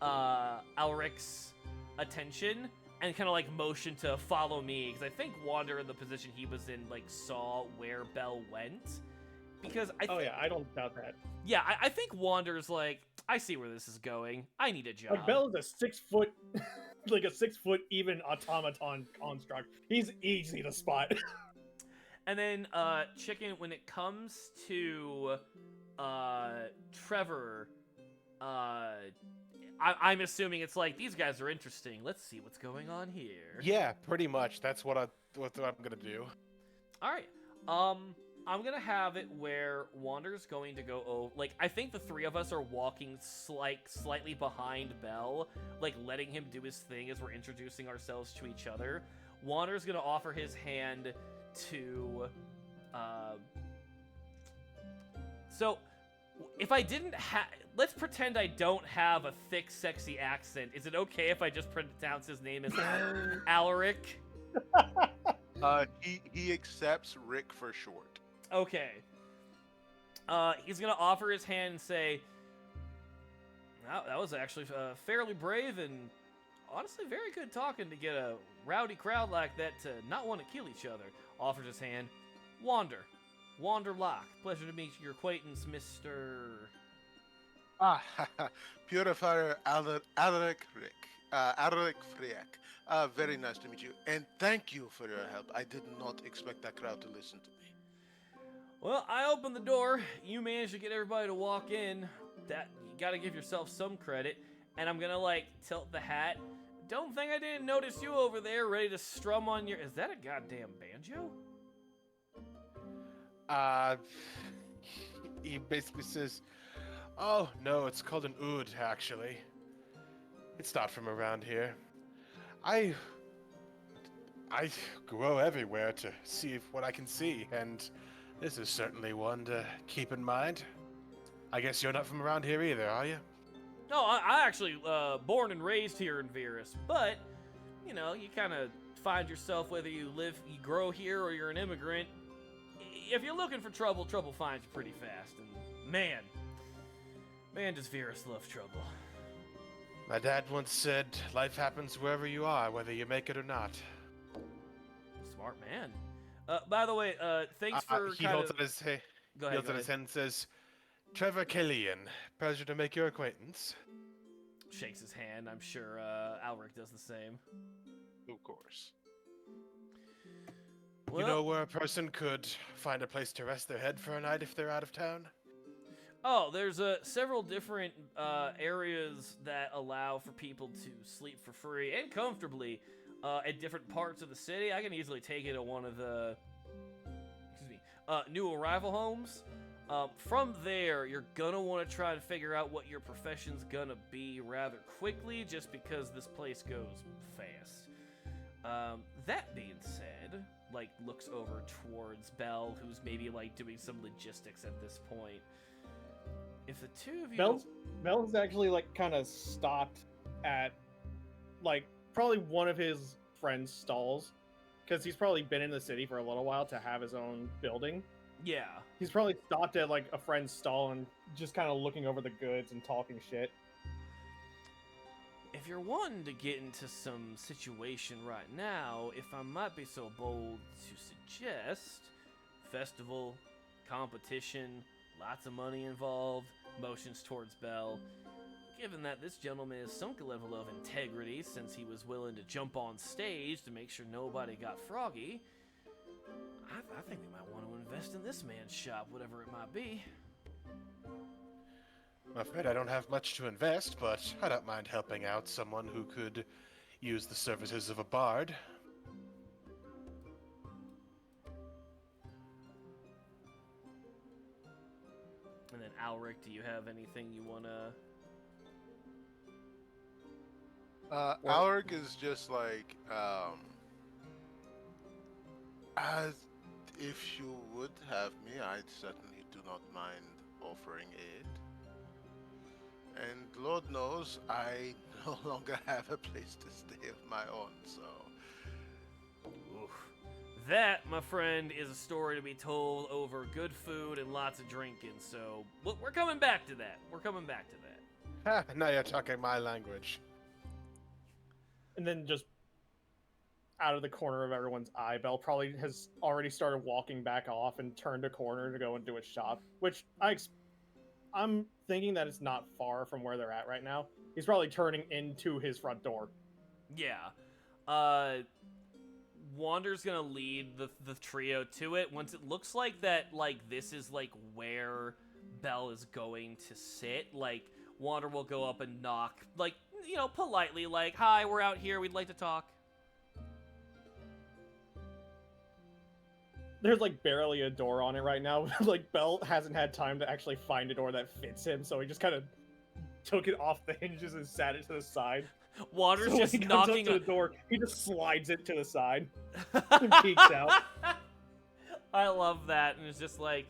Alric's attention and kind of like motion to follow me, because I think Wander, in the position he was in, like saw where Bell went. Because I don't doubt that. Yeah, I think Wander's like, I see where this is going. I need a job. Like Bell is a 6 foot, like a 6 foot even automaton construct. He's easy to spot. And then Chicken, when it comes to Trevor, I'm assuming it's like, these guys are interesting. Let's see what's going on here. Yeah, pretty much. That's what I'm gonna do. All right. I'm gonna have it where Wander's going to go over. Like, I think the three of us are walking slightly behind Bell, like letting him do his thing as we're introducing ourselves to each other. Wander's gonna offer his hand to. So, if I didn't have, let's pretend I don't have a thick, sexy accent. Is it okay if I just pronounce his name as Alaric? He accepts Rick for short. Okay. He's gonna offer his hand and say, that was actually fairly brave and honestly very good talking to get a rowdy crowd like that to not want to kill each other. Offers his hand. Wander Locke. Pleasure to meet your acquaintance, Mr. Purifier Alaric Rick. Alaric Friak. Very nice to meet you. And thank you for your help. I did not expect that crowd to listen to me. Well, I opened the door. You managed to get everybody to walk in. That, you gotta give yourself some credit. And I'm gonna, like, tilt the hat. Don't think I didn't notice you over there ready to strum on your... Is that a goddamn banjo? He basically says, "Oh, no, it's called an oud, actually. It's not from around here. I go everywhere to see what I can see, and this is certainly one to keep in mind. I guess you're not from around here either, are you?" No, I actually born and raised here in Virus, but, you know, you kind of find yourself, whether you grow here or you're an immigrant, if you're looking for trouble, trouble finds you pretty fast. And man, does Virus love trouble. My dad once said, life happens wherever you are, whether you make it or not. Smart man. By the way, thanks for he holds out his hand and says, "Trevor Killian, pleasure to make your acquaintance." Shakes his hand. I'm sure Alric does the same. Of course. Well, you know where a person could find a place to rest their head for a night if they're out of town? Oh, there's several different areas that allow for people to sleep for free and comfortably at different parts of the city. I can easily take you to one of the new arrival homes. From there, you're gonna want to try to figure out what your profession's gonna be rather quickly, just because this place goes fast. That being said, like, looks over towards Bell, who's maybe like doing some logistics at this point. If the two of you... Bell's actually, like, kind of stopped at, like, probably one of his friend's stalls. Because he's probably been in the city for a little while to have his own building. Yeah. He's probably stopped at, like, a friend's stall and just kind of looking over the goods and talking shit. If you're wanting to get into some situation right now, if I might be so bold to suggest, festival, competition, lots of money involved, motions towards Bell. Given that this gentleman has sunk a level of integrity since he was willing to jump on stage to make sure nobody got froggy, I think we might want to invest in this man's shop, whatever it might be. I'm afraid I don't have much to invest, but I don't mind helping out someone who could use the services of a bard. And then Alric, do you have anything you wanna? Alric is just like, as if you would have me, I certainly do not mind offering aid. And Lord knows, I no longer have a place to stay of my own, so. Oof. That, my friend, is a story to be told over good food and lots of drinking. So we're coming back to that. We're coming back to that. Ha, now you're talking my language. And then just out of the corner of everyone's eye, Bell probably has already started walking back off and turned a corner to go into his shop, which I'm thinking that it's not far from where they're at right now. He's probably turning into his front door. Yeah. Wander's gonna lead the trio to it. Once it looks like that, like, this is, like, where Bell is going to sit, like, Wander will go up and knock, like, you know, politely, like, hi, we're out here, we'd like to talk. There's, like, barely a door on it right now. Like, Bell hasn't had time to actually find a door that fits him, so he just kind of took it off the hinges and sat it to the side. Wander's So just when he comes knocking up to the door, he just slides it to the side and peeks out. I love that, and it's just like,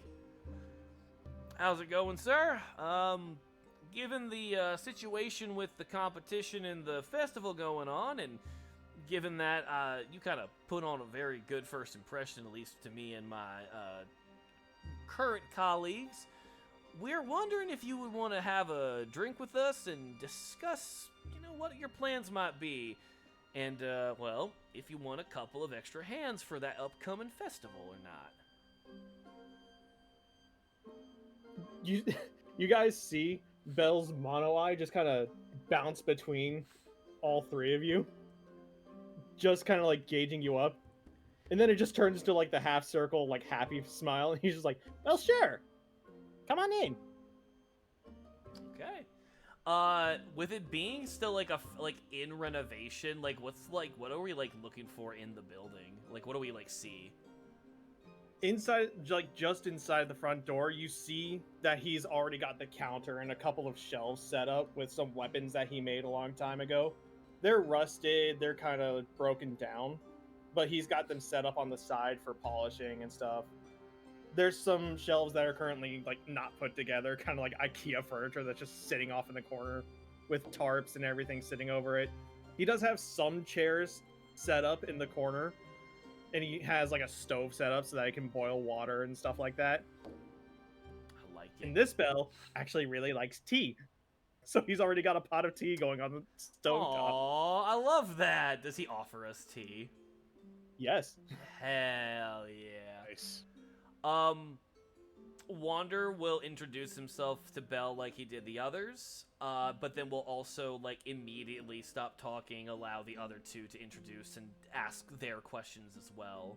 how's it going, sir? Given the situation with the competition and the festival going on, and given that you kind of put on a very good first impression, at least to me and my current colleagues, we're wondering if you would want to have a drink with us and discuss, you know, what your plans might be. And, well, if you want a couple of extra hands for that upcoming festival or not. You guys see Bell's mono eye just kind of bounce between all three of you, just kind of like gauging you up, and then it just turns to like the half circle, like happy smile, and he's just like, "Well, sure, come on in." Okay. With it being still like in renovation, like what are we like looking for in the building? Like, what do we like see? Inside, like just inside the front door, you see that he's already got the counter and a couple of shelves set up with some weapons that he made a long time ago. They're rusted, they're kind of broken down, but he's got them set up on the side for polishing and stuff. There's some shelves that are currently like not put together, kind of like IKEA furniture that's just sitting off in the corner with tarps and everything sitting over it. He does have some chairs set up in the corner, and he has like a stove set up so that he can boil water and stuff like that. I like it. And this Bell actually really likes tea, so he's already got a pot of tea going on the stove top. Aw, I love that. Does he offer us tea? Yes. Hell yeah. Nice. Wander will introduce himself to Bell like he did the others, but then will also like immediately stop talking, allow the other two to introduce and ask their questions as well.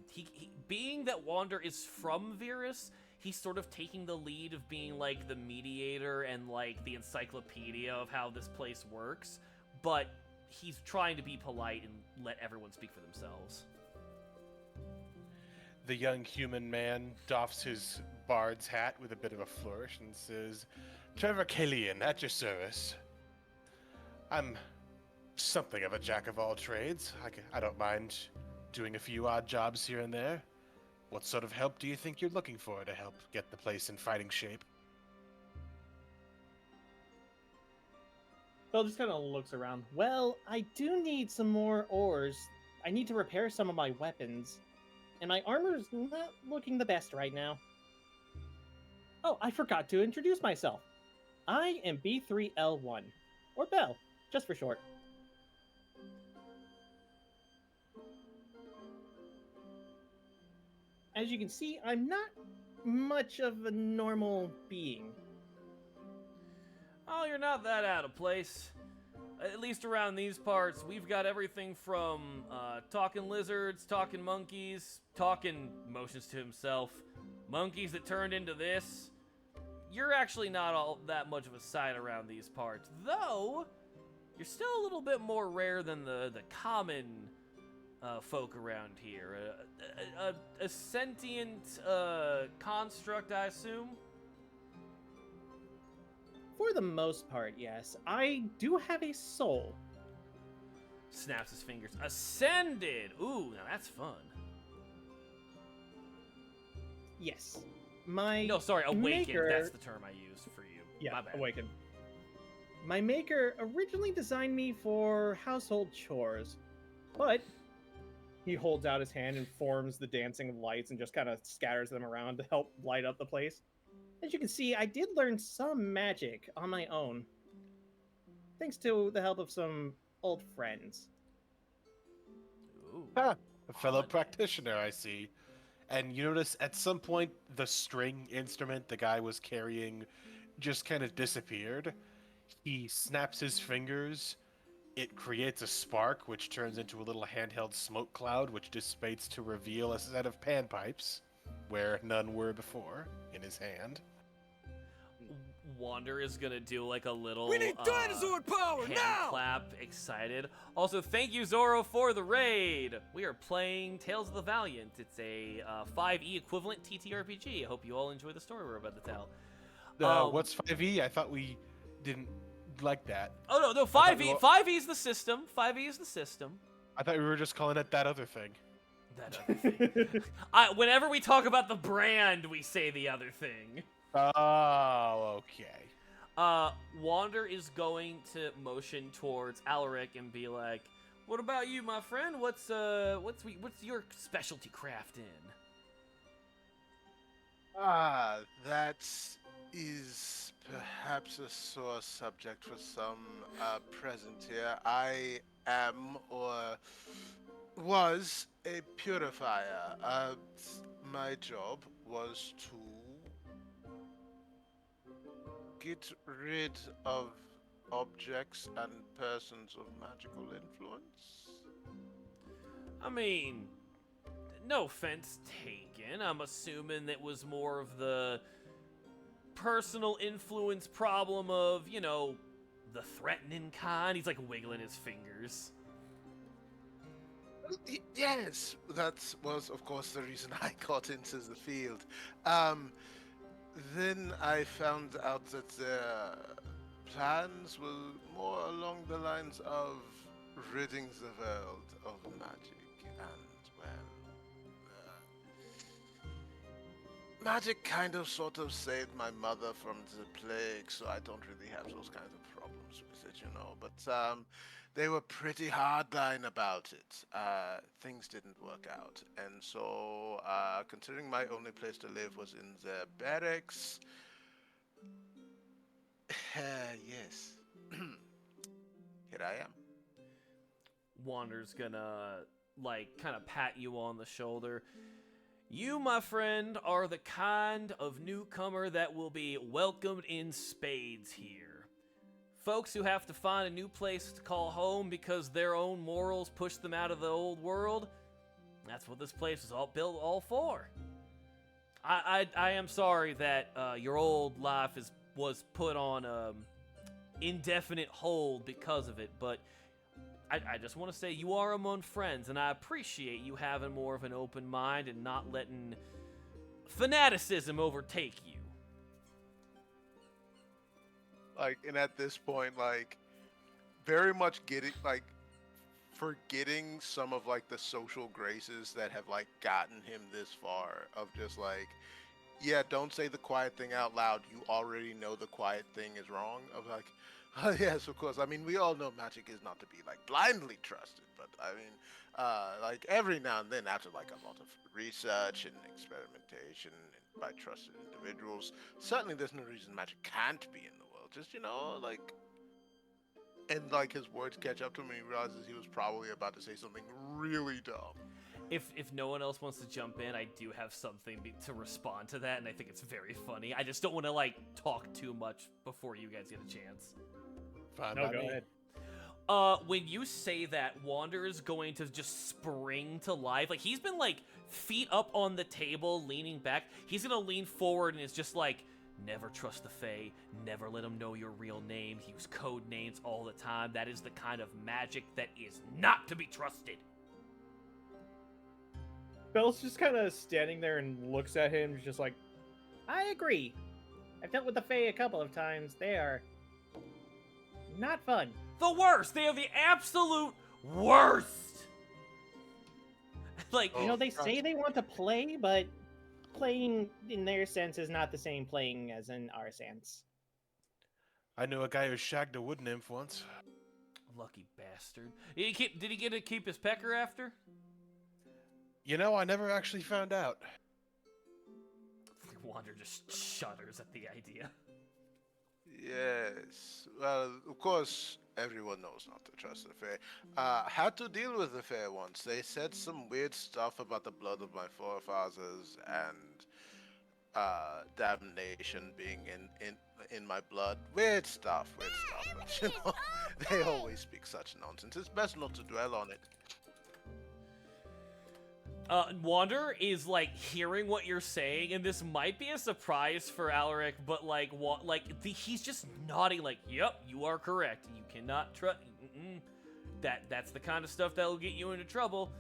He being that Wander is from Virus, he's sort of taking the lead of being like the mediator and like the encyclopedia of how this place works, but he's trying to be polite and let everyone speak for themselves. The young human man doffs his bard's hat with a bit of a flourish and says, Trevor Killian, at your service. I'm something of a jack of all trades. I don't mind doing a few odd jobs here and there. What sort of help do you think you're looking for to help get the place in fighting shape? Bell just kind of looks around. Well, I do need some more ores. I need to repair some of my weapons. And my armor's not looking the best right now. Oh, I forgot to introduce myself. I am B3L1, or Bell, just for short. As you can see, I'm not much of a normal being. Oh, you're not that out of place. At least around these parts, we've got everything from talking lizards, talking monkeys, talking motions to himself, monkeys that turned into this. You're actually not all that much of a sight around these parts, though you're still a little bit more rare than the common folk around here. A sentient construct, I assume? For the most part, yes. I do have a soul. Snaps his fingers. Ascended! Ooh, now that's fun. Yes. My No, sorry, awakened. maker... That's the term I used for you. Yeah, My bad. awakened. My maker originally designed me for household chores, but he holds out his hand and forms the dancing lights and just kind of scatters them around to help light up the place. As you can see, I did learn some magic on my own, thanks to the help of some old friends. Ooh. Ah, a fellow Odd. practitioner, I see. And you notice at some point the string instrument the guy was carrying just kind of disappeared. He snaps his fingers. It creates a spark, which turns into a little handheld smoke cloud, which dissipates to reveal a set of panpipes, where none were before, in his hand. Wander is gonna do like a little We need dinosaur power hand now! clap, excited. Also, thank you Zoro for the raid. We are playing Tales of the Valiant. It's a 5e equivalent ttrpg. I hope you all enjoy the story we're about to tell. What's 5e? I thought we didn't like that. Oh no, 5e. 5e is the system. 5e is the system. I thought we were just calling it that other thing. That other thing. Whenever we talk about the brand, we say the other thing. Oh, okay. Wander is going to motion towards Alaric and be like, "What about you, my friend? What's your specialty craft in?" That is perhaps a sore subject for some present here. I am, or was, a purifier. My job was to get rid of objects and persons of magical influence. I mean, no offense taken. I'm assuming it was more of the personal influence problem of, you know, the threatening kind. He's like wiggling his fingers. Yes, that was, of course, the reason I got into the field. Then I found out that their plans were more along the lines of ridding the world of magic, and, well, magic kind of sort of saved my mother from the plague, so I don't really have those kinds of problems with it, you know, but, they were pretty hardline about it. Things didn't work out. And so, considering my only place to live was in the barracks, yes, here I am. Wander's gonna, like, kind of pat you on the shoulder. You, my friend, are the kind of newcomer that will be welcomed in spades here. Folks who have to find a new place to call home because their own morals push them out of the old world, that's what this place was all built all for. I am sorry that your old life was put on indefinite hold because of it, but I just want to say you are among friends, and I appreciate you having more of an open mind and not letting fanaticism overtake you. Like, and at this point, like, very much forgetting some of, like, the social graces that have, like, gotten him this far, of just, like, yeah, don't say the quiet thing out loud, you already know the quiet thing is wrong, of, like, oh, yes, of course, I mean, we all know magic is not to be, like, blindly trusted, but, I mean, like, every now and then, after, like, a lot of research and experimentation and by trusted individuals, certainly there's no reason magic can't be in the world. Just, you know, like, and like his words catch up to him and he realizes he was probably about to say something really dumb. If no one else wants to jump in, I do have something to respond to that, and I think it's very funny. I just don't want to, like, talk too much before you guys get a chance. Fine No, by go me. ahead. When you say that, Wander is going to just spring to life. Like, he's been, like, feet up on the table, leaning back. He's gonna lean forward and is just like, never trust the Fae. Never let them know your real name. Use code names all the time. That is the kind of magic that is not to be trusted. Bell's just kind of standing there and looks at him, just like, I agree. I've dealt with the Fae a couple of times. They are Not fun. The worst. They are the absolute worst. Like, You know, they God. say they want to play, but playing in their sense is not the same playing as in our sense. I knew a guy who shagged a wood nymph once. lucky bastard. Did he get to keep his pecker after? You know, I never actually found out. Wander just shudders at the idea. Yes. Well, of course, everyone knows not to trust the Fae. Had to deal with the Fae once. They said some weird stuff about the blood of my forefathers and damnation being in my blood. Weird stuff. But, you know, they always speak such nonsense. It's best not to dwell on it. Wander is like hearing what you're saying, and this might be a surprise for Alaric, but he's just nodding, like, "Yep, you are correct. You cannot trust. That's the kind of stuff that will get you into trouble."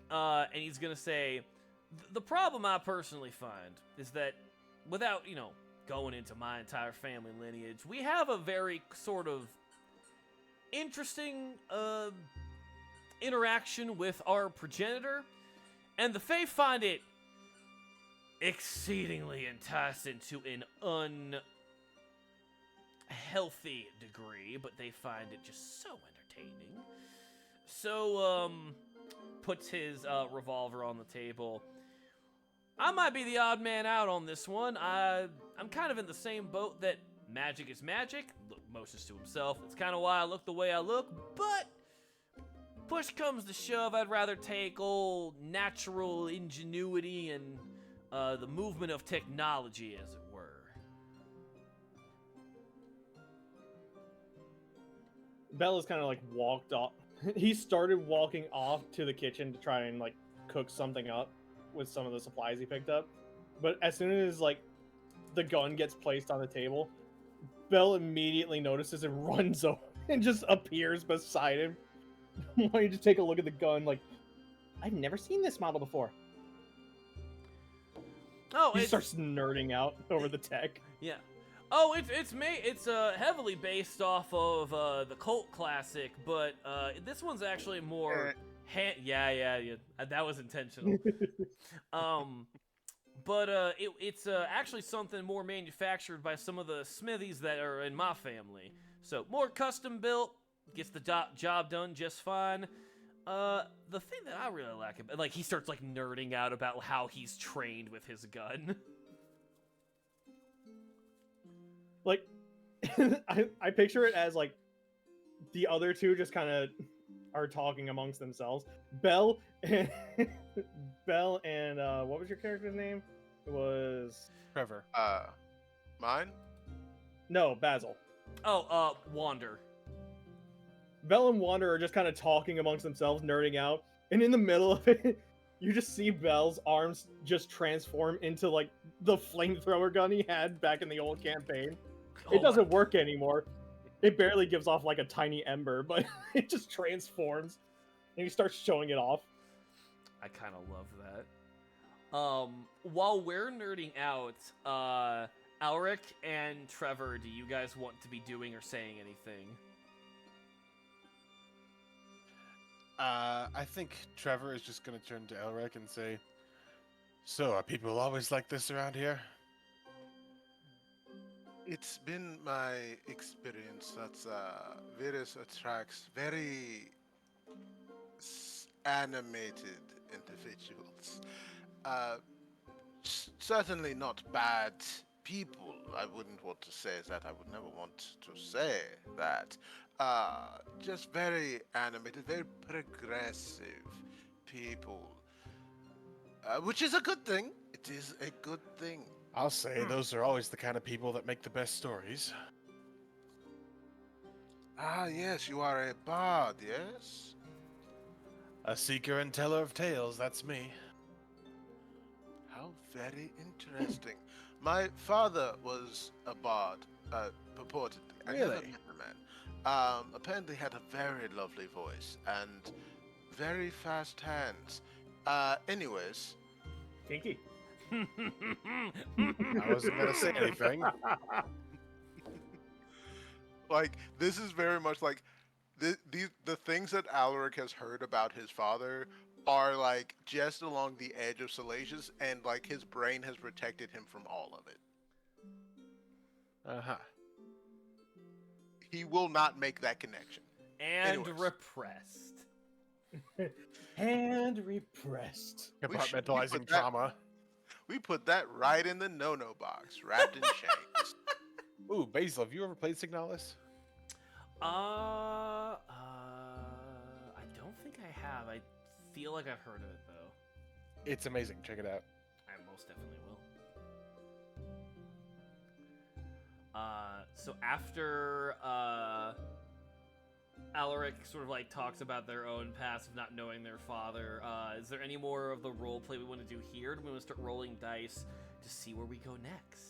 And he's gonna say, "The problem I personally find is that, without going into my entire family lineage, we have a very sort of interesting interaction with our progenitor, and the Fae find it exceedingly enticing to an unhealthy degree, but they find it just so entertaining." So, puts his revolver on the table. I might be the odd man out on this one. I'm kind of in the same boat that magic is magic. Look, motions to himself. It's kind of why I look the way I look, but push comes to shove, I'd rather take old natural ingenuity and the movement of technology, as it were. Bella's kind of like walked off. He started walking off to the kitchen to try and like cook something up with some of the supplies he picked up. But as soon as like the gun gets placed on the table, Belle immediately notices and runs over and just appears beside him. Why don't you just take a look at the gun? Like, I've never seen this model before. Oh, He starts nerding out over the tech. Yeah. Oh, it's heavily based off of the cult classic, but this one's actually more yeah. That was intentional. But it's actually something more manufactured by some of the smithies that are in my family. So more custom built, gets the job done just fine. The thing that I really like, he starts like nerding out about how he's trained with his gun. Like, I picture it as like the other two just kind of are talking amongst themselves. Belle and what was your character's name? It was Trevor. Mine? No, Basil. Oh, Wander. Belle and Wander are just kind of talking amongst themselves, nerding out, and in the middle of it, you just see Belle's arms just transform into like the flamethrower gun he had back in the old campaign. It doesn't work anymore. It barely gives off like a tiny ember, but it just transforms, and he starts showing it off. I kind of love that. While we're nerding out, Alaric and Trevor, do you guys want to be doing or saying anything? I think Trevor is just gonna turn to Elric and say, "So, are people always like this around here?" It's been my experience that Virus attracts very animated individuals. Certainly not bad people. I wouldn't want to say that. I would never want to say that. Just very animated, very progressive people. Which is a good thing. It is a good thing. I'll say those are always the kind of people that make the best stories. Ah, yes, you are a bard, yes? A seeker and teller of tales, that's me. How very interesting. My father was a bard, purportedly. I never Really? met the man. Apparently had a very lovely voice and very fast hands. Anyways, Kinky. I wasn't gonna say anything. Like this is very much like the things that Alaric has heard about his father are like just along the edge of salacious, and like his brain has protected him from all of it. Uh-huh. He will not make that connection. And Anyways. repressed. And repressed. We Compartmentalizing put that- trauma. We put that right in the no-no box, wrapped in chains. Ooh, Basil, have you ever played Signalis? I don't think I have. I feel like I've heard of it though. It's amazing. Check it out. I most definitely will. So after Alaric sort of like talks about their own past of not knowing their father, is there any more of the role play we want to do here? Do we want to start rolling dice to see where we go next?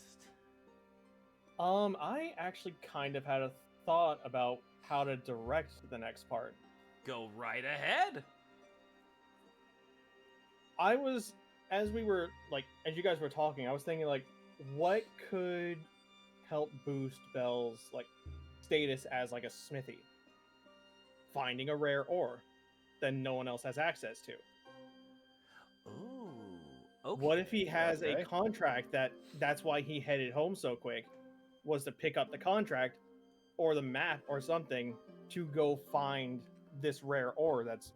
I actually kind of had a thought about how to direct the next part. Go right ahead. I was, as you guys were talking, I was thinking like, what could help boost Belle's like status as like a smithy? Finding a rare ore that no one else has access to. Ooh. Okay. What if he has Okay. a contract that's why he headed home so quick, was to pick up the contract or the map or something to go find this rare ore that's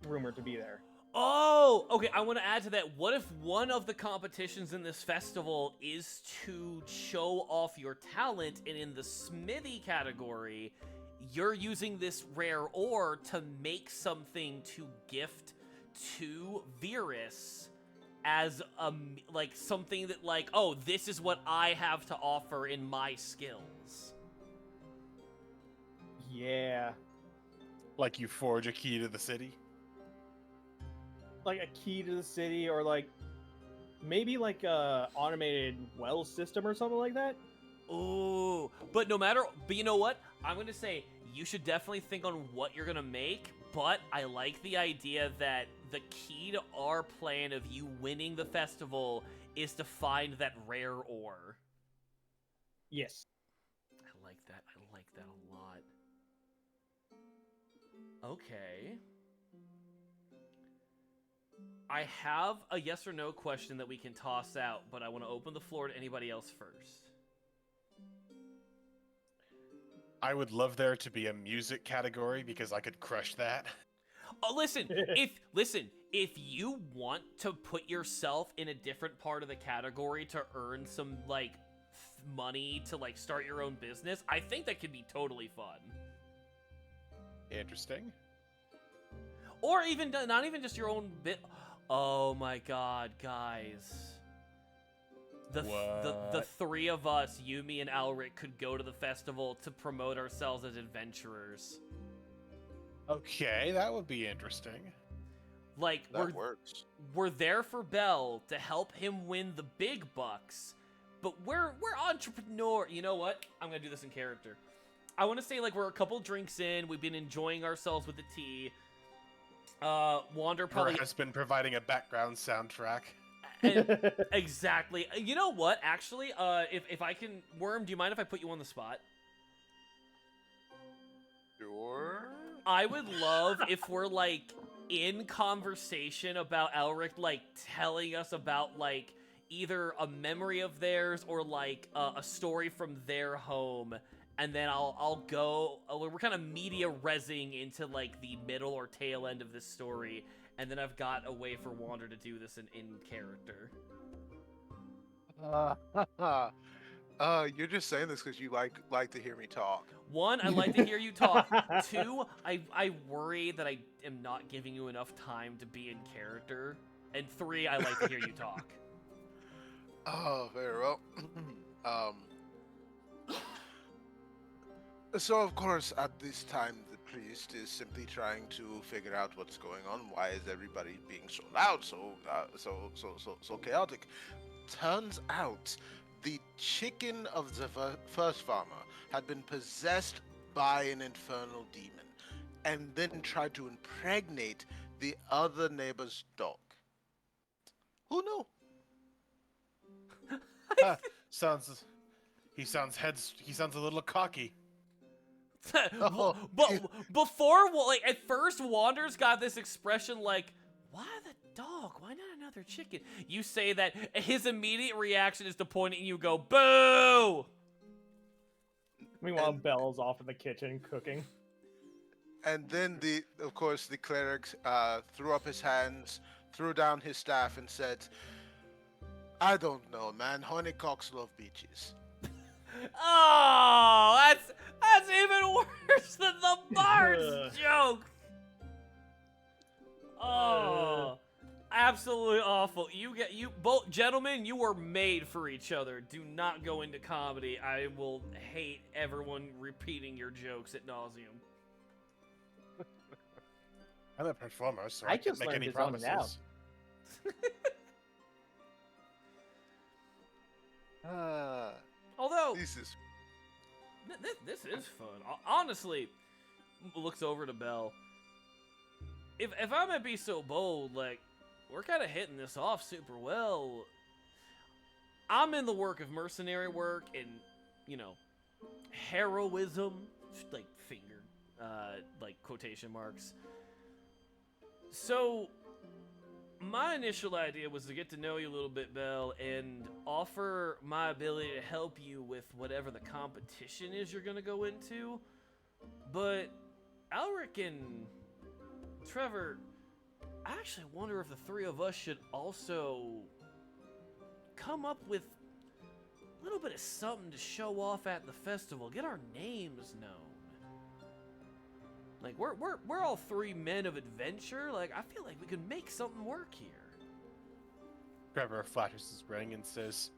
rumored to be there. Oh, okay. I want to add to that. What if one of the competitions in this festival is to show off your talent, and in the smithy category, you're using this rare ore to make something to gift to Virus as like something that like, oh, this is what I have to offer in my skills. Yeah. Like you forge a key to the city? Like a key to the city, or like maybe like a automated well system or something like that. Ooh, but you know what? I'm gonna say you should definitely think on what you're gonna make, but I like the idea that the key to our plan of you winning the festival is to find that rare ore. Yes. I like that a lot. Okay. I have a yes or no question that we can toss out, but I want to open the floor to anybody else first. I would love there to be a music category because I could crush that. Oh, listen, if you want to put yourself in a different part of the category to earn some like money to like start your own business, I think that could be totally fun. Interesting. Or even not even just your own bit. Oh my god, guys. The three of us, you, me, and Alric, could go to the festival to promote ourselves as adventurers. Okay, that would be interesting. Like, That works. we're there for Belle to help him win the big bucks, but we're entrepreneur. You know what? I'm gonna do this in character. I want to say like we're a couple drinks in. We've been enjoying ourselves with the tea. Wander probably Her has been providing a background soundtrack. exactly. You know what? Actually, if I can, Worm, do you mind if I put you on the spot? Sure. I would love if we're like in conversation about Elric like telling us about like either a memory of theirs or like a story from their home, and then I'll go. We're kind of media resing into like the middle or tail end of this story, and then I've got a way for Wander to do this in character. You're just saying this because you like to hear me talk. One, I like to hear you talk. Two, I worry that I am not giving you enough time to be in character. And three, I like to hear you talk. Oh, very well. So of course, at this time, the priest is simply trying to figure out what's going on. Why is everybody being so loud, so chaotic? Turns out, the chicken of the first farmer had been possessed by an infernal demon, and then tried to impregnate the other neighbor's dog. Who knew? He sounds a little cocky. Oh, but before, like, at first, Wander's got this expression like, why the dog? Why not another chicken? You say that, his immediate reaction is to point at you and go, boo! Meanwhile, And- Belle's off in the kitchen cooking. And then of course, the cleric threw up his hands, threw down his staff, and said, "I don't know, man. Honeycocks love beaches." Oh, that's even worse than the Bard's joke. Oh, absolutely awful. You both gentlemen, you were made for each other. Do not go into comedy. I will hate everyone repeating your jokes ad nauseum. I'm a performer, so I I can't just make learned any his own now. promises. Although This is this is fun. Honestly, looks over to Belle. If I might be so bold, like, we're kind of hitting this off super well. I'm in the work of mercenary work and, you know, heroism, like finger, like quotation marks. So, my initial idea was to get to know you a little bit, Belle, and offer my ability to help you with whatever the competition is you're gonna go into. But Alric and Trevor, I actually wonder if the three of us should also come up with a little bit of something to show off at the festival. Get our names known. Like, we're all three men of adventure. Like, I feel like we could make something work here. Trevor flatters his ring and says,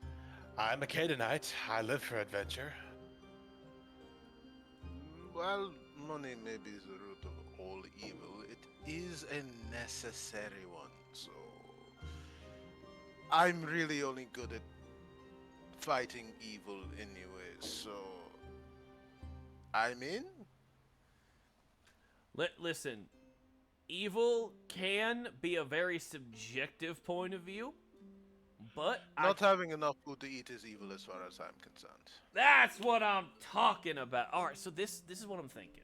"I'm a Canaanite. I live for adventure." well, money may be the root of all evil. It is a necessary one, so I'm really only good at fighting evil anyways, so I'm in. Listen, evil can be a very subjective point of view, but Not having enough food to eat is evil as far as I'm concerned. that's what I'm talking about. All right, so this is what I'm thinking.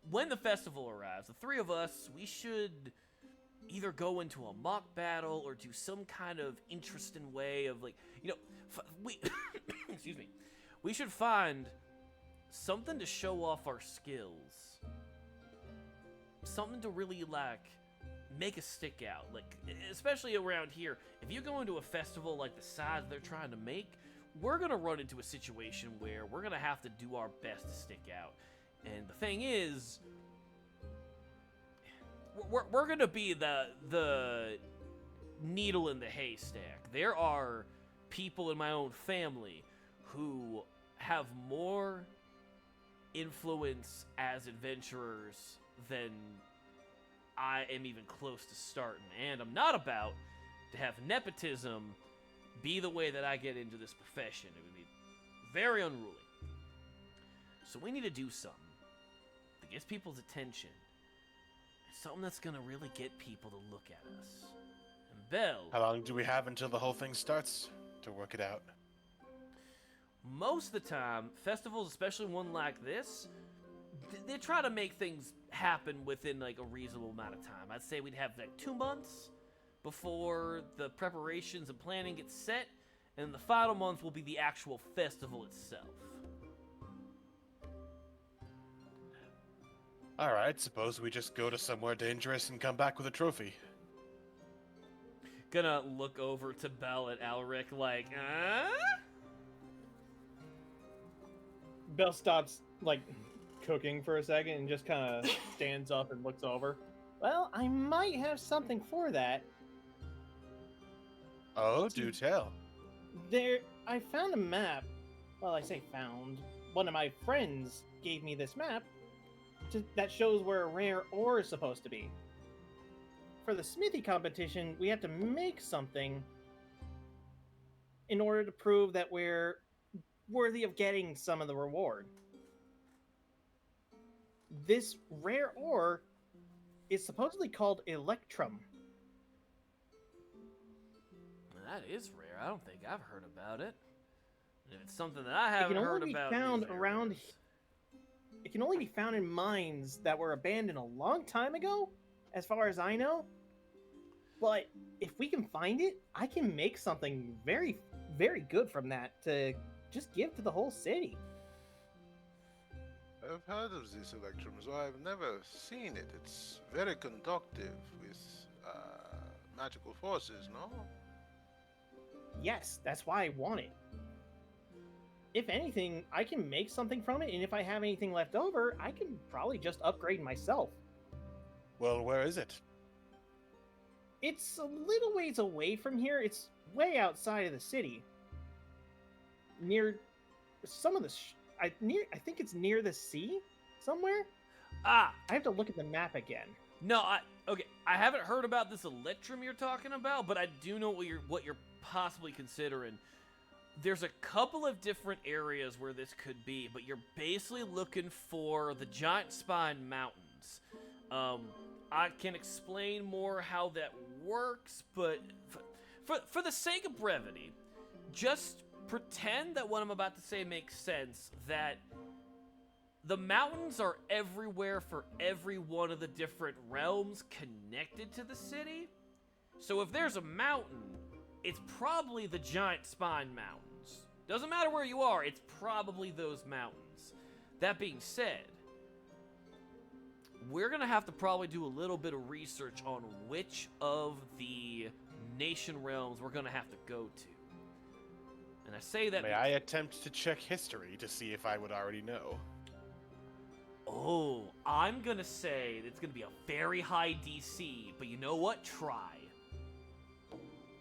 When the festival arrives, the three of us, we should either go into a mock battle or do some kind of interesting way of, like, you know, we excuse me. We should find something to show off our skills. Something to really, like, make us stick out. Like, especially around here, if you go into a festival like the size they're trying to make, we're gonna run into a situation where we're gonna have to do our best to stick out. And the thing is, we're gonna be the needle in the haystack. There are people in my own family who have more influence as adventurers than I am even close to starting. And I'm not about to have nepotism be the way that I get into this profession. It would be very unruly. So we need to do something that gets people's attention. Something that's gonna really get people to look at us. And Belle, How long do we have until the whole thing starts to work it out? most of the time, festivals, especially one like this, they try to make things happen within, like, a reasonable amount of time. I'd say we'd have, like, 2 months before the preparations and planning gets set, and the final month will be the actual festival itself. All right, suppose we just go to somewhere dangerous and come back with a trophy. Gonna look over to Belle and Alric like, Belle stops, like, cooking for a second and just kind of stands up and looks over. Well, I might have something for that. Oh, do tell. I found a map. Well, I say found. One of my friends gave me this map that shows where a rare ore is supposed to be. For the smithy competition, we have to make something in order to prove that we're worthy of getting some of the reward. This rare ore is supposedly called Electrum. that is rare. I don't think I've heard about it. And if it's something that I haven't can heard only be about, found these around areas. it can only be found in mines that were abandoned a long time ago, as far as I know. But if we can find it, I can make something very, very good from that to just give to the whole city. I've heard of this electrum, so I've never seen it. It's very conductive with magical forces, no? Yes, that's why I want it. If anything, I can make something from it, and if I have anything left over, I can probably just upgrade myself. Well, where is it? It's a little ways away from here. It's way outside of the city. Near some of the... I think it's near the sea somewhere. Ah, I have to look at the map again. no, okay. I haven't heard about this electrum you're talking about, but I do know what you're possibly considering. There's a couple of different areas where this could be, but you're basically looking for the Giant Spine Mountains. I can explain more how that works, but for the sake of brevity, just pretend that what I'm about to say makes sense, that the mountains are everywhere for every one of the different realms connected to the city. So if there's a mountain, it's probably the Giant Spine Mountains. Doesn't matter where you are, it's probably those mountains. That being said, we're gonna have to probably do a little bit of research on which of the nation realms we're gonna have to go to. And I say that... May I attempt to check history to see if I would already know? Oh, I'm gonna say it's gonna be a very high DC, but you know what? Try.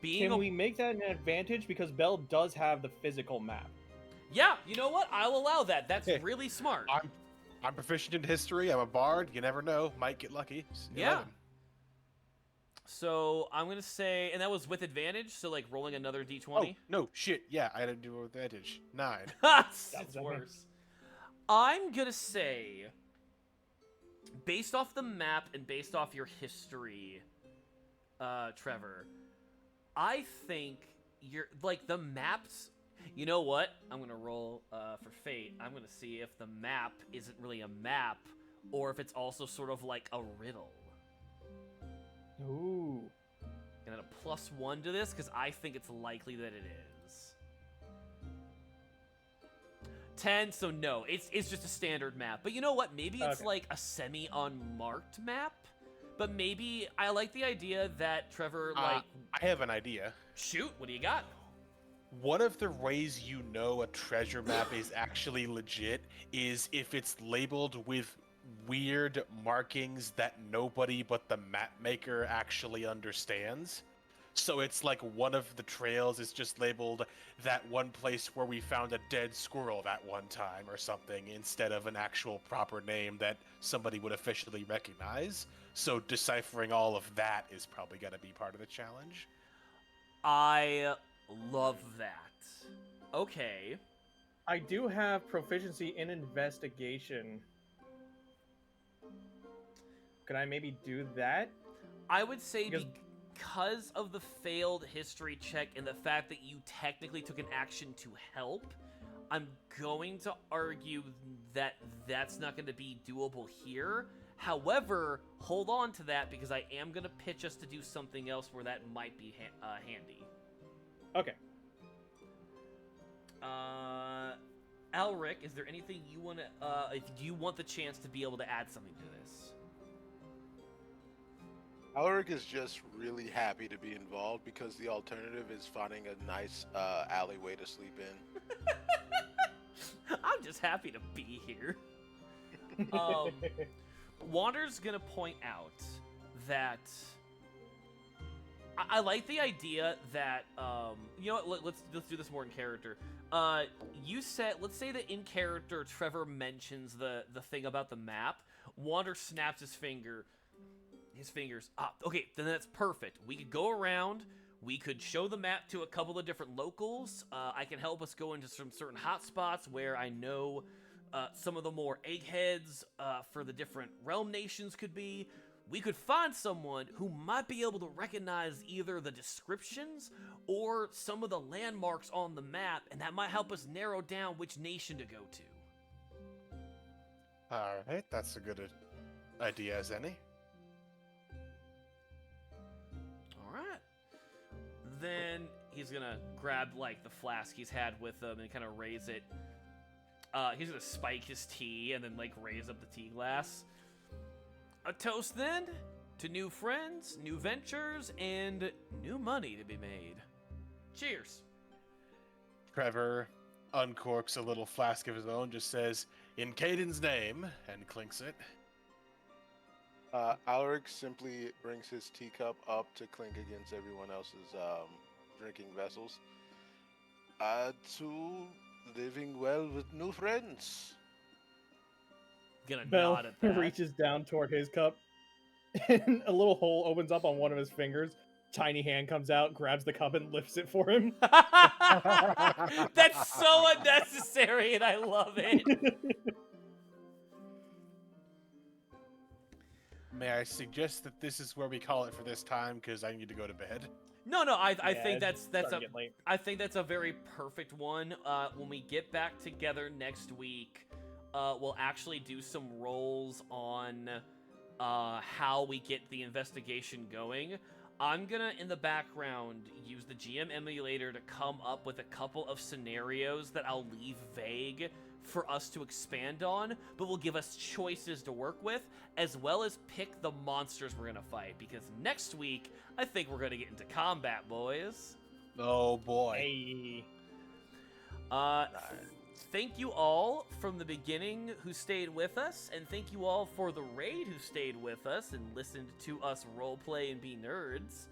Can we make that an advantage? Because Bell does have the physical map. Yeah, you know what? I'll allow that. That's Hey, really smart. I'm proficient in history. I'm a bard. You never know. Might get lucky. Yeah. 11. So I'm gonna say, and that was with advantage, so like rolling another d20. Oh, no, shit. Yeah, I had to do advantage. 9. That's That's worse. I'm gonna say, based off the map and based off your history, Trevor, I think you're like the maps. You know what? I'm gonna roll for fate. I'm gonna see if the map isn't really a map, or if it's also sort of like a riddle. Ooh. And then a +1 to this, because I think it's likely that it is. 10, so no, it's just a standard map. But you know what? Maybe it's like a semi-unmarked map. But maybe I like the idea that Trevor, like... I have an idea. Shoot, what do you got? One of the ways you know a treasure map is actually legit is if it's labeled with weird markings that nobody but the map maker actually understands. So it's like one of the trails is just labeled that one place where we found a dead squirrel that one time or something, instead of an actual proper name that somebody would officially recognize. So deciphering all of that is probably going to be part of the challenge. I love that. Okay. I do have proficiency in investigation. Can I maybe do that? I would say Because- because of the failed history check and the fact that you technically took an action to help, I'm going to argue that that's not going to be doable here. However, hold on to that, because I am going to pitch us to do something else where that might be handy. Okay. Alric, is there anything you want to, do you want the chance to be able to add something to this? Alaric is just really happy to be involved because the alternative is finding a nice alleyway to sleep in. I'm just happy to be here. Wander's gonna point out that I like the idea that you know what, let's do this more in character. You said, let's say that in character Trevor mentions the thing about the map. Wander snaps his fingers. Okay, then that's perfect. We could go around. We could show the map to a couple of different locals. I can help us go into some certain hotspots where I know some of the more eggheads for the different realm nations could be. We could find someone who might be able to recognize either the descriptions or some of the landmarks on the map, and that might help us narrow down which nation to go to. All right, that's a good idea as any. All right. Then he's gonna grab like the flask he's had with him and kind of raise it. He's gonna spike his tea and then like raise up the tea glass. A toast then to new friends, new ventures, and new money to be made. Cheers. Trevor uncorks a little flask of his own, just says, "In Caden's name," and clinks it. Alaric simply brings his teacup up to clink against everyone else's drinking vessels. To living well with new friends. Gonna Bell nod at that. reaches down toward his cup, and a little hole opens up on one of his fingers. Tiny hand comes out, grabs the cup, and lifts it for him. That's so unnecessary, and I love it. May I suggest that this is where we call it for this time, because I need to go to bed. No, I Yeah, think it's that's starting to get late. I think that's a very perfect one. When we get back together next week, we'll actually do some rolls on how we get the investigation going. I'm gonna, in the background, use the GM emulator to come up with a couple of scenarios that I'll leave vague for us to expand on, but will give us choices to work with, as well as pick the monsters we're gonna fight, because next week, I think we're gonna get into combat, boys. Oh boy. Hey. Thank you all from the beginning who stayed with us, and thank you all for the raid who stayed with us and listened to us roleplay and be nerds.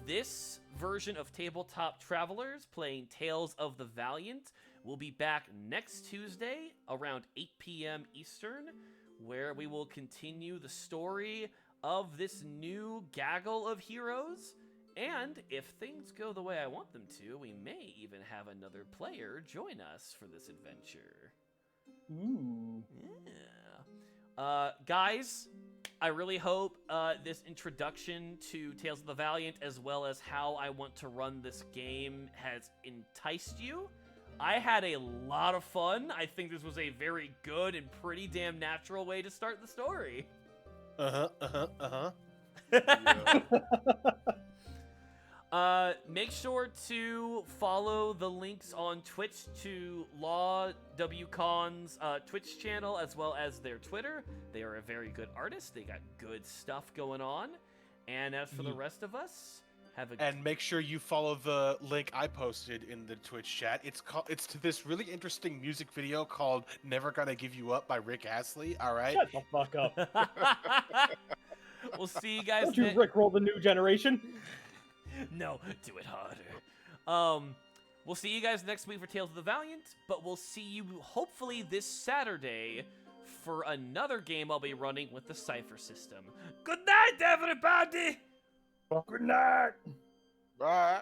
This version of Tabletop Travelers, playing Tales of the Valiant, will be back next Tuesday around 8 p.m. Eastern, where we will continue the story of this new gaggle of heroes. And if things go the way I want them to, we may even have another player join us for this adventure. Ooh. Yeah. Guys, I really hope this introduction to Tales of the Valiant, as well as how I want to run this game, has enticed you. I had a lot of fun. I think this was a very good and pretty damn natural way to start the story. Make sure to follow the links on Twitch to Law WCon's Twitch channel, as well as their Twitter. They are a very good artist. They got good stuff going on. And as for the rest of us, And make sure you follow the link I posted in the Twitch chat. It's to this really interesting music video called "Never Gonna Give You Up" by Rick Astley. All right. Shut the fuck up. We'll see you guys Don't you rickroll the new generation? No, do it harder. We'll see you guys next week for Tales of the Valiant, but we'll see you hopefully this Saturday for another game I'll be running with the Cypher system. Good night, everybody! Good night. Bye.